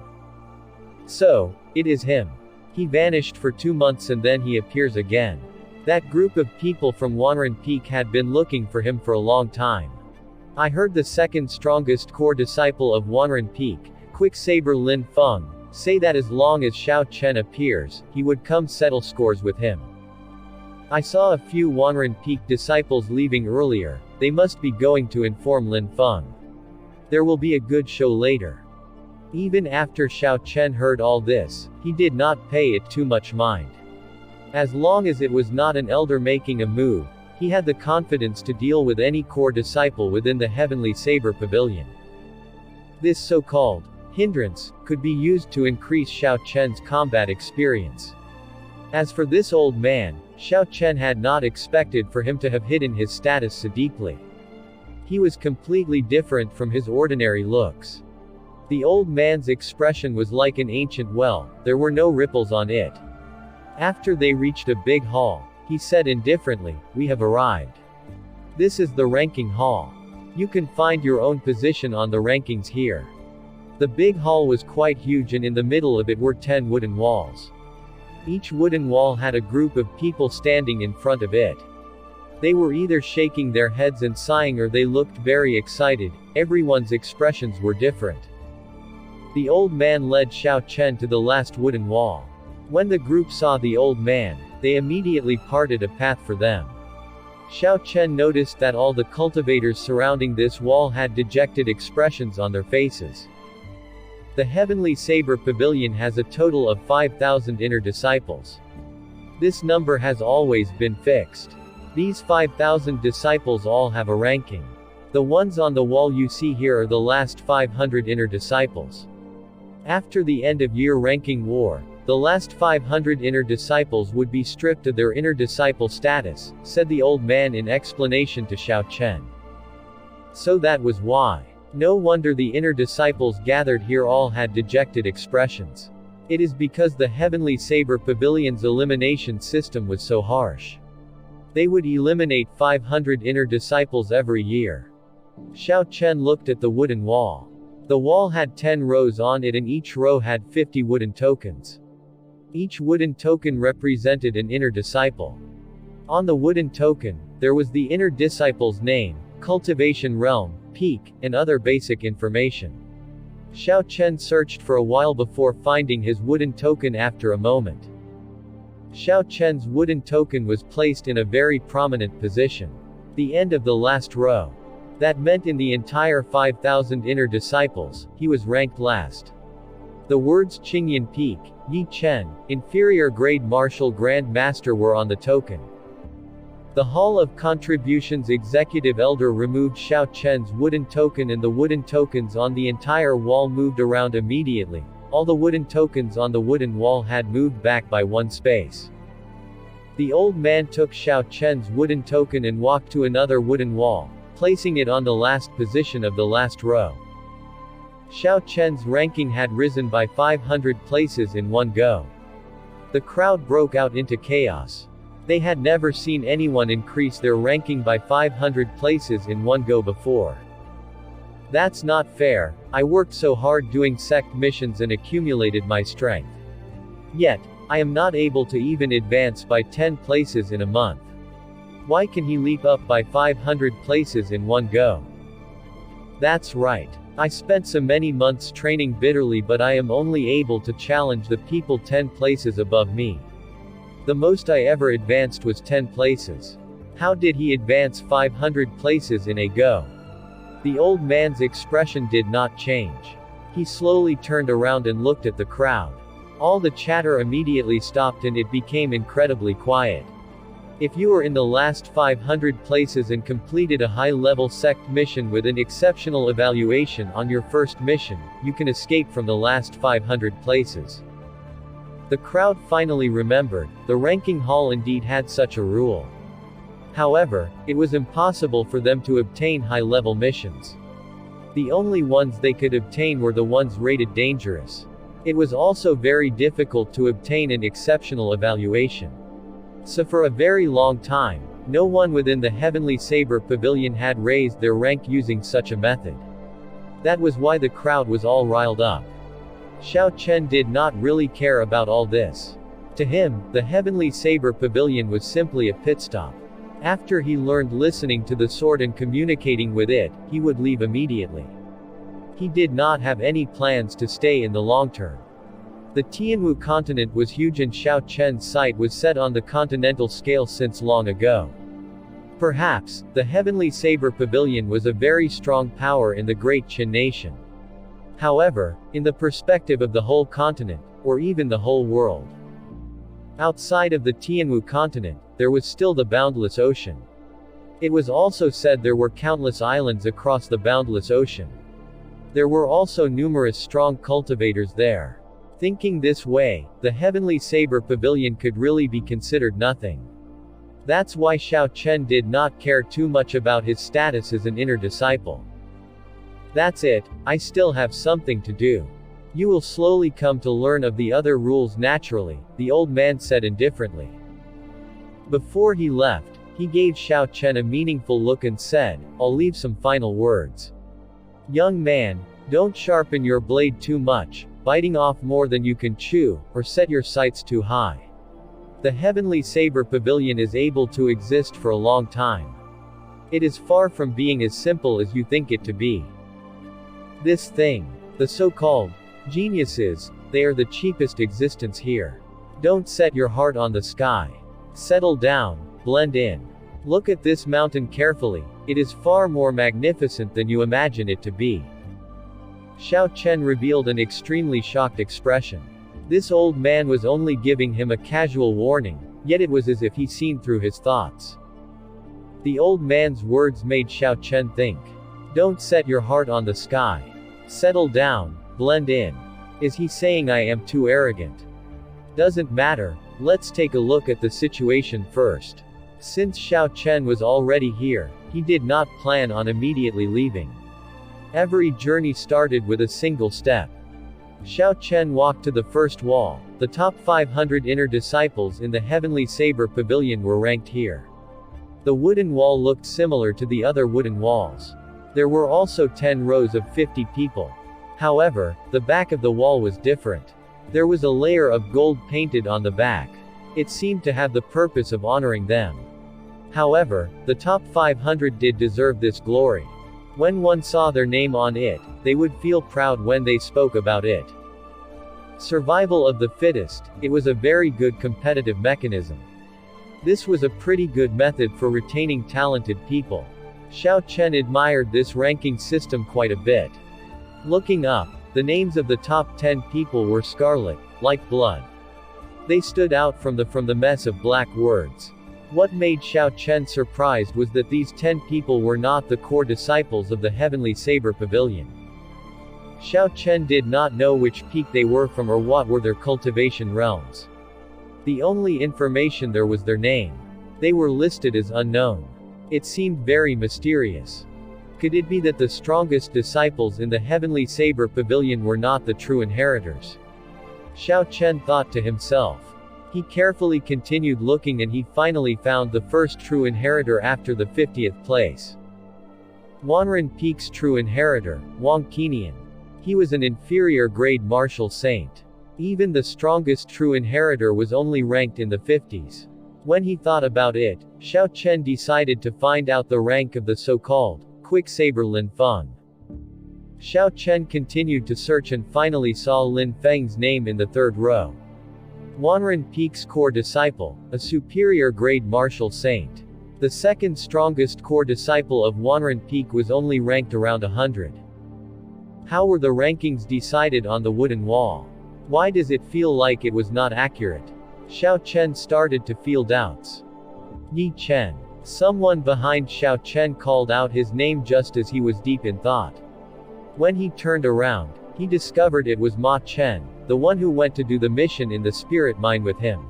So, it is him. He vanished for 2 months and then he appears again. That group of people from Wanren Peak had been looking for him for a long time. I heard the second strongest core disciple of Wanren Peak, Quick Saber Lin Feng, say that as long as Xiao Chen appears, he would come settle scores with him. I saw a few Wanren Peak disciples leaving earlier. They must be going to inform Lin Feng. There will be a good show later. Even after Xiao Chen heard all this, he did not pay it too much mind. As long as it was not an elder making a move, he had the confidence to deal with any core disciple within the Heavenly Saber Pavilion. This so-called hindrance could be used to increase Xiao Chen's combat experience. As for this old man, Xiao Chen had not expected for him to have hidden his status so deeply. He was completely different from his ordinary looks. The old man's expression was like an ancient well, there were no ripples on it. After they reached a big hall, he said indifferently, "We have arrived. This is the ranking hall. You can find your own position on the rankings here." The big hall was quite huge and in the middle of it were 10 wooden walls. Each wooden wall had a group of people standing in front of it. They were either shaking their heads and sighing or they looked very excited. Everyone's expressions were different. The old man led Xiao Chen to the last wooden wall. When the group saw the old man, they immediately parted a path for them. Xiao Chen noticed that all the cultivators surrounding this wall had dejected expressions on their faces. The Heavenly Saber Pavilion has a total of 5,000 inner disciples. This number has always been fixed. These 5,000 disciples all have a ranking. The ones on the wall you see here are the last 500 inner disciples. After the end of year ranking war, the last 500 inner disciples would be stripped of their inner disciple status, said the old man in explanation to Xiao Chen. So that was why. No wonder the inner disciples gathered here all had dejected expressions. It is because the Heavenly Saber Pavilion's elimination system was so harsh. They would eliminate 500 inner disciples every year. Xiao Chen looked at the wooden wall. The wall had 10 rows on it and each row had 50 wooden tokens. Each wooden token represented an inner disciple. On the wooden token, there was the inner disciple's name, cultivation realm, peak, and other basic information. Xiao Chen searched for a while before finding his wooden token after a moment. Xiao Chen's wooden token was placed in a very prominent position. The end of the last row. That meant in the entire 5,000 inner disciples, he was ranked last. The words Qingyan Peak, Yi Chen, inferior grade martial grand master were on the token. The Hall of Contributions executive elder removed Xiao Chen's wooden token and the wooden tokens on the entire wall moved around immediately. All the wooden tokens on the wooden wall had moved back by 1 space. The old man took Xiao Chen's wooden token and walked to another wooden wall, placing it on the last position of the last row. Xiao Chen's ranking had risen by 500 places in one go. The crowd broke out into chaos. They had never seen anyone increase their ranking by 500 places in one go before. That's not fair. I worked so hard doing sect missions and accumulated my strength. Yet, I am not able to even advance by 10 places in a month. Why can he leap up by 500 places in one go? That's right. I spent so many months training bitterly, but I am only able to challenge the people 10 places above me. The most I ever advanced was 10 places. How did he advance 500 places in a go? The old man's expression did not change. He slowly turned around and looked at the crowd. All the chatter immediately stopped and it became incredibly quiet. If you were in the last 500 places and completed a high-level sect mission with an exceptional evaluation on your first mission, you can escape from the last 500 places. The crowd finally remembered, the ranking hall indeed had such a rule. However, it was impossible for them to obtain high-level missions. The only ones they could obtain were the ones rated dangerous. It was also very difficult to obtain an exceptional evaluation. So for a very long time, no one within the Heavenly Saber Pavilion had raised their rank using such a method. That was why the crowd was all riled up. Xiao Chen did not really care about all this. To him, the Heavenly Saber Pavilion was simply a pit stop. After he learned listening to the sword and communicating with it, he would leave immediately. He did not have any plans to stay in the long term. The Tianwu continent was huge and Xiao Chen's sight was set on the continental scale since long ago. Perhaps, the Heavenly Saber Pavilion was a very strong power in the Great Qin nation. However, in the perspective of the whole continent, or even the whole world. Outside of the Tianwu continent, there was still the boundless ocean. It was also said there were countless islands across the boundless ocean. There were also numerous strong cultivators there. Thinking this way, the Heavenly Saber Pavilion could really be considered nothing. That's why Xiao Chen did not care too much about his status as an inner disciple. That's it, I still have something to do. You will slowly come to learn of the other rules naturally, the old man said indifferently. Before he left, he gave Xiao Chen a meaningful look and said, I'll leave some final words. Young man, don't sharpen your blade too much, biting off more than you can chew, or set your sights too high. The Heavenly Saber Pavilion is able to exist for a long time. It is far from being as simple as you think it to be. This thing, the so-called geniuses, they are the cheapest existence here. Don't set your heart on the sky. Settle down, blend in. Look at this mountain carefully, it is far more magnificent than you imagine it to be. Xiao Chen revealed an extremely shocked expression. This old man was only giving him a casual warning, yet it was as if he seen through his thoughts. The old man's words made Xiao Chen think. Don't set your heart on the sky. Settle down, blend in. Is he saying I am too arrogant? Doesn't matter, let's take a look at the situation first. Since Xiao Chen was already here, he did not plan on immediately leaving. Every journey started with a single step. Xiao Chen walked to the first wall. The top 500 inner disciples in the Heavenly Saber Pavilion were ranked here. The wooden wall looked similar to the other wooden walls. There were also 10 rows of 50 people. However, the back of the wall was different. There was a layer of gold painted on the back. It seemed to have the purpose of honoring them. However, the top 500 did deserve this glory. When one saw their name on it, they would feel proud when they spoke about it. Survival of the fittest, it was a very good competitive mechanism. This was a pretty good method for retaining talented people. Xiao Chen admired this ranking system quite a bit. Looking up, the names of the top 10 people were scarlet, like blood. They stood out from the mess of black words. What made Xiao Chen surprised was that these 10 people were not the core disciples of the Heavenly Saber Pavilion. Xiao Chen did not know which peak they were from or what were their cultivation realms. The only information there was their name. They were listed as unknown. It seemed very mysterious. Could it be that the strongest disciples in the Heavenly Saber Pavilion were not the true inheritors? Xiao Chen thought to himself. He carefully continued looking and he finally found the first true inheritor after the 50th place. Wanren Peak's true inheritor, Wang Qinian. He was an inferior grade martial saint. Even the strongest true inheritor was only ranked in the 50s. When he thought about it, Xiao Chen decided to find out the rank of the so-called quick saber Lin Feng. Xiao Chen continued to search and finally saw Lin Feng's name in the third row. Wanren Peak's core disciple, a superior grade martial saint. The second strongest core disciple of Wanren Peak was only ranked around 100. How were the rankings decided on the wooden wall? Why does it feel like it was not accurate? Xiao Chen started to feel doubts. Yi Chen. Someone behind Xiao Chen called out his name just as he was deep in thought. When he turned around, he discovered it was Ma Chen, the one who went to do the mission in the spirit mine with him.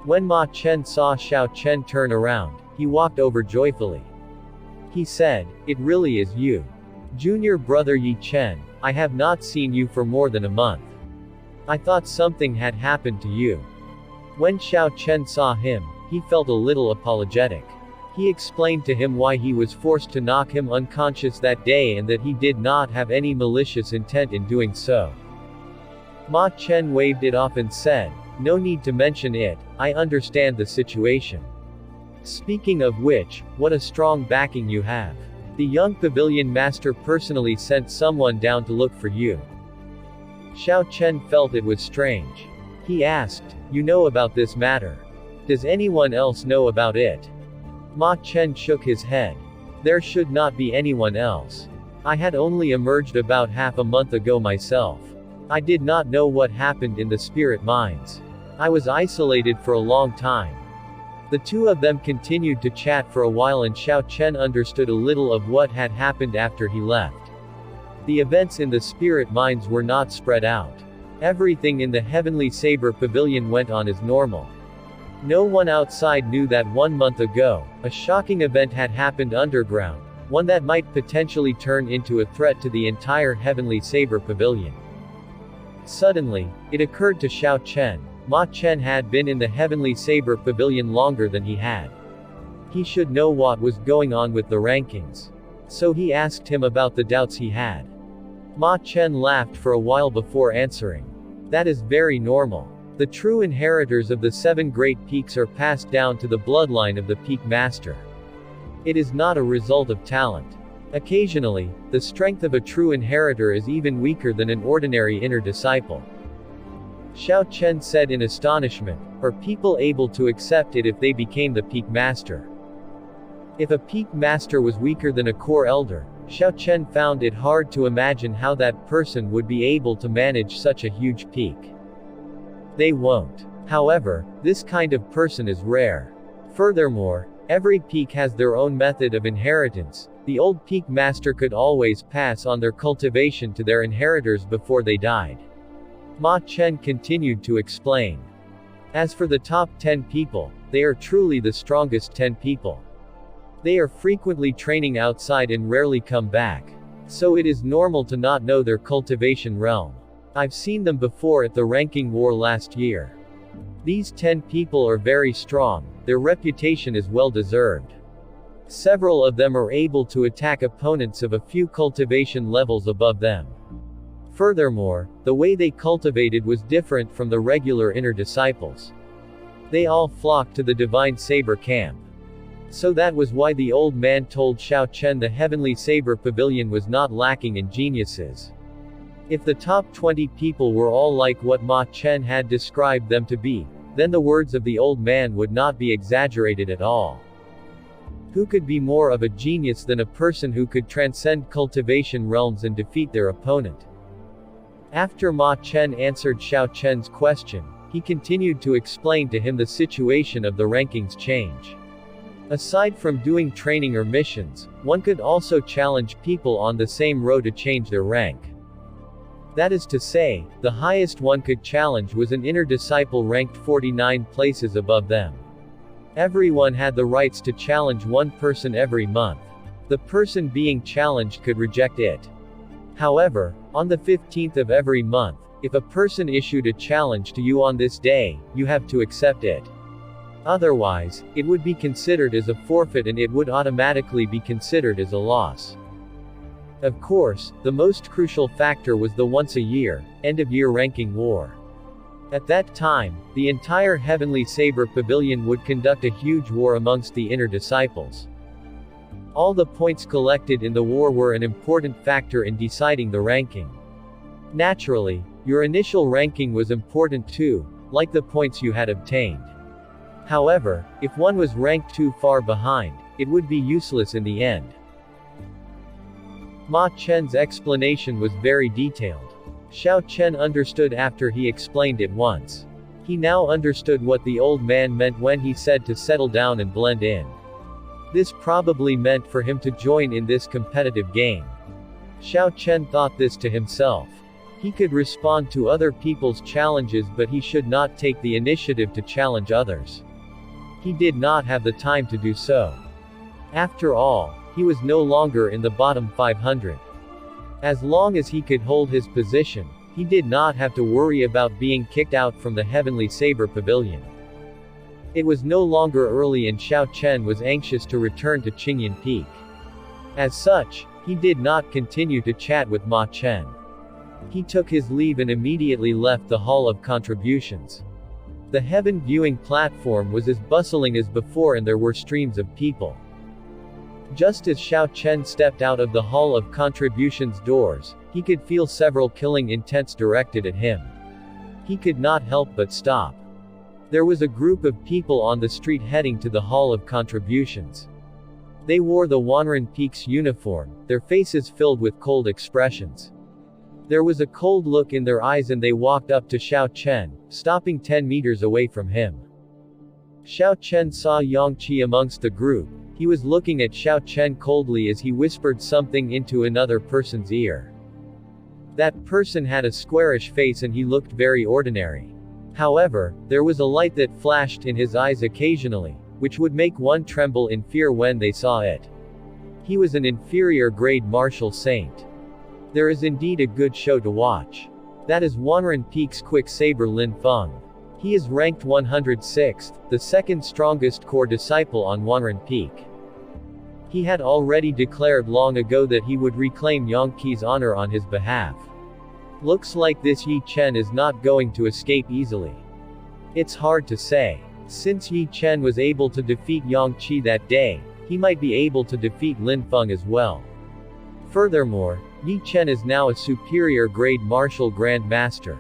When Ma Chen saw Xiao Chen turn around, he walked over joyfully. He said, "It really is you. Junior brother Yi Chen, I have not seen you for more than a month. I thought something had happened to you." When Xiao Chen saw him, he felt a little apologetic. He explained to him why he was forced to knock him unconscious that day and that he did not have any malicious intent in doing so. Ma Chen waved it off and said, "No need to mention it, I understand the situation. Speaking of which, what a strong backing you have. The young pavilion master personally sent someone down to look for you." Xiao Chen felt it was strange. He asked, "You know about this matter? Does anyone else know about it?" Ma Chen shook his head. "There should not be anyone else. I had only emerged about half a month ago myself. I did not know what happened in the spirit mines. I was isolated for a long time." The two of them continued to chat for a while and Xiao Chen understood a little of what had happened after he left. The events in the spirit mines were not spread out. Everything in the Heavenly Saber Pavilion went on as normal. No one outside knew that 1 month ago, a shocking event had happened underground, one that might potentially turn into a threat to the entire Heavenly Saber Pavilion. Suddenly, it occurred to Xiao Chen, Ma Chen had been in the Heavenly Saber Pavilion longer than he had. He should know what was going on with the rankings. So he asked him about the doubts he had. Ma Chen laughed for a while before answering. "That is very normal. The true inheritors of the 7 great peaks are passed down to the bloodline of the peak master. It is not a result of talent. Occasionally, the strength of a true inheritor is even weaker than an ordinary inner disciple." Xiao Chen said in astonishment, "Are people able to accept it if they became the peak master?" If a peak master was weaker than a core elder, Xiao Chen found it hard to imagine how that person would be able to manage such a huge peak. They won't. However, this kind of person is rare. Furthermore, every peak has their own method of inheritance. The old peak master could always pass on their cultivation to their inheritors before they died. Ma Chen continued to explain. As for the top 10 people, they are truly the strongest 10 people. They are frequently training outside and rarely come back. So it is normal to not know their cultivation realm. I've seen them before at the ranking war last year. These 10 people are very strong, their reputation is well deserved. Several of them are able to attack opponents of a few cultivation levels above them. Furthermore, the way they cultivated was different from the regular inner disciples. They all flocked to the Divine Saber camp. So that was why the old man told Xiao Chen the Heavenly Saber Pavilion was not lacking in geniuses. If the top 20 people were all like what Ma Chen had described them to be, then the words of the old man would not be exaggerated at all. Who could be more of a genius than a person who could transcend cultivation realms and defeat their opponent? After Ma Chen answered Xiao Chen's question, he continued to explain to him the situation of the rankings change. Aside from doing training or missions, one could also challenge people on the same row to change their rank. That is to say, the highest one could challenge was an inner disciple ranked 49 places above them. Everyone had the rights to challenge one person every month. The person being challenged could reject it. However, on the 15th of every month, if a person issued a challenge to you on this day, you have to accept it. Otherwise, it would be considered as a forfeit and it would automatically be considered as a loss. Of course, the most crucial factor was the once-a-year, end-of-year ranking war. At that time, the entire Heavenly Saber Pavilion would conduct a huge war amongst the inner disciples. All the points collected in the war were an important factor in deciding the ranking. Naturally, your initial ranking was important too, like the points you had obtained. However, if one was ranked too far behind, it would be useless in the end. Ma Chen's explanation was very detailed. Xiao Chen understood after he explained it once. He now understood what the old man meant when he said to settle down and blend in. This probably meant for him to join in this competitive game. Xiao Chen thought this to himself. He could respond to other people's challenges, but he should not take the initiative to challenge others. He did not have the time to do so. After all, he was no longer in the bottom 500. As long as he could hold his position, he did not have to worry about being kicked out from the Heavenly Saber Pavilion. It was no longer early and Xiao Chen was anxious to return to Qingyan Peak. As such, he did not continue to chat with Ma Chen. He took his leave and immediately left the Hall of Contributions. The heaven viewing platform was as bustling as before and there were streams of people. Just as Xiao Chen stepped out of the Hall of Contributions doors, he could feel several killing intents directed at him. He could not help but stop. There was a group of people on the street heading to the Hall of Contributions. They wore the Wanren Peak's uniform, their faces filled with cold expressions. There was a cold look in their eyes and they walked up to Xiao Chen, stopping 10 meters away from him. Xiao Chen saw Yang Qi amongst the group. He was looking at Xiao Chen coldly as he whispered something into another person's ear. That person had a squarish face and he looked very ordinary. However, there was a light that flashed in his eyes occasionally, which would make one tremble in fear when they saw it. He was an inferior grade martial saint. There is indeed a good show to watch. That is Wanren Peak's quick saber Lin Feng. He is ranked 106th, the second strongest core disciple on Wanren Peak. He had already declared long ago that he would reclaim Yang Qi's honor on his behalf. Looks like this Yi Chen is not going to escape easily. It's hard to say. Since Yi Chen was able to defeat Yang Qi that day, he might be able to defeat Lin Feng as well. Furthermore, Yi Chen is now a superior grade martial grand master.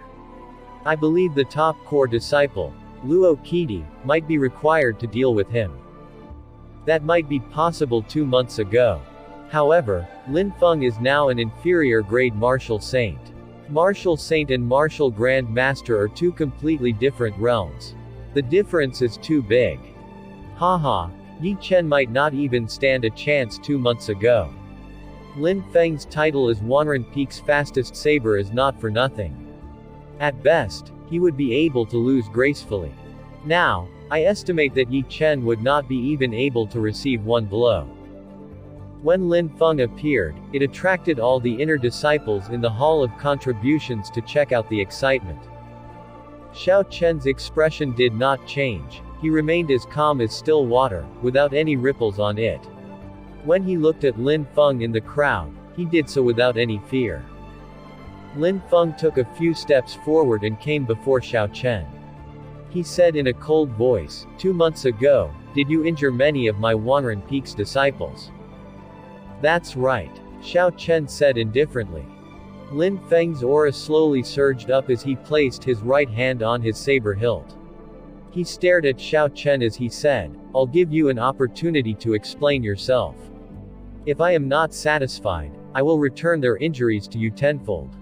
I believe the top core disciple, Luo Qidi, might be required to deal with him. That might be possible 2 months ago. However, Lin Feng is now an inferior grade martial saint. Martial saint and martial grand master are two completely different realms. The difference is too big. Haha, Yi Chen might not even stand a chance 2 months ago. Lin Feng's title as Wanren Peak's fastest saber is not for nothing. At best, he would be able to lose gracefully. Now, I estimate that Yi Chen would not be even able to receive one blow. When Lin Feng appeared, it attracted all the inner disciples in the Hall of Contributions to check out the excitement. Xiao Chen's expression did not change. He remained as calm as still water, without any ripples on it. When he looked at Lin Feng in the crowd, he did so without any fear. Lin Feng took a few steps forward and came before Xiao Chen. He said in a cold voice, 2 months ago, did you injure many of my Wanren Peak's disciples? That's right, Xiao Chen said indifferently. Lin Feng's aura slowly surged up as he placed his right hand on his saber hilt. He stared at Xiao Chen as he said, I'll give you an opportunity to explain yourself. If I am not satisfied, I will return their injuries to you tenfold.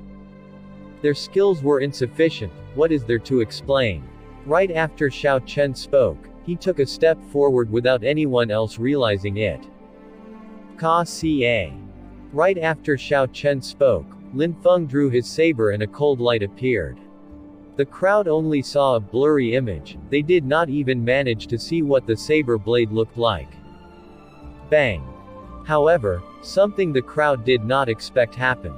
Their skills were insufficient, what is there to explain? Right after Xiao Chen spoke, he took a step forward without anyone else realizing it. Ka-ca. Right after Xiao Chen spoke, Lin Feng drew his saber and a cold light appeared. The crowd only saw a blurry image, they did not even manage to see what the saber blade looked like. Bang! However, something the crowd did not expect happened.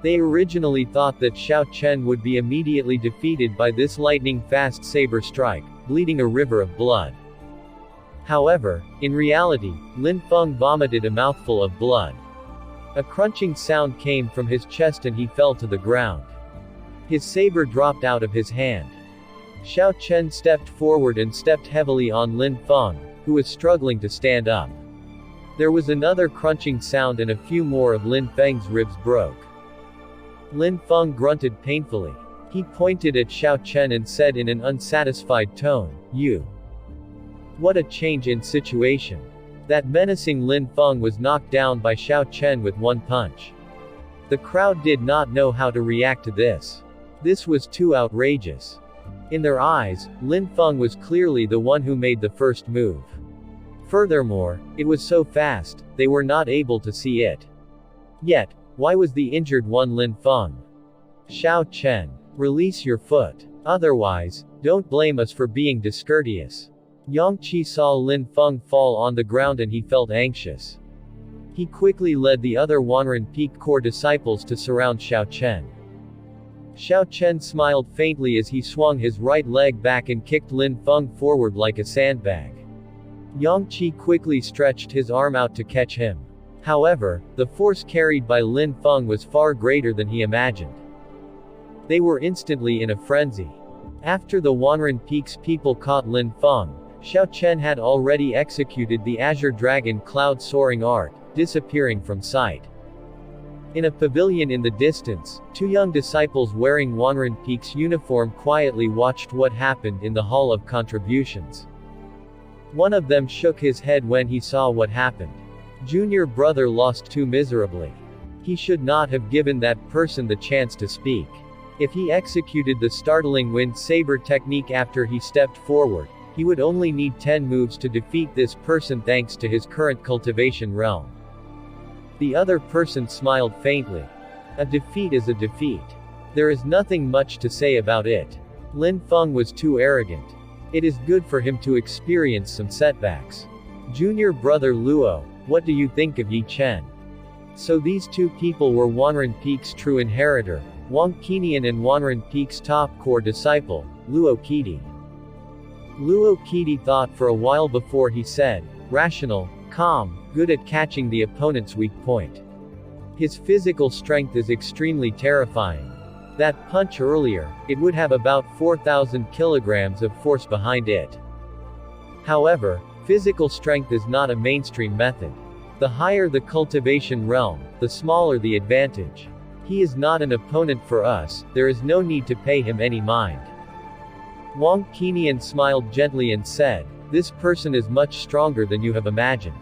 They originally thought that Xiao Chen would be immediately defeated by this lightning-fast saber strike, bleeding a river of blood. However, in reality, Lin Feng vomited a mouthful of blood. A crunching sound came from his chest and he fell to the ground. His saber dropped out of his hand. Xiao Chen stepped forward and stepped heavily on Lin Feng, who was struggling to stand up. There was another crunching sound and a few more of Lin Feng's ribs broke. Lin Feng grunted painfully. He pointed at Xiao Chen and said in an unsatisfied tone, "You." What a change in situation. That menacing Lin Feng was knocked down by Xiao Chen with one punch. The crowd did not know how to react to this. This was too outrageous. In their eyes, Lin Feng was clearly the one who made the first move. Furthermore, it was so fast, they were not able to see it. Yet, why was the injured one Lin Feng? Xiao Chen, release your foot. Otherwise, don't blame us for being discourteous. Yang Qi saw Lin Feng fall on the ground and he felt anxious. He quickly led the other Wanren Peak core disciples to surround Xiao Chen. Xiao Chen smiled faintly as he swung his right leg back and kicked Lin Feng forward like a sandbag. Yang Qi quickly stretched his arm out to catch him. However, the force carried by Lin Feng was far greater than he imagined. They were instantly in a frenzy. After the Wanren Peak's people caught Lin Feng, Xiao Chen had already executed the Azure Dragon cloud soaring art, disappearing from sight. In a pavilion in the distance, two young disciples wearing Wanren Peak's uniform quietly watched what happened in the Hall of Contributions. One of them shook his head when he saw what happened. Junior brother lost too miserably. He should not have given that person the chance to speak. If he executed the startling wind saber technique after he stepped forward, he would only need 10 moves to defeat this person thanks to his current cultivation realm. The other person smiled faintly. A defeat is a defeat. There is nothing much to say about it. Lin Feng was too arrogant. It is good for him to experience some setbacks. Junior brother Luo, what do you think of Yi Chen? So these two people were Wanren Peak's true inheritor, Wang Qinian, and Wanren Peak's top core disciple, Luo Qidi. Luo Qidi thought for a while before he said, rational, calm, good at catching the opponent's weak point. His physical strength is extremely terrifying. That punch earlier, it would have about 4,000 kilograms of force behind it. However, physical strength is not a mainstream method. The higher the cultivation realm, the smaller the advantage. He is not an opponent for us, there is no need to pay him any mind. Wang Qinian smiled gently and said, this person is much stronger than you have imagined.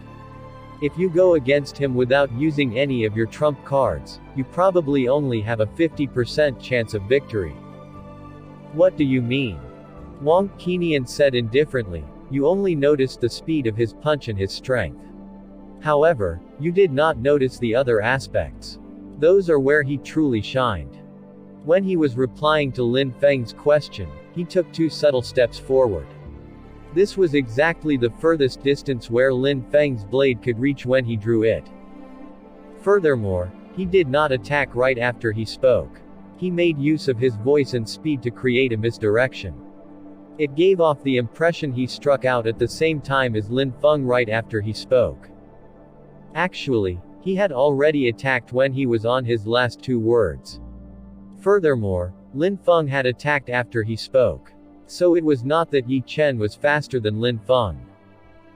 If you go against him without using any of your trump cards, you probably only have a 50% chance of victory. What do you mean? Wang Qinian said indifferently, you only noticed the speed of his punch and his strength. However, you did not notice the other aspects. Those are where he truly shined. When he was replying to Lin Feng's question, he took 2 subtle steps forward. This was exactly the furthest distance where Lin Feng's blade could reach when he drew it. Furthermore, he did not attack right after he spoke. He made use of his voice and speed to create a misdirection. It gave off the impression he struck out at the same time as Lin Feng right after he spoke. Actually, he had already attacked when he was on his last 2 words. Furthermore, Lin Feng had attacked after he spoke. So it was not that Yi Chen was faster than Lin Feng.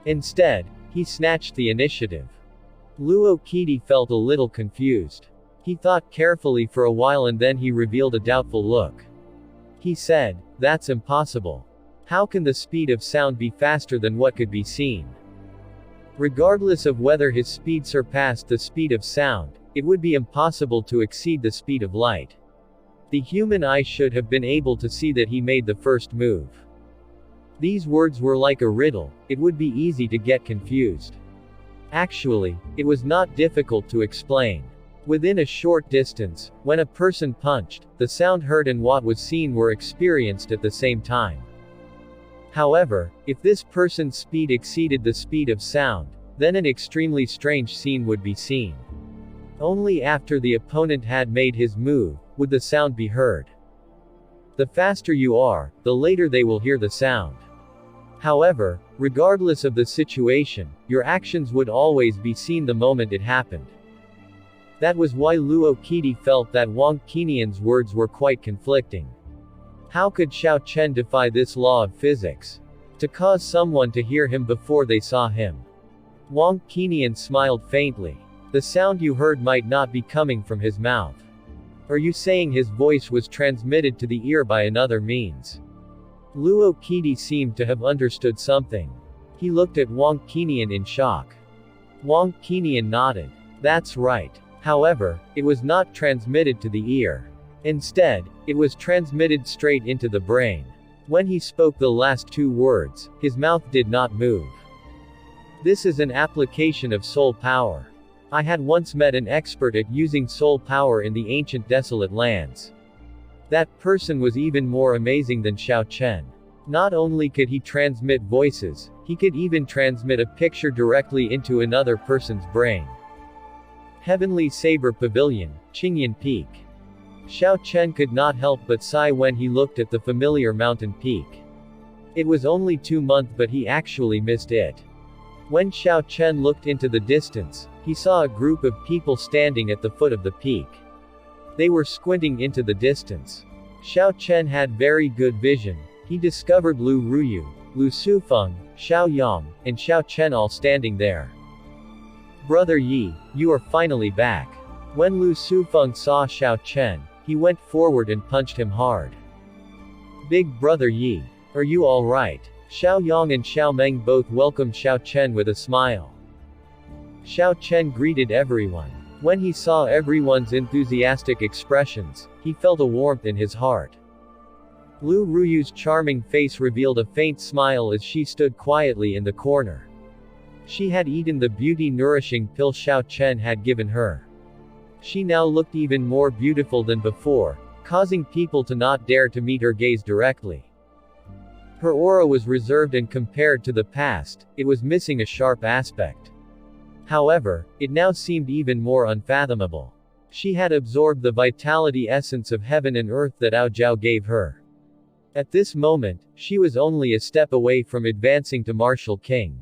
Instead, he snatched the initiative. Luo Qidi felt a little confused. He thought carefully for a while and then he revealed a doubtful look. He said, that's impossible. How can the speed of sound be faster than what could be seen? Regardless of whether his speed surpassed the speed of sound, it would be impossible to exceed the speed of light. The human eye should have been able to see that he made the first move. These words were like a riddle, it would be easy to get confused. Actually, it was not difficult to explain. Within a short distance, when a person punched, the sound heard and what was seen were experienced at the same time. However, if this person's speed exceeded the speed of sound, then an extremely strange scene would be seen. Only after the opponent had made his move, would the sound be heard. The faster you are, the later they will hear the sound. However, regardless of the situation, your actions would always be seen the moment it happened. That was why Luo Qidi felt that Wang Qinian's words were quite conflicting. How could Xiao Chen defy this law of physics? To cause someone to hear him before they saw him. Wang Qinian smiled faintly. The sound you heard might not be coming from his mouth. Are you saying his voice was transmitted to the ear by another means? Luo Qidi seemed to have understood something. He looked at Wang Qinian in shock. Wang Qinian nodded. That's right. However, it was not transmitted to the ear. Instead, it was transmitted straight into the brain. When he spoke the last two words, his mouth did not move. This is an application of soul power. I had once met an expert at using soul power in the ancient desolate lands. That person was even more amazing than Xiao Chen. Not only could he transmit voices, he could even transmit a picture directly into another person's brain. Heavenly Saber Pavilion, Qingyan Peak. Xiao Chen could not help but sigh when he looked at the familiar mountain peak. It was only 2 months but he actually missed it. When Xiao Chen looked into the distance, he saw a group of people standing at the foot of the peak. They were squinting into the distance. Xiao Chen had very good vision. He discovered Lu Ruyu, Lu Sufeng, Xiao Yang, and Xiao Chen all standing there. Brother Yi, you are finally back. When Lu Sufeng saw Xiao Chen, he went forward and punched him hard. Big brother Yi, are you all right? Xiao Yang and Xiao Meng both welcomed Xiao Chen with a smile. Xiao Chen greeted everyone. When he saw everyone's enthusiastic expressions, he felt a warmth in his heart. Lu Ruyu's charming face revealed a faint smile as she stood quietly in the corner. She had eaten the beauty-nourishing pill Xiao Chen had given her. She now looked even more beautiful than before, causing people to not dare to meet her gaze directly. Her aura was reserved and compared to the past, it was missing a sharp aspect. However, it now seemed even more unfathomable. She had absorbed the vitality essence of heaven and earth that Ao Zhao gave her. At this moment, she was only a step away from advancing to Martial King.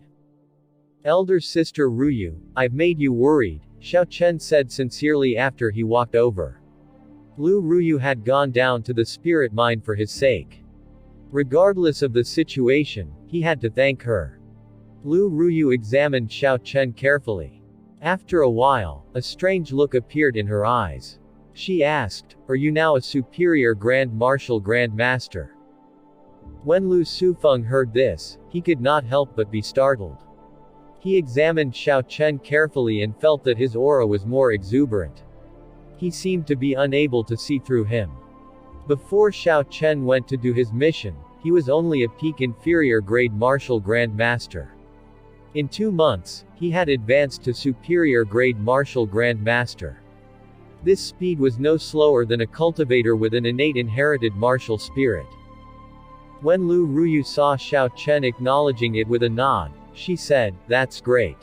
Elder sister Ruyu, I've made you worried, Xiao Chen said sincerely after he walked over. Lu Ruyu had gone down to the spirit mine for his sake. Regardless of the situation, he had to thank her. Lu Ruyu examined Xiao Chen carefully. After a while, a strange look appeared in her eyes. She asked, are you now a superior Grand Martial Grand Master? When Lu Sufeng heard this, he could not help but be startled. He examined Xiao Chen carefully and felt that his aura was more exuberant. He seemed to be unable to see through him. Before Xiao Chen went to do his mission, he was only a peak inferior grade Martial Grand Master. In 2 months, he had advanced to superior grade Martial Grand Master. This speed was no slower than a cultivator with an innate inherited martial spirit. When Lu Ruyu saw Xiao Chen acknowledging it with a nod, she said, that's great.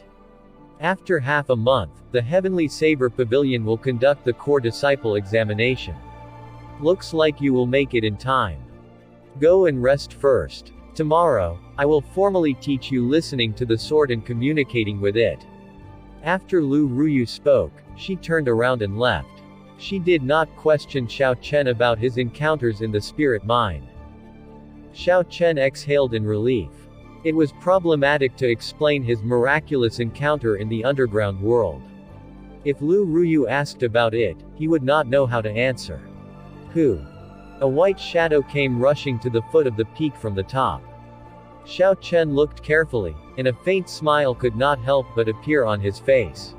After half a month, the Heavenly Saber Pavilion will conduct the core disciple examination. Looks like you will make it in time. Go and rest first. Tomorrow, I will formally teach you listening to the sword and communicating with it. After Lu Ruyu spoke, she turned around and left. She did not question Xiao Chen about his encounters in the spirit mine. Xiao Chen exhaled in relief. It was problematic to explain his miraculous encounter in the underground world. If Lu Ruyu asked about it, he would not know how to answer. Who? A white shadow came rushing to the foot of the peak from the top. Xiao Chen looked carefully, and a faint smile could not help but appear on his face.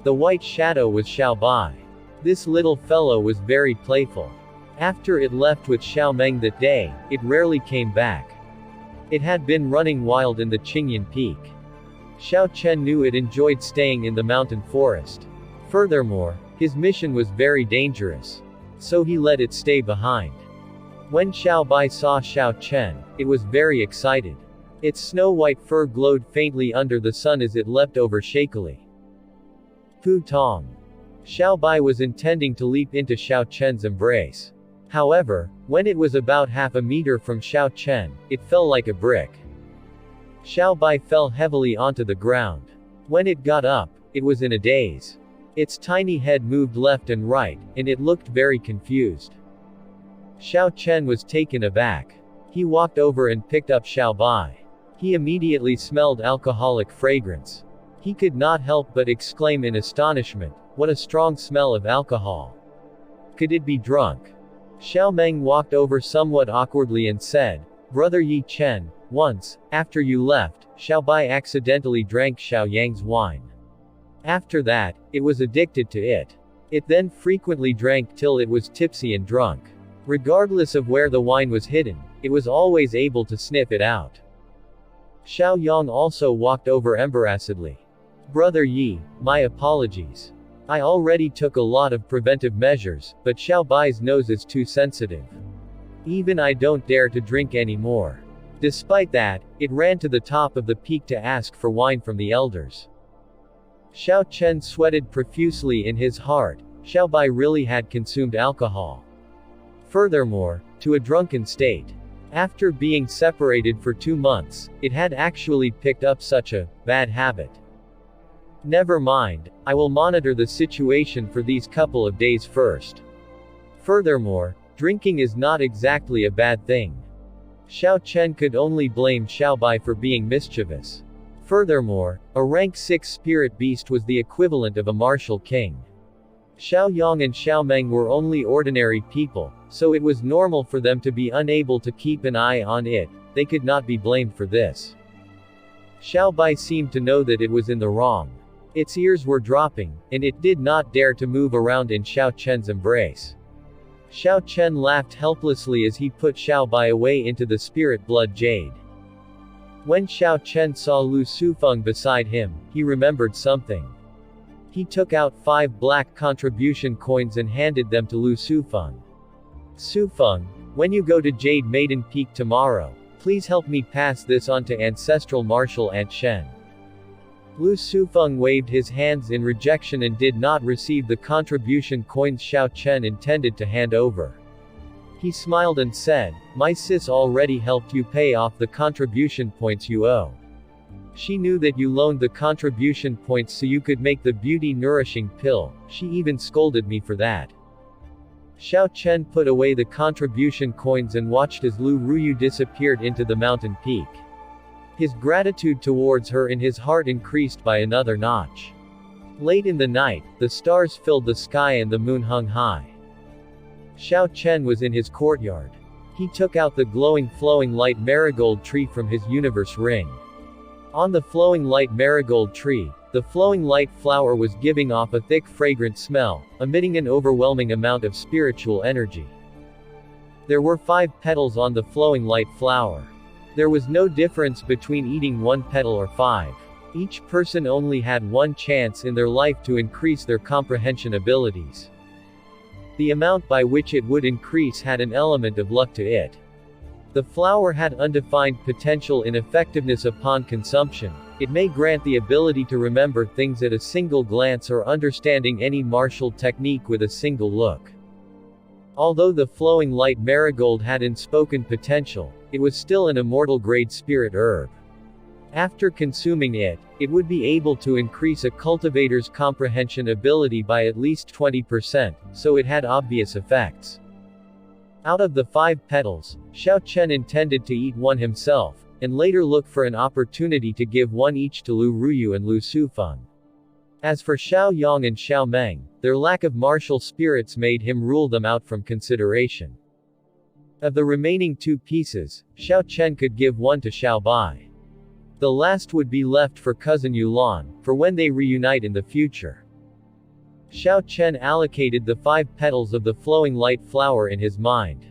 The white shadow was Xiao Bai. This little fellow was very playful. After it left with Xiao Meng that day, it rarely came back. It had been running wild in the Qingyan Peak. Xiao Chen knew it enjoyed staying in the mountain forest. Furthermore, his mission was very dangerous. So he let it stay behind. When Xiao Bai saw Xiao Chen, it was very excited. Its snow-white fur glowed faintly under the sun as it leapt over shakily. Pu Tong. Xiao Bai was intending to leap into Xiao Chen's embrace. However, when it was about half a meter from Xiao Chen, it fell like a brick. Xiao Bai fell heavily onto the ground. When it got up, it was in a daze. Its tiny head moved left and right, and it looked very confused. Xiao Chen was taken aback. He walked over and picked up Xiao Bai. He immediately smelled alcoholic fragrance. He could not help but exclaim in astonishment, "What a strong smell of alcohol! Could it be drunk?" Xiao Meng walked over somewhat awkwardly and said, "Brother Yi Chen, once, after you left, Xiao Bai accidentally drank Xiao Yang's wine. After that, it was addicted to it. It then frequently drank till it was tipsy and drunk. Regardless of where the wine was hidden, it was always able to sniff it out." Xiao Yang also walked over embarrassedly. "Brother Yi, my apologies. I already took a lot of preventive measures, but Xiao Bai's nose is too sensitive. Even I don't dare to drink anymore." Despite that, it ran to the top of the peak to ask for wine from the elders. Xiao Chen sweated profusely in his heart. Xiao Bai really had consumed alcohol. Furthermore, to a drunken state. After being separated for 2 months, it had actually picked up such a bad habit. Never mind, I will monitor the situation for these couple of days first. Furthermore, drinking is not exactly a bad thing. Xiao Chen could only blame Xiao Bai for being mischievous. Furthermore, a rank 6 spirit beast was the equivalent of a martial king. Xiao Yang and Xiao Meng were only ordinary people, so it was normal for them to be unable to keep an eye on it. They could not be blamed for this. Xiao Bai seemed to know that it was in the wrong. Its ears were dropping, and it did not dare to move around in Xiao Chen's embrace. Xiao Chen laughed helplessly as he put Xiao Bai away into the spirit blood jade. When Xiao Chen saw Lu Sufeng beside him, he remembered something. He took out 5 black contribution coins and handed them to Lu Sufeng. "Sufeng, when you go to Jade Maiden Peak tomorrow, please help me pass this on to Ancestral Marshal Ant Shen." Lu Sufeng waved his hands in rejection and did not receive the contribution coins Xiao Chen intended to hand over. He smiled and said, "My sis already helped you pay off the contribution points you owe. She knew that you loaned the contribution points so you could make the beauty-nourishing pill. She even scolded me for that." Xiao Chen put away the contribution coins and watched as Lu Ruyu disappeared into the mountain peak. His gratitude towards her in his heart increased by another notch. Late in the night, the stars filled the sky and the moon hung high. Xiao Chen was in his courtyard. He took out the glowing flowing light marigold tree from his universe ring. On the flowing light marigold tree, the flowing light flower was giving off a thick fragrant smell, emitting an overwhelming amount of spiritual energy. There were 5 petals on the flowing light flower. There was no difference between eating 1 petal or 5. Each person only had 1 chance in their life to increase their comprehension abilities. The amount by which it would increase had an element of luck to it. The flower had undefined potential in effectiveness upon consumption. It may grant the ability to remember things at a single glance or understanding any martial technique with a single look. Although the flowing light marigold had unspoken potential, it was still an immortal grade spirit herb. After consuming it, it would be able to increase a cultivator's comprehension ability by at least 20%, so it had obvious effects. Out of the 5 petals, Xiao Chen intended to eat 1 himself, and later look for an opportunity to give 1 each to Lu Ruyu and Lu Sufeng. As for Xiao Yang and Xiao Meng, their lack of martial spirits made him rule them out from consideration. Of the remaining 2 pieces, Xiao Chen could give 1 to Xiao Bai. The last would be left for cousin Yulan, for when they reunite in the future. Xiao Chen allocated the 5 petals of the flowing light flower in his mind.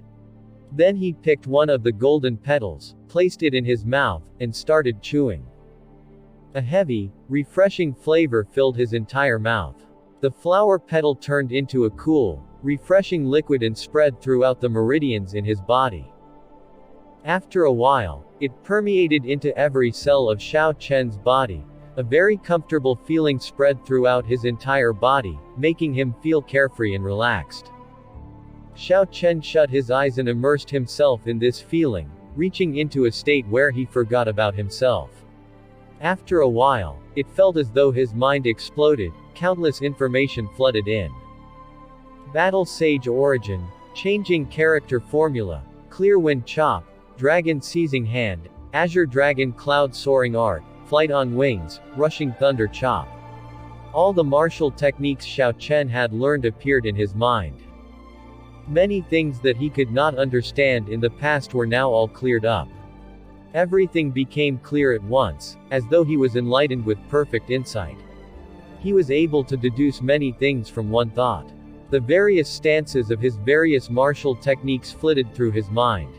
Then he picked 1 of the golden petals, placed it in his mouth, and started chewing. A heavy, refreshing flavor filled his entire mouth. The flower petal turned into a cool, refreshing liquid and spread throughout the meridians in his body. After a while, it permeated into every cell of Xiao Chen's body. A very comfortable feeling spread throughout his entire body, making him feel carefree and relaxed. Xiao Chen shut his eyes and immersed himself in this feeling, reaching into a state where he forgot about himself. After a while, it felt as though his mind exploded, countless information flooded in. Battle Sage Origin, Changing Character Formula, Clear Wind Chop, Dragon Seizing Hand, Azure Dragon Cloud Soaring Art, Flight on Wings, Rushing Thunder Chop. All the martial techniques Xiao Chen had learned appeared in his mind. Many things that he could not understand in the past were now all cleared up. Everything became clear at once, as though he was enlightened with perfect insight. He was able to deduce many things from one thought. The various stances of his various martial techniques flitted through his mind.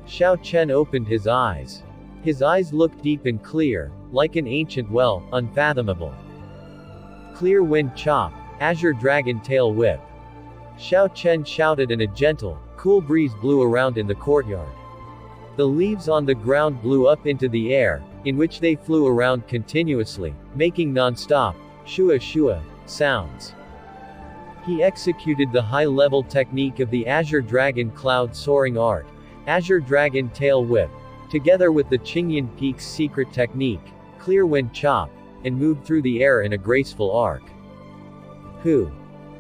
Xiao Chen opened his eyes. His eyes looked deep and clear, like an ancient well, unfathomable. Clear Wind Chop, Azure Dragon Tail Whip. Xiao Chen shouted and a gentle, cool breeze blew around in the courtyard. The leaves on the ground blew up into the air, in which they flew around continuously, making non-stop, shua shua, sounds. He executed the high-level technique of the Azure Dragon Cloud Soaring Art, Azure Dragon Tail Whip, together with the Qingyan Peak's secret technique, Clear Wind Chop, and moved through the air in a graceful arc.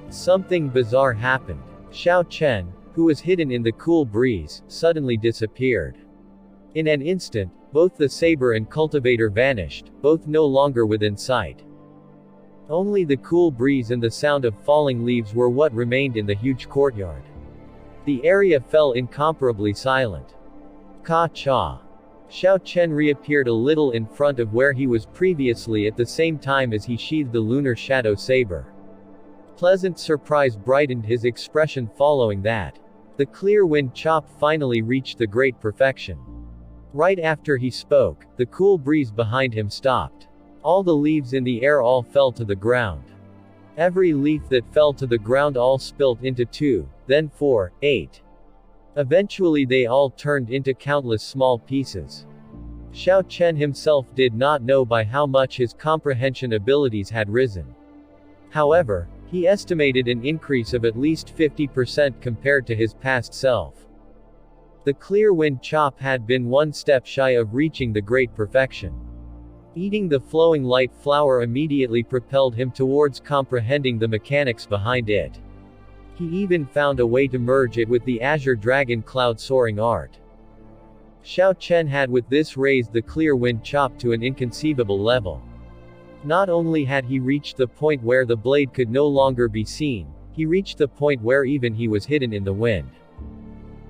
Something bizarre happened. Xiao Chen, who was hidden in the cool breeze, suddenly disappeared. In an instant, both the saber and cultivator vanished, both no longer within sight. Only the cool breeze and the sound of falling leaves were what remained in the huge courtyard. The area fell incomparably silent. Ka-cha. Xiao Chen reappeared a little in front of where he was previously at the same time as he sheathed the lunar shadow saber. Pleasant surprise brightened his expression following that. The clear wind chop finally reached the great perfection. Right after he spoke, the cool breeze behind him stopped. All the leaves in the air all fell to the ground. Every leaf that fell to the ground all spilt into 2, then 4, 8. Eventually they all turned into countless small pieces. Xiao Chen himself did not know by how much his comprehension abilities had risen. However, he estimated an increase of at least 50% compared to his past self. The clear wind chop had been one step shy of reaching the great perfection. Eating the flowing light flower immediately propelled him towards comprehending the mechanics behind it. He even found a way to merge it with the Azure Dragon Cloud Soaring Art. Xiao Chen had with this raised the clear wind chop to an inconceivable level. Not only had he reached the point where the blade could no longer be seen, he reached the point where even he was hidden in the wind.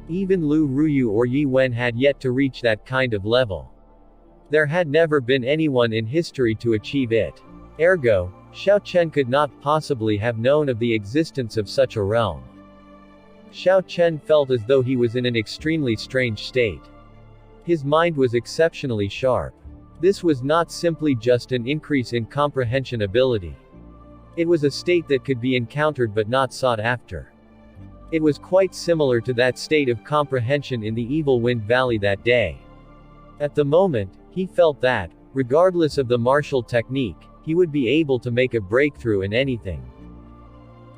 Even Lu Ruyu or Yi Wen had yet to reach that kind of level. There had never been anyone in history to achieve it. Ergo, Xiao Chen could not possibly have known of the existence of such a realm. Xiao Chen felt as though he was in an extremely strange state. His mind was exceptionally sharp. This was not simply just an increase in comprehension ability. It was a state that could be encountered but not sought after. It was quite similar to that state of comprehension in the Evil Wind Valley that day. At the moment, he felt that, regardless of the martial technique, he would be able to make a breakthrough in anything.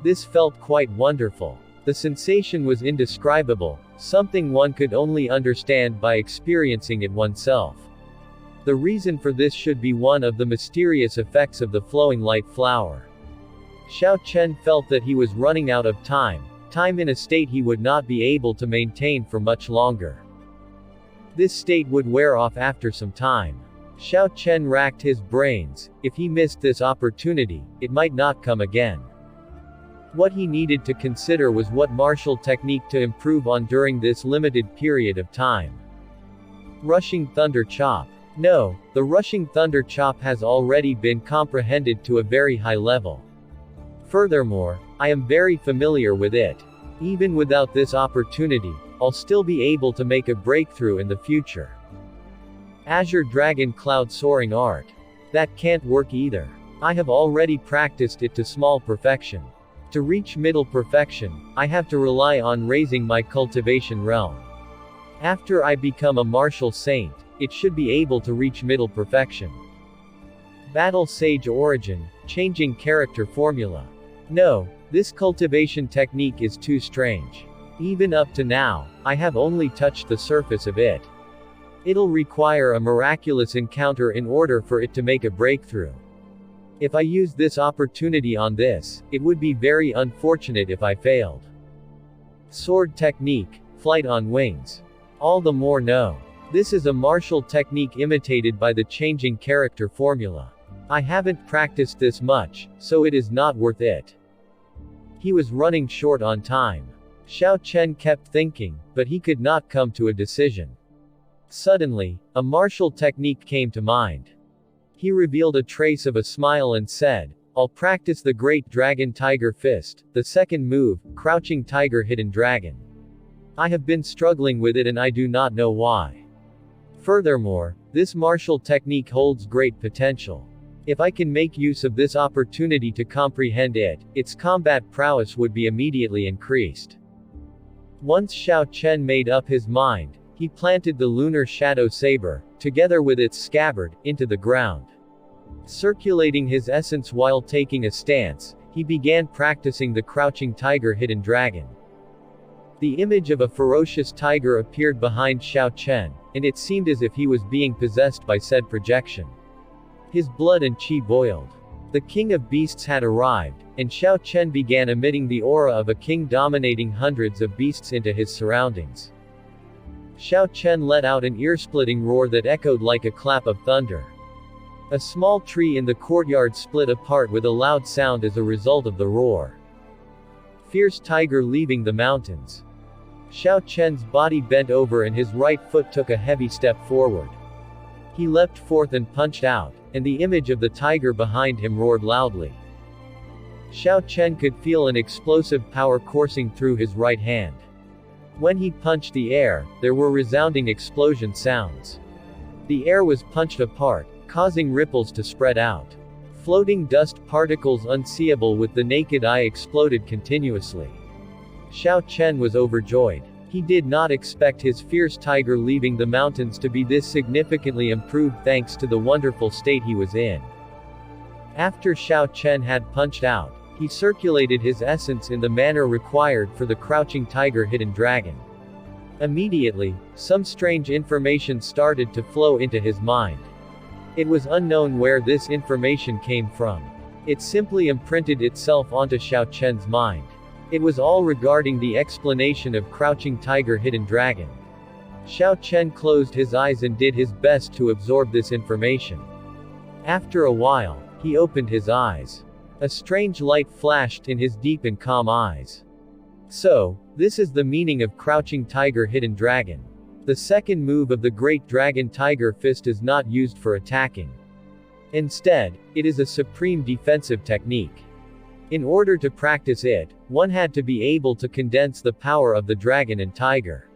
This felt quite wonderful. The sensation was indescribable, something one could only understand by experiencing it oneself. The reason for this should be one of the mysterious effects of the flowing light flower. Xiao Chen felt that he was running out of time in a state he would not be able to maintain for much longer. This state would wear off after some time. Xiao Chen racked his brains. If he missed this opportunity, it might not come again. What he needed to consider was what martial technique to improve on during this limited period of time. Rushing Thunder Chop. No, the Rushing Thunder Chop has already been comprehended to a very high level. Furthermore, I am very familiar with it. Even without this opportunity, I'll still be able to make a breakthrough in the future. Azure Dragon Cloud Soaring Art. That can't work either. I have already practiced it to small perfection. To reach middle perfection, I have to rely on raising my cultivation realm. After I become a martial saint, it should be able to reach middle perfection. Battle Sage Origin, Changing Character Formula. No, this cultivation technique is too strange. Even up to now, I have only touched the surface of it. It'll require a miraculous encounter in order for it to make a breakthrough. If I use this opportunity on this, it would be very unfortunate if I failed. Sword technique, flight on wings. All the more no. This is a martial technique imitated by the changing character formula. I haven't practiced this much, so it is not worth it. He was running short on time. Xiao Chen kept thinking, but he could not come to a decision. Suddenly, a martial technique came to mind. He revealed a trace of a smile and said, "I'll practice the Great Dragon Tiger Fist, the second move, Crouching Tiger Hidden Dragon. I have been struggling with it and I do not know why. Furthermore, this martial technique holds great potential. If I can make use of this opportunity to comprehend it, its combat prowess would be immediately increased." Once Xiao Chen made up his mind, he planted the lunar shadow saber, together with its scabbard, into the ground. Circulating his essence while taking a stance, he began practicing the Crouching Tiger Hidden Dragon. The image of a ferocious tiger appeared behind Xiao Chen, and it seemed as if he was being possessed by said projection. His blood and chi boiled. The king of beasts had arrived, and Xiao Chen began emitting the aura of a king dominating hundreds of beasts into his surroundings. Xiao Chen let out an ear-splitting roar that echoed like a clap of thunder. A small tree in the courtyard split apart with a loud sound as a result of the roar. Fierce tiger leaving the mountains. Xiao Chen's body bent over and his right foot took a heavy step forward. He leapt forth and punched out, and the image of the tiger behind him roared loudly. Xiao Chen could feel an explosive power coursing through his right hand. When he punched the air, there were resounding explosion sounds. The air was punched apart, causing ripples to spread out. Floating dust particles unseeable with the naked eye exploded continuously. Xiao Chen was overjoyed. He did not expect his fierce tiger leaving the mountains to be this significantly improved thanks to the wonderful state he was in. After Xiao Chen had punched out, he circulated his essence in the manner required for the Crouching Tiger Hidden Dragon. Immediately, some strange information started to flow into his mind. It was unknown where this information came from. It simply imprinted itself onto Xiao Chen's mind. It was all regarding the explanation of Crouching Tiger Hidden Dragon. Xiao Chen closed his eyes and did his best to absorb this information. After a while, he opened his eyes. A strange light flashed in his deep and calm eyes. So, this is the meaning of Crouching Tiger Hidden Dragon. The second move of the Great Dragon Tiger Fist is not used for attacking. Instead, it is a supreme defensive technique. In order to practice it, one had to be able to condense the power of the dragon and tiger.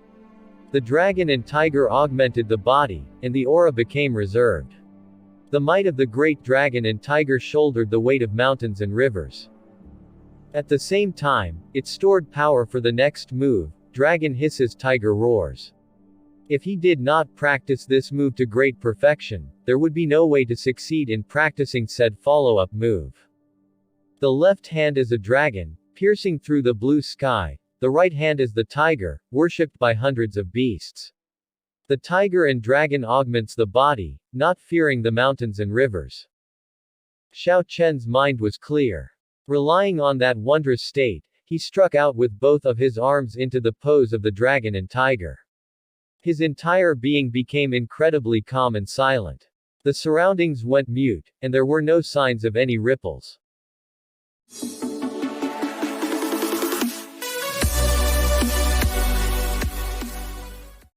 The dragon and tiger augmented the body, and the aura became reserved. The might of the great dragon and tiger shouldered the weight of mountains and rivers. At the same time, it stored power for the next move. Dragon hisses, tiger roars. If he did not practice this move to great perfection, there would be no way to succeed in practicing said follow-up move. The left hand is a dragon, piercing through the blue sky. The right hand is the tiger, worshipped by hundreds of beasts. The tiger and dragon augments the body, not fearing the mountains and rivers. Xiao Chen's mind was clear. Relying on that wondrous state, he struck out with both of his arms into the pose of the dragon and tiger. His entire being became incredibly calm and silent. The surroundings went mute, and there were no signs of any ripples.